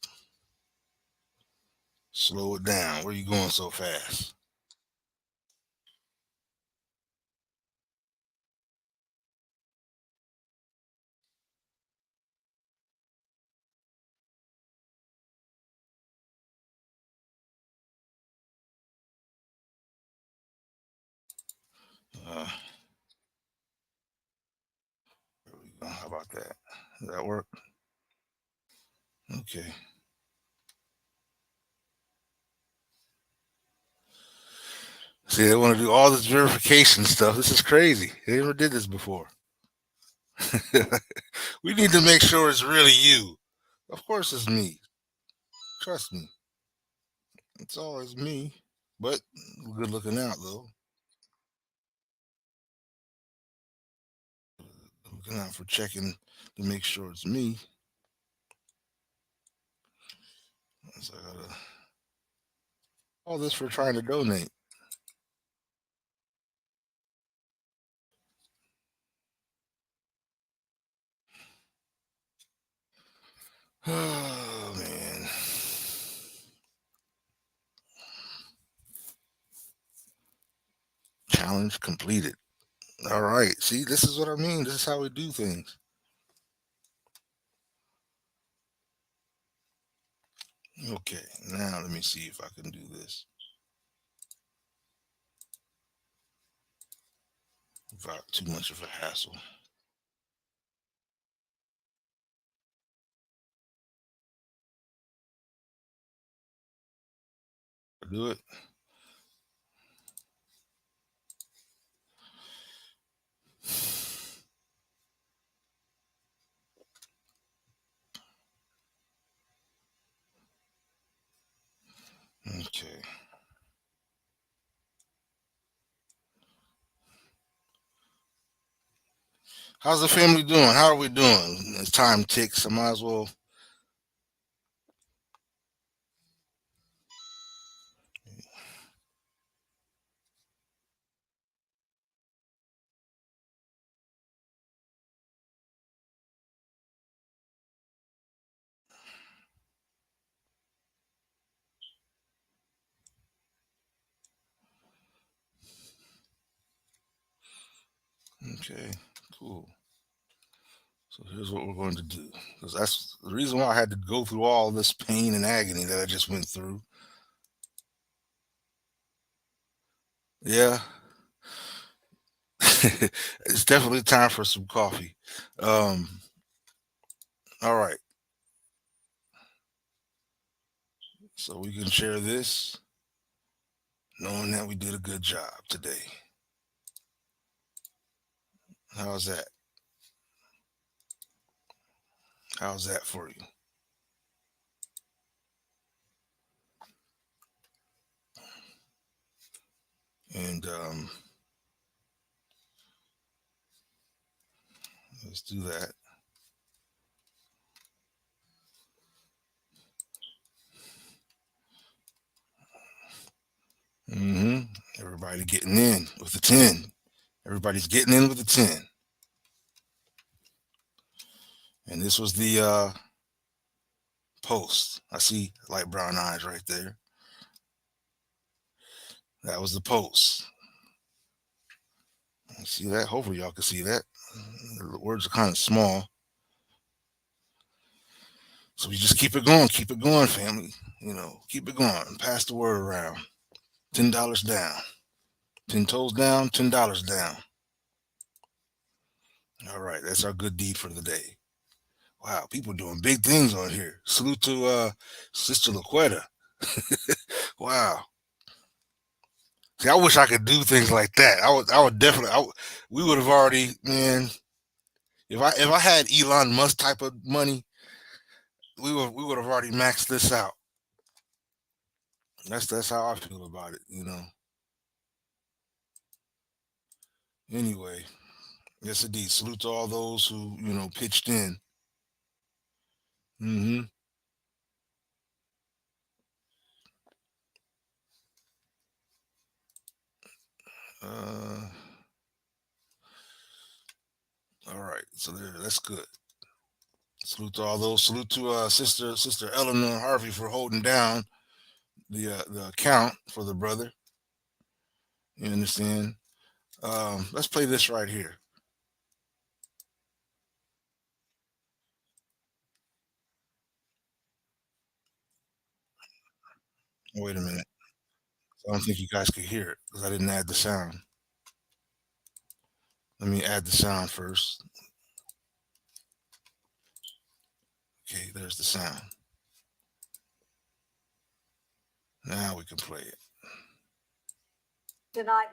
Slow it down. Where you going so fast? There we go. How about that? Does that work? Okay. See, they want to do all this verification stuff. This is crazy. They never did this before. We need to make sure it's really you. Of course it's me. Trust me. It's always me. But good looking out though. Looking out for checking to make sure it's me. So I gotta all this for trying to donate. Oh man. Challenge completed. All right. See, this is what I mean. This is how we do things. Okay. Now let me see if I can do this without too much of a hassle. Do it. Okay. How's the family doing? How are we doing? As time ticks, I might as well. Okay, cool. So here's what we're going to do. Because that's the reason why I had to go through all this pain and agony that I just went through. Yeah. It's definitely time for some coffee. Um, all right. So we can share this, knowing that we did a good job today. How's that? How's that for you? And let's do that. Everybody getting in with the 10. Everybody's getting in with the 10. And this was the post. I see light brown eyes right there. That was the post. See that? Hopefully y'all can see that. The words are kind of small. So we just keep it going, family. You know, keep it going. Pass the word around. $10 down. 10 toes down, $10 down. All right, that's our good deed for the day. Wow, people doing big things on here. Salute to Sister Laquetta. Wow. See, I wish I could do things like that. I would definitely. We would have already, man. If I had Elon Musk type of money, we would have already maxed this out. That's how I feel about it, you know. Anyway, yes indeed. Salute to all those who, you know, pitched in. Mm-hmm. All right, so that's good. Salute to all those. Salute to Sister Eleanor Harvey for holding down the account for the brother. You understand? Let's play this right here. Wait a minute. I don't think you guys could hear it because I didn't add the sound. Let me add the sound first. Okay, there's the sound. Now we can play it. Tonight,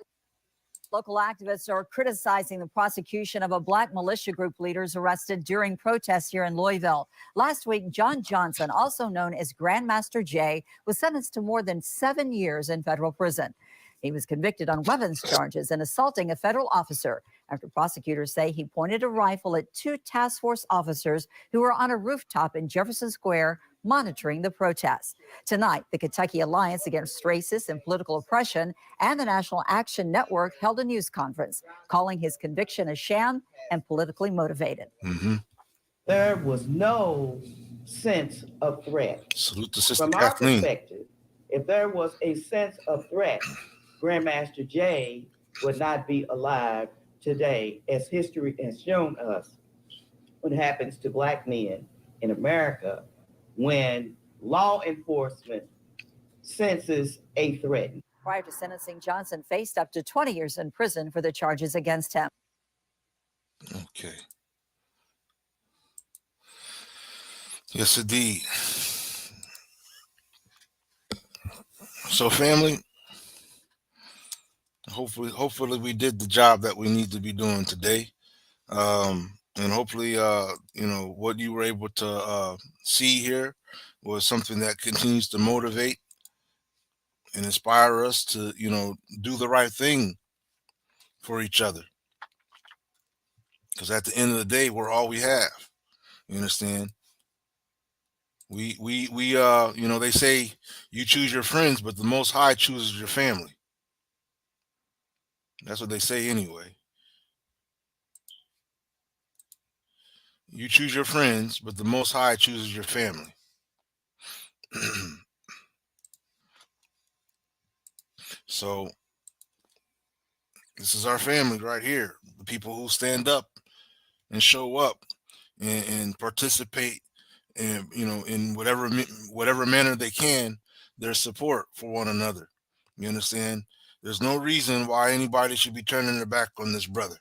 local activists are criticizing the prosecution of a black militia group leaders arrested during protests here in Louisville. Last week, John Johnson, also known as Grandmaster Jay, was sentenced to more than 7 years in federal prison. He was convicted on weapons charges and assaulting a federal officer after prosecutors say he pointed a rifle at 2 task force officers who were on a rooftop in Jefferson Square monitoring the protests. Tonight, the Kentucky Alliance Against Racist and Political Oppression and the National Action Network held a news conference calling his conviction a sham and politically motivated. Mm-hmm. There was no sense of threat. Salute to Sister From Kathleen. our perspective, if there was a sense of threat, Grandmaster Jay would not be alive today, as history has shown us what happens to black men in America when law enforcement senses a threat. Prior to sentencing, Johnson faced up to 20 years in prison for the charges against him. Okay. Yes, indeed. So, family, hopefully we did the job that we need to be doing today. And hopefully, you know, what you were able to see here was something that continues to motivate and inspire us to, you know, do the right thing for each other. Because at the end of the day, we're all we have. You understand? We you know, they say you choose your friends, but the Most High chooses your family. That's what they say anyway. You choose your friends, but the Most High chooses your family. So this is our family right here. The people who stand up and show up and participate in, you know, in whatever manner they can, their support for one another. You understand? There's no reason why anybody should be turning their back on this brother.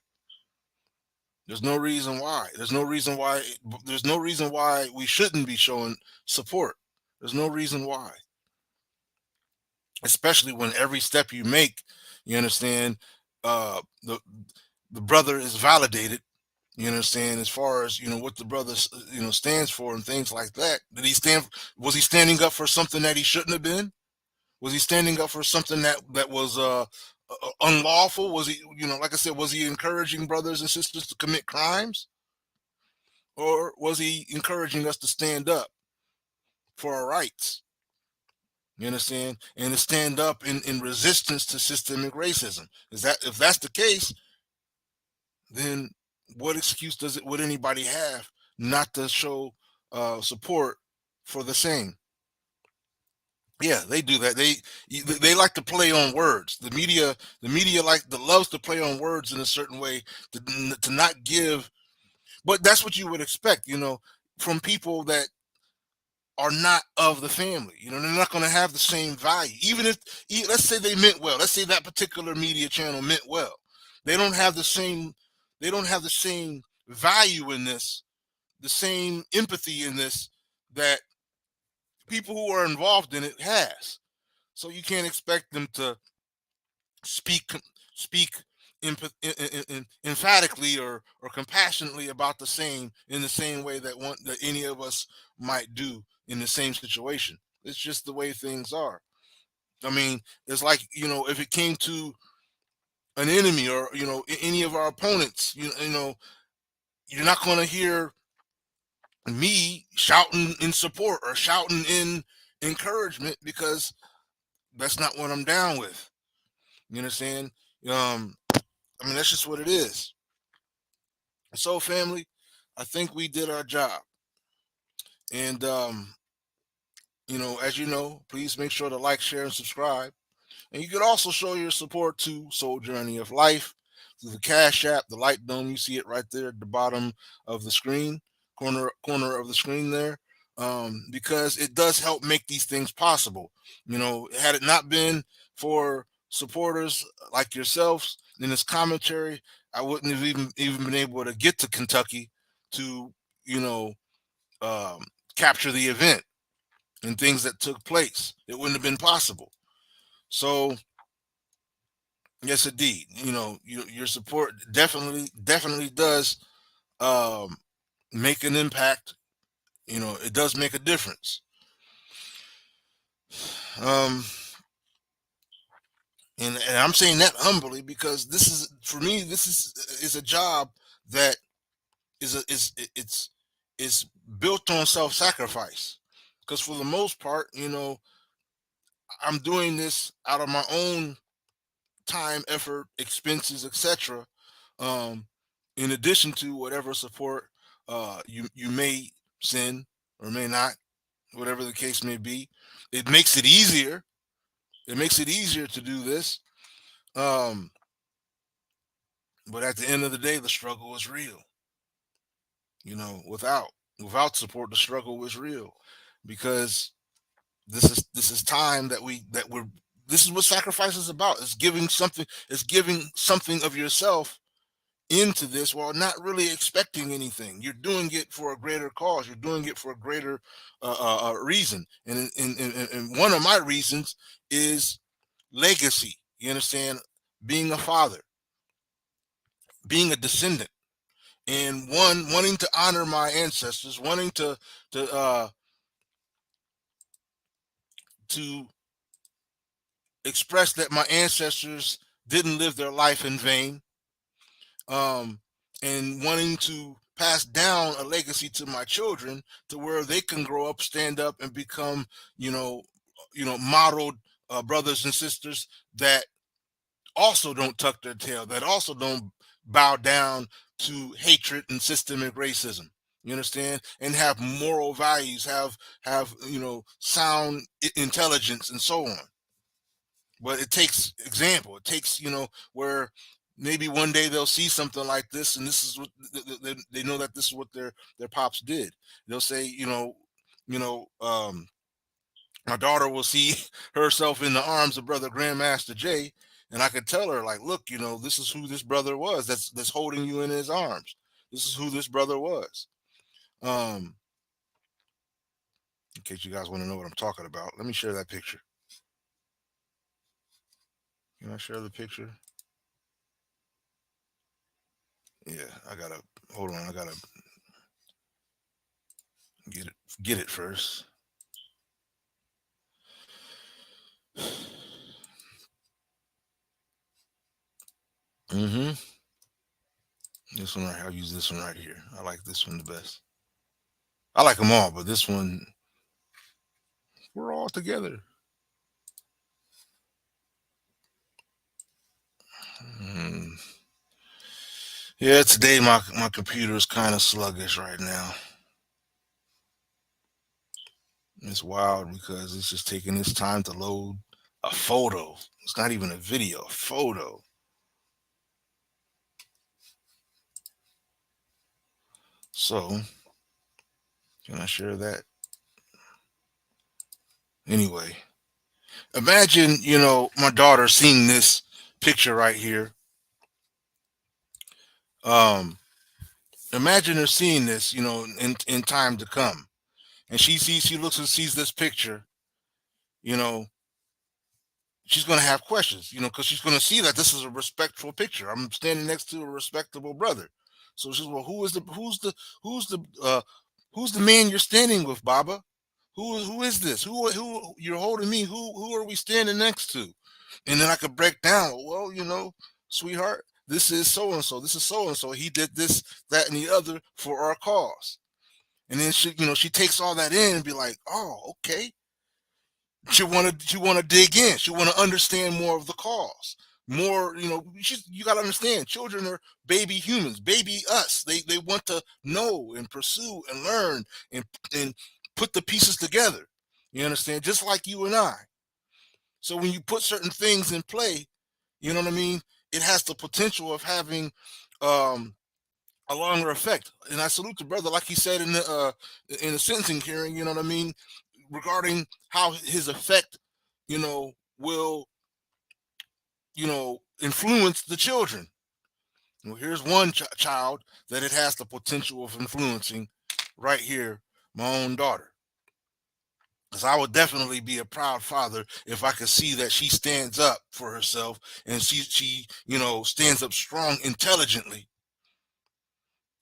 There's no reason why. There's no reason why we shouldn't be showing support. There's no reason why. Especially when every step you make, you understand, the brother is validated. You understand, as far as, you know, what the brother, you know, stands for and things like that. Was he standing up for something that he shouldn't have been? Was he standing up for something that was unlawful? Was he, you know, like I said, was he encouraging brothers and sisters to commit crimes? Or was he encouraging us to stand up for our rights? You understand? And to stand up in resistance to systemic racism. If that's the case, then what excuse would anybody have not to show support for the same? Yeah, they do that. They like to play on words. The media loves to play on words in a certain way to not give. But that's what you would expect, from people that are not of the family. They're not going to have the same value. Even if, let's say they meant well. Let's say that particular media channel meant well. They don't have the same. They don't have the same value in this, the same empathy in this that people who are involved in it has. So you can't expect them to speak emphatically or compassionately about the same in the same way that any of us might do in the same situation. It's just the way things are. I mean, it's like, if it came to an enemy or any of our opponents, you're not going to hear me shouting in support or shouting in encouragement, because that's not what I'm down with. You understand? I mean, that's just what it is. So, family, I think we did our job. And, as you know, please make sure to like, share, and subscribe. And you can also show your support to Soul Journey of Life through the Cash App, the light dome. You see it right there at the bottom of the screen, corner of the screen there, because it does help make these things possible. Had it not been for supporters like yourselves in this commentary, I wouldn't have even been able to get to Kentucky to, you know, um, capture the event and things that took place. It wouldn't have been possible. So, yes, indeed, your support definitely does make an impact. It does make a difference. Um, and I'm saying that humbly, because this is, for me, this is a job that it's built on self-sacrifice. Because for the most part, I'm doing this out of my own time, effort, expenses, etc. Um, in addition to whatever support you may send or may not, whatever the case may be. It makes it easier. It makes it easier to do this. Um, but at the end of the day, the struggle is real. Without support, the struggle is real, because this is time that we're this is what sacrifice is about. It's giving something of yourself into this while not really expecting anything. You're doing it for a greater cause. You're doing it for a greater reason. And one of my reasons is legacy. You understand? Being a father, being a descendant, and wanting to honor my ancestors, wanting to to express that my ancestors didn't live their life in vain, um, and wanting to pass down a legacy to my children to where they can grow up, stand up, and become, modeled brothers and sisters that also don't tuck their tail, that also don't bow down to hatred and systemic racism. You understand? And have moral values, have sound intelligence, and so on. But it takes example. It takes, where maybe one day they'll see something like this, and this is what they know, that this is what their pops did. They'll say, my daughter will see herself in the arms of brother Grandmaster Jay, and I could tell her, like, look, this is who this brother was that's holding you in his arms. This is who this brother was. In case you guys want to know what I'm talking about, let me share that picture. Can I share the picture? Yeah, I gotta hold on. I gotta get it first. Mm-hmm. This one right. I'll use this one right here. I like this one the best. I like them all, but this one, we're all together. Yeah, today my computer is kind of sluggish right now. It's wild because it's just taking its time to load a photo. It's not even a video, a photo. So, can I share that? Anyway, imagine, my daughter seeing this picture right here. Imagine her seeing this, in time to come. And she looks and sees this picture, you know, she's going to have questions, because she's going to see that this is a respectful picture. I'm standing next to a respectable brother. So she's, well, who's the man you're standing with, Baba? Who is this? Who you're holding me? Who are we standing next to? And then I could break down. Well, sweetheart, this is so and so. This is so and so. He did this, that, and the other for our cause. And then she takes all that in and be like, oh, okay. She want to dig in. She want to understand more of the cause. More, you got to understand. Children are baby humans, baby us. They want to know and pursue and learn and put the pieces together. You understand? Just like you and I. So when you put certain things in play, you know what I mean? It has the potential of having a longer effect. And I salute the brother, like he said in the sentencing hearing. You know what I mean? Regarding how his effect, will, influence the children. Well, here's one child that it has the potential of influencing right here, my own daughter. Because I would definitely be a proud father if I could see that she stands up for herself and she stands up strong intelligently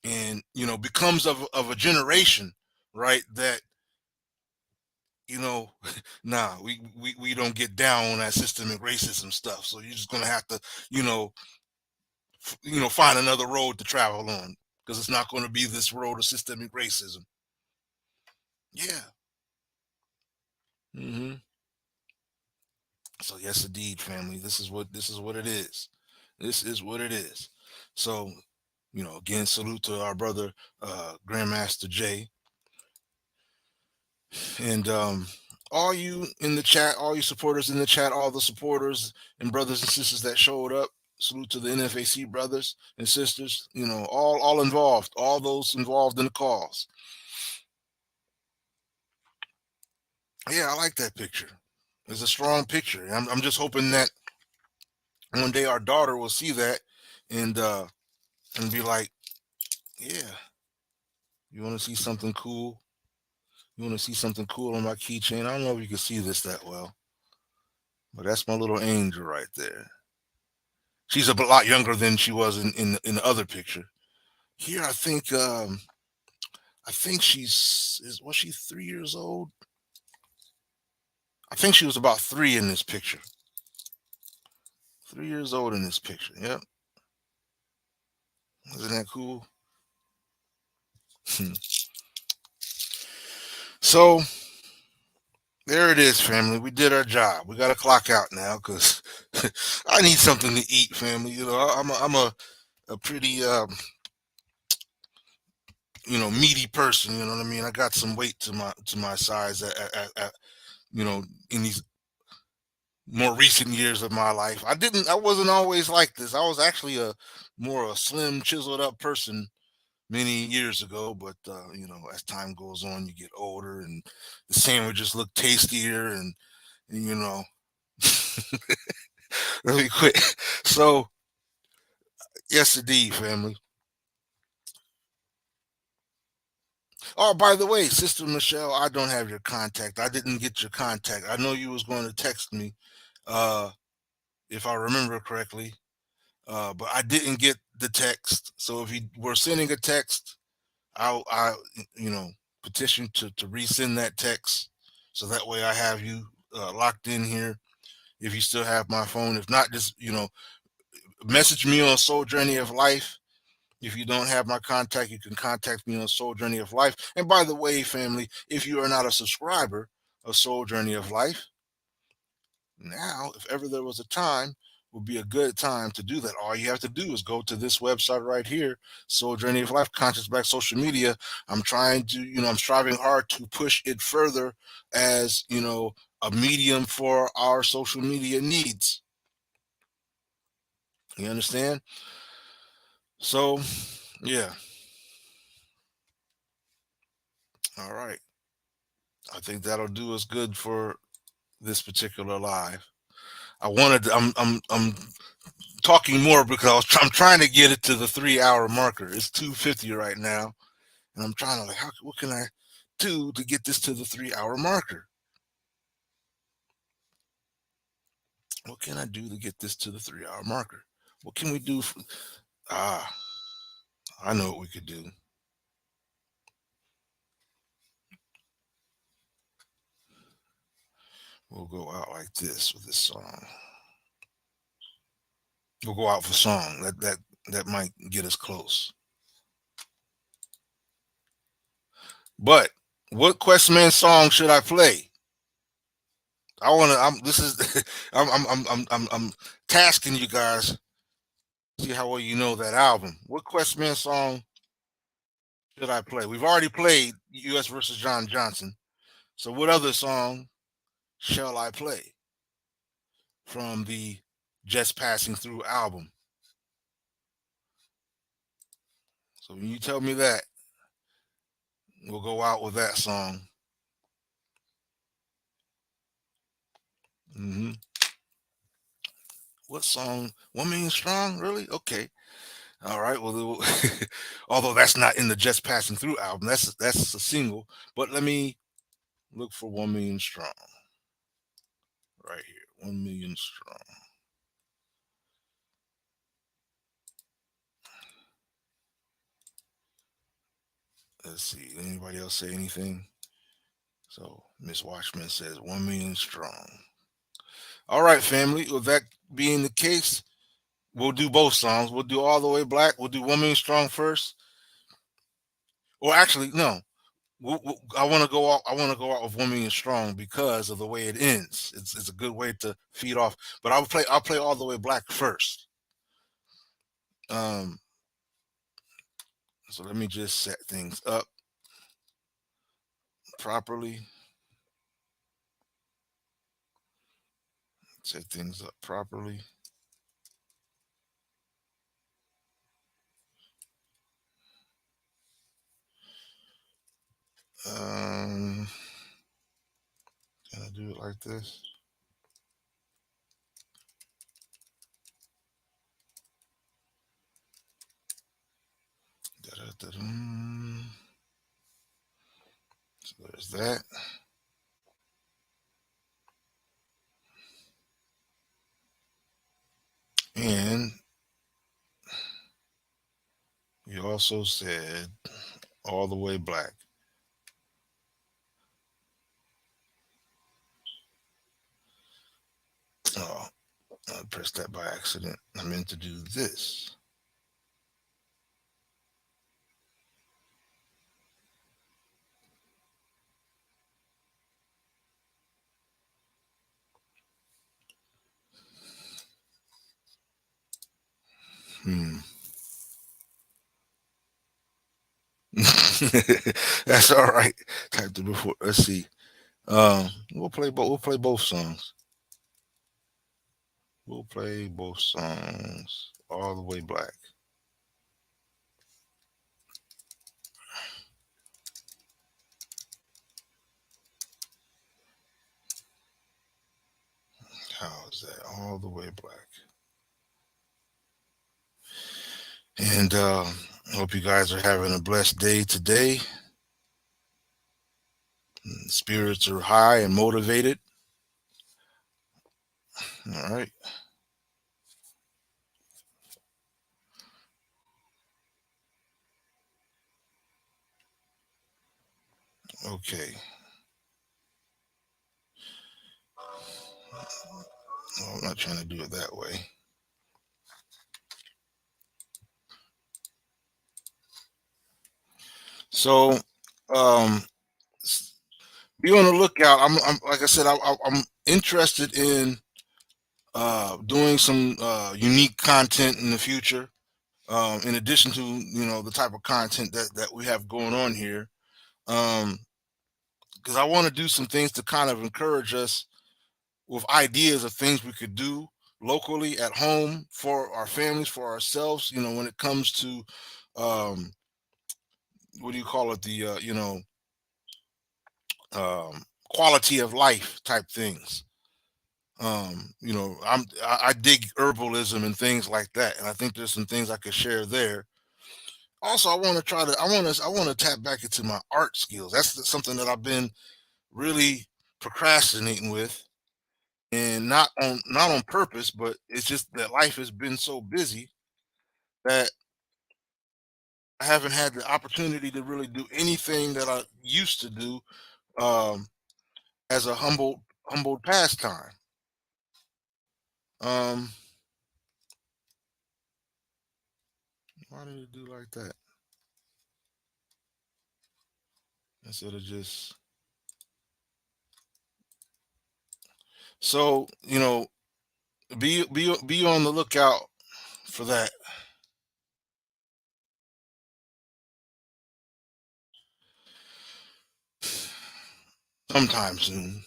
and, becomes of a generation, right, that nah, we don't get down on that systemic racism stuff. So you're just gonna have to, find another road to travel on because it's not going to be this road of systemic racism. Yeah. So yes, indeed, family. This is what it is. This is what it is. So, again, salute to our brother, Grandmaster Jay, and all you in the chat, all you supporters in the chat, all the supporters and brothers and sisters that showed up. Salute to the NFAC brothers and sisters. All involved, all those involved in the cause. Yeah, I like that picture. It's a strong picture. I'm just hoping that one day our daughter will see that and be like, yeah, you want to see something cool? You want to see something cool on my keychain? I don't know if you can see this that well, but that's my little angel right there. She's a lot younger than she was in the other picture. Here, I think was she 3 years old? I think she was about 3 in this picture. 3 years old in this picture. Yep. Isn't that cool? So there it is, family. We did our job. We got to clock out now because I need something to eat, family. I'm a pretty meaty person. You know what I mean? I got some weight to my size in these more recent years of my life. I wasn't always like this. I was actually a slim, chiseled up person many years ago, but as time goes on, you get older and the sandwiches look tastier and let me quit. So yes indeed, family. Oh, by the way, Sister Michelle, I don't have your contact. I didn't get your contact. I know you was going to text me, if I remember correctly, but I didn't get the text. So if you were sending a text, I petition to resend that text, so that way I have you locked in here. If you still have my phone, if not, just message me on Soul Journey of Life. If you don't have my contact, you can contact me on Soul Journey of Life. And by the way, family, if you are not a subscriber of Soul Journey of Life, now, if ever there was a time would be a good time to do that. All you have to do is go to this website right here, Soul Journey of Life, Conscious Black Social Media. I'm trying to, I'm striving hard to push it further as, a medium for our social media needs. You understand? So, yeah. All right. I think that'll do us good for this particular live. I'm talking more because I'm trying to get it to the 3-hour marker. It's 2:50 right now, and I'm trying to what can I do to get this to the 3-hour marker? What can I do to get this to the 3-hour marker? What can we do? I know what we could do. We'll go out like this with this song. We'll go out for song. That might get us close. But what Questman song should I play? I'm tasking you guys. See how well you know that album. What Questman song should I play? We've already played U.S. versus John Johnson. So what other song shall I play from the Just Passing Through album? So when you tell me that, we'll go out with that song. What song? 1 Million Strong? Really? Okay. All right. Well, although that's not in the Just Passing Through album, that's a single. But let me look for 1 Million Strong. Right here, 1 Million Strong. Let's see. Anybody else say anything? So Miss Watchman says 1 Million Strong. All right, family. With that being the case, we'll do both songs. We'll do All the Way Black. We'll do 1 Million Strong first. Or actually, no. I want to go out. I want to go out with 1 Million Strong because of the way it ends. It's a good way to feed off. But I'll play All the Way Black first. So let me just set things up properly. Set things up properly. Can I do it like this? So there's that. And we also said All the Way Black. Oh, I pressed that by accident. I meant to do this. That's all right. Typed it before. Let's see. We'll play both songs. We'll play both songs. All the Way Black. How is that? All the Way Black. And I hope you guys are having a blessed day today. Spirits are high and motivated. All right. Okay. No, I'm not trying to do it that way. So, be on the lookout. I'm like I said, I'm interested in doing some unique content in the future. In addition to the type of content that we have going on here, because I want to do some things to kind of encourage us with ideas of things we could do locally at home for our families, for ourselves. When it comes to um, what do you call it? The quality of life type things. I dig herbalism and things like that, and I think there's some things I could share there. Also, I want to try to I want to tap back into my art skills. That's something that I've been really procrastinating with, and not on purpose, but it's just that life has been so busy that I haven't had the opportunity to really do anything that I used to do um, as a humbled pastime. Um, why did it do like that? Instead of just so be on the lookout for that sometime soon.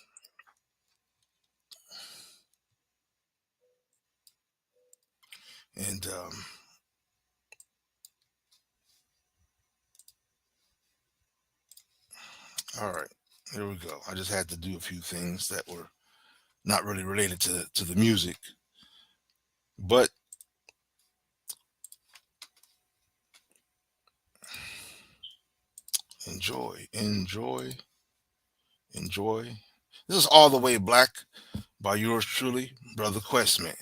And all right, here we go. I just had to do a few things that were not really related to the music, but enjoy. This is All the Way Black by yours truly, Brother Questman.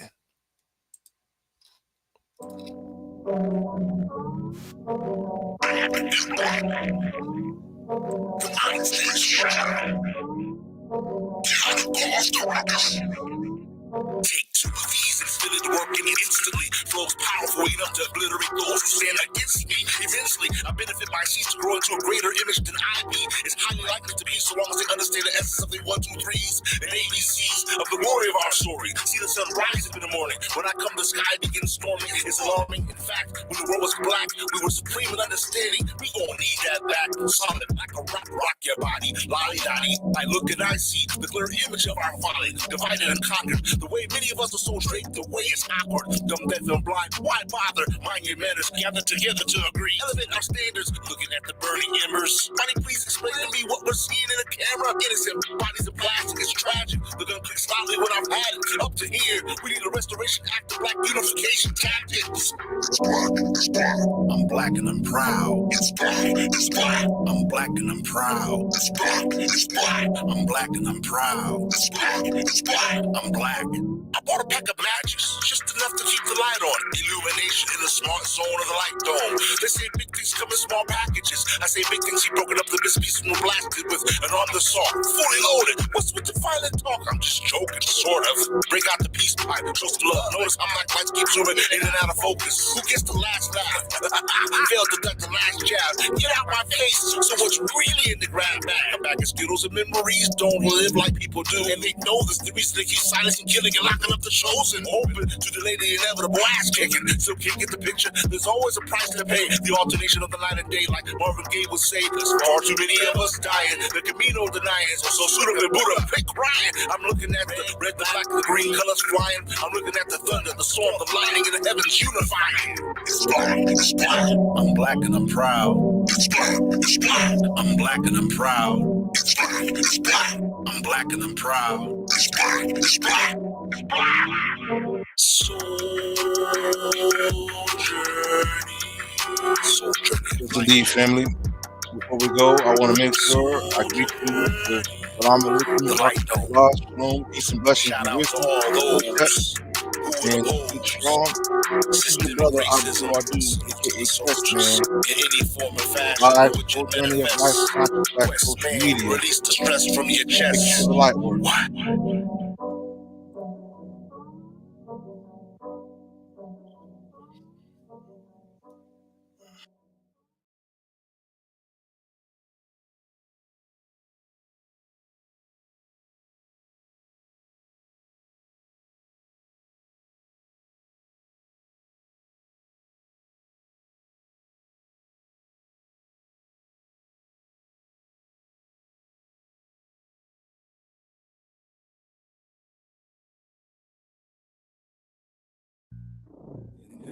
Take two of these and spit it working instantly. Flows powerful enough to obliterate those who stand against me. Eventually, I benefit by cease to grow into a greater image than I be. It's highly likely to be so long as they understand the essence of the 1, 2, 3s and ABCs of the glory of our story. See the sun rising in the morning. When I come, the sky begins storming. It's alarming. In fact, when the world was black, we were supreme in understanding. We gon' need that back. Solid like a rock your body. Lolly dotty. I look and I see the clear image of our folly. Divided and conquered. The way many of us are so straight, the way it's awkward. Dumb, deaf, and blind. Why bother? Mind your manners. Gather together to agree. Elevate our standards. Looking at the burning embers. Buddy, please explain to me what we're seeing in the camera. Innocent bodies of plastic. It's tragic. They're gonna click slowly when I've had it. Up to here. We need a restoration act of black unification tactics. It's black. It's black. I'm black and I'm proud. It's black. It's black. I'm black and I'm proud. It's black. It's black. I'm black and I'm proud. It's black. It's black. I'm black. I bought a pack of matches, just enough to keep the light on. Illumination in the smart zone of the light dome. They say big things come in small packages. I say big things, he broken up the best pieces and were blasted with an armed assault. Fully loaded. What's with the violent talk? I'm just joking, sort of. Break out the peace pipe, show some love. Notice how my lights keep zooming in and out of focus. Who gets the last laugh? Failed to duck the last jab. Get out my face. So what's really in the grab bag? A bag of Skittles and memories don't live like people do. And they know this. The reason they keep silencing, killing, and locking up the chosen. Open to delay the inevitable ass kicking. So can't get the picture. There's always a price to pay. The alternation of the night and day, like Marvin Gaye would say. There's far too many of us dying. The Camino denying. So sooner than Buddha, quit crying. I'm looking at the red, the black, the green colors flying. I'm looking at the thunder, the storm, the lightning, and the heavens unifying. It's black, it's black. I'm black and I'm proud. It's black, it's black. I'm black and I'm proud. It's black, it's black. I'm black and I'm proud. It's black, it's black. It's black. Soul journey. Yes, indeed, family. Before we go, I want to make sure I greet you with the Salam alaikum, rahmatullah, shalom, peace and blessings Shout be out with to you. all Hotep, those who and oppose keep strong. This is your systemic brother racism, Abdul Adu, aka soldiers Questman, in any form or fashion live in which it full journey of life manifests. conscious black Quest social man, media. release the stress from your Make chest. sure the light works. What?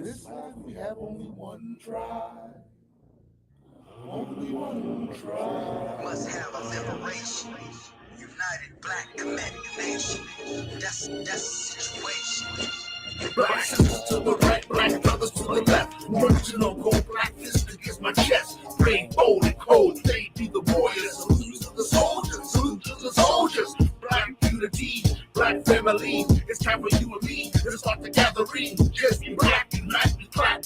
this life we have only one try. Only one try. Must have a liberation. United Black Nation. That's the situation. Black sisters to the right, black brothers to the left. Original gold, black fist against my chest. Brave, bold, and cold. They be the warriors. Salute to the soldiers. Salute to the soldiers. Black unity, black family. It's time for you and me to start the gathering. Just be black, unite, be black.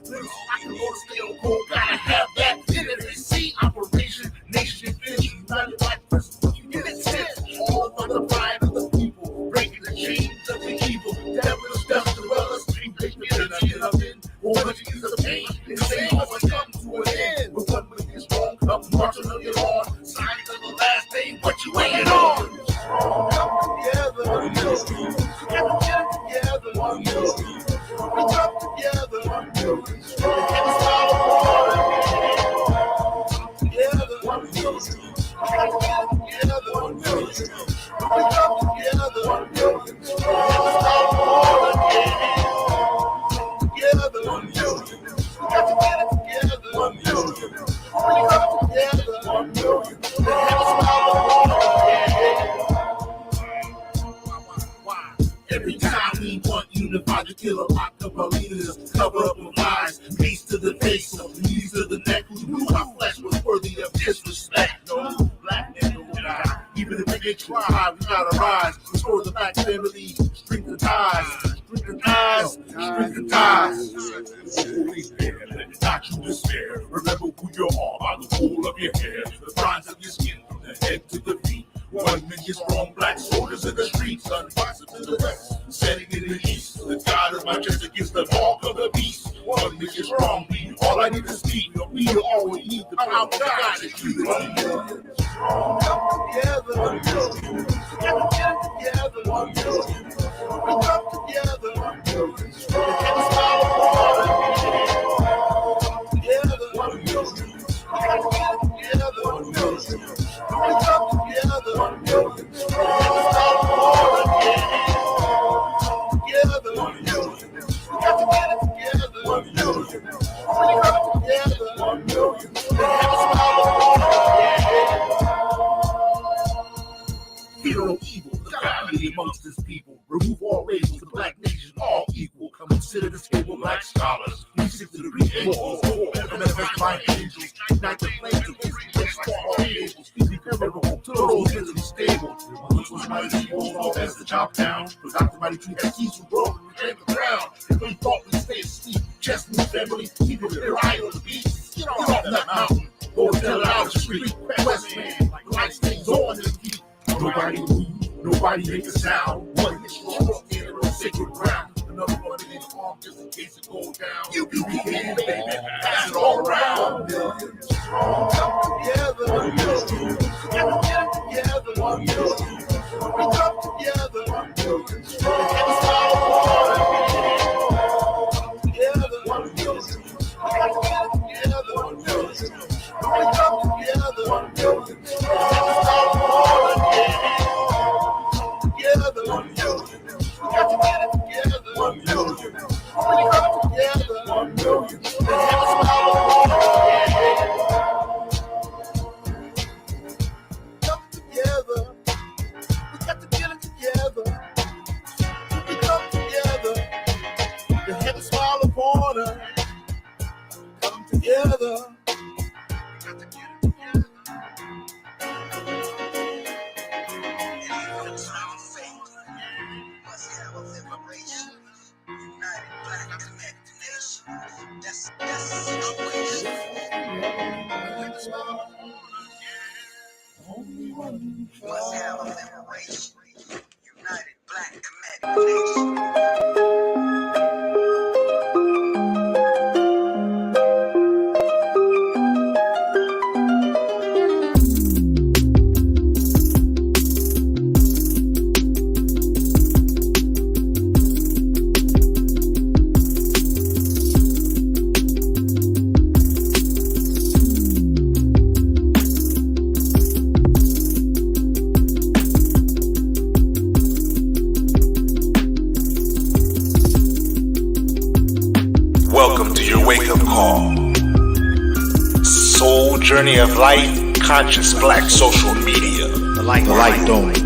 Little I can go to stay on gold. Gotta have that. NFAC operation, nation vision. United Black person. You get it, sis. All for the pride of the people. Breaking the chains of the evil. Devil is death to us. Get up in. All the years of pain. They say all must come to an end. But one way is wrong. Come marching on your lawn. Sign to the last day. What you waiting on? Come together. We come together. We come together. And it's all water. Together. We come together. Every time we want unified to kill a rock of our leaders, cover up our eyes, face to the face, knees to the neck. Who knew our flesh was worthy of disrespect? No black men don't die. Even if they try, we gotta rise. Restore the black family, strengthen ties, strengthen ties, strengthen ties. Not you despair. Remember who you are by the wool of your hair, the bronze of your skin from the head to the feet. 1 million strong black soldiers in the streets, unboxing to the west, setting in the east. The God of my chest against the mark of the beast. 1 million strong, we all I need is speak. We all we need to power God is you. 1 million strong, come together. 1 million, gotta get together. 1 million, we come together. 1 million strong, and it's all water. Come together. 1 million, gotta get together. 1 million. We come together, 1 million strong. It's all water, together, 1 million. We got to get it together, 1 million. When you come together, 1 million. It's all water, Fear no evil, God be amongst this people. Remove all race, the black nation, all equal. Come and sit at this table, black scholars. We sit to the great angels, NFAC my angels. Ignite the flames of this place for all angels. Be favorable to those mentally stable. Which was mighty evil, all as the chop down. Forgot the mighty tree that keys who broke and reclaimed the ground. If we thought we'd stay asleep, just move family, keep it their eye on the beast. Get off that mountain, go and tell it out the street. West man, like lights things on the feet. Nobody move, nobody make a sound. One is strong, in on sacred ground. Another one in his arm just in case it goes down. You be in, baby, pass it all around. 1 million strong, come together. 1 million, gotta get together. 1 million, we come together. 1 million strong, and it's all water. Come together. 1 million, gotta get together. 1 million, we come together. 1 million strong, and it's all water. Together, 1 million. We got to get it together, 1 million. When you come together, 1 million. Let's have a smile of come together. We got to get it together. When we come together, the head is smile upon her. Come together. We got to get it together. United Black Nation. That's the situation. Must have a liberation. United Black Nation. Soul Journey of Light, Conscious Black Social Media. The Light Dome.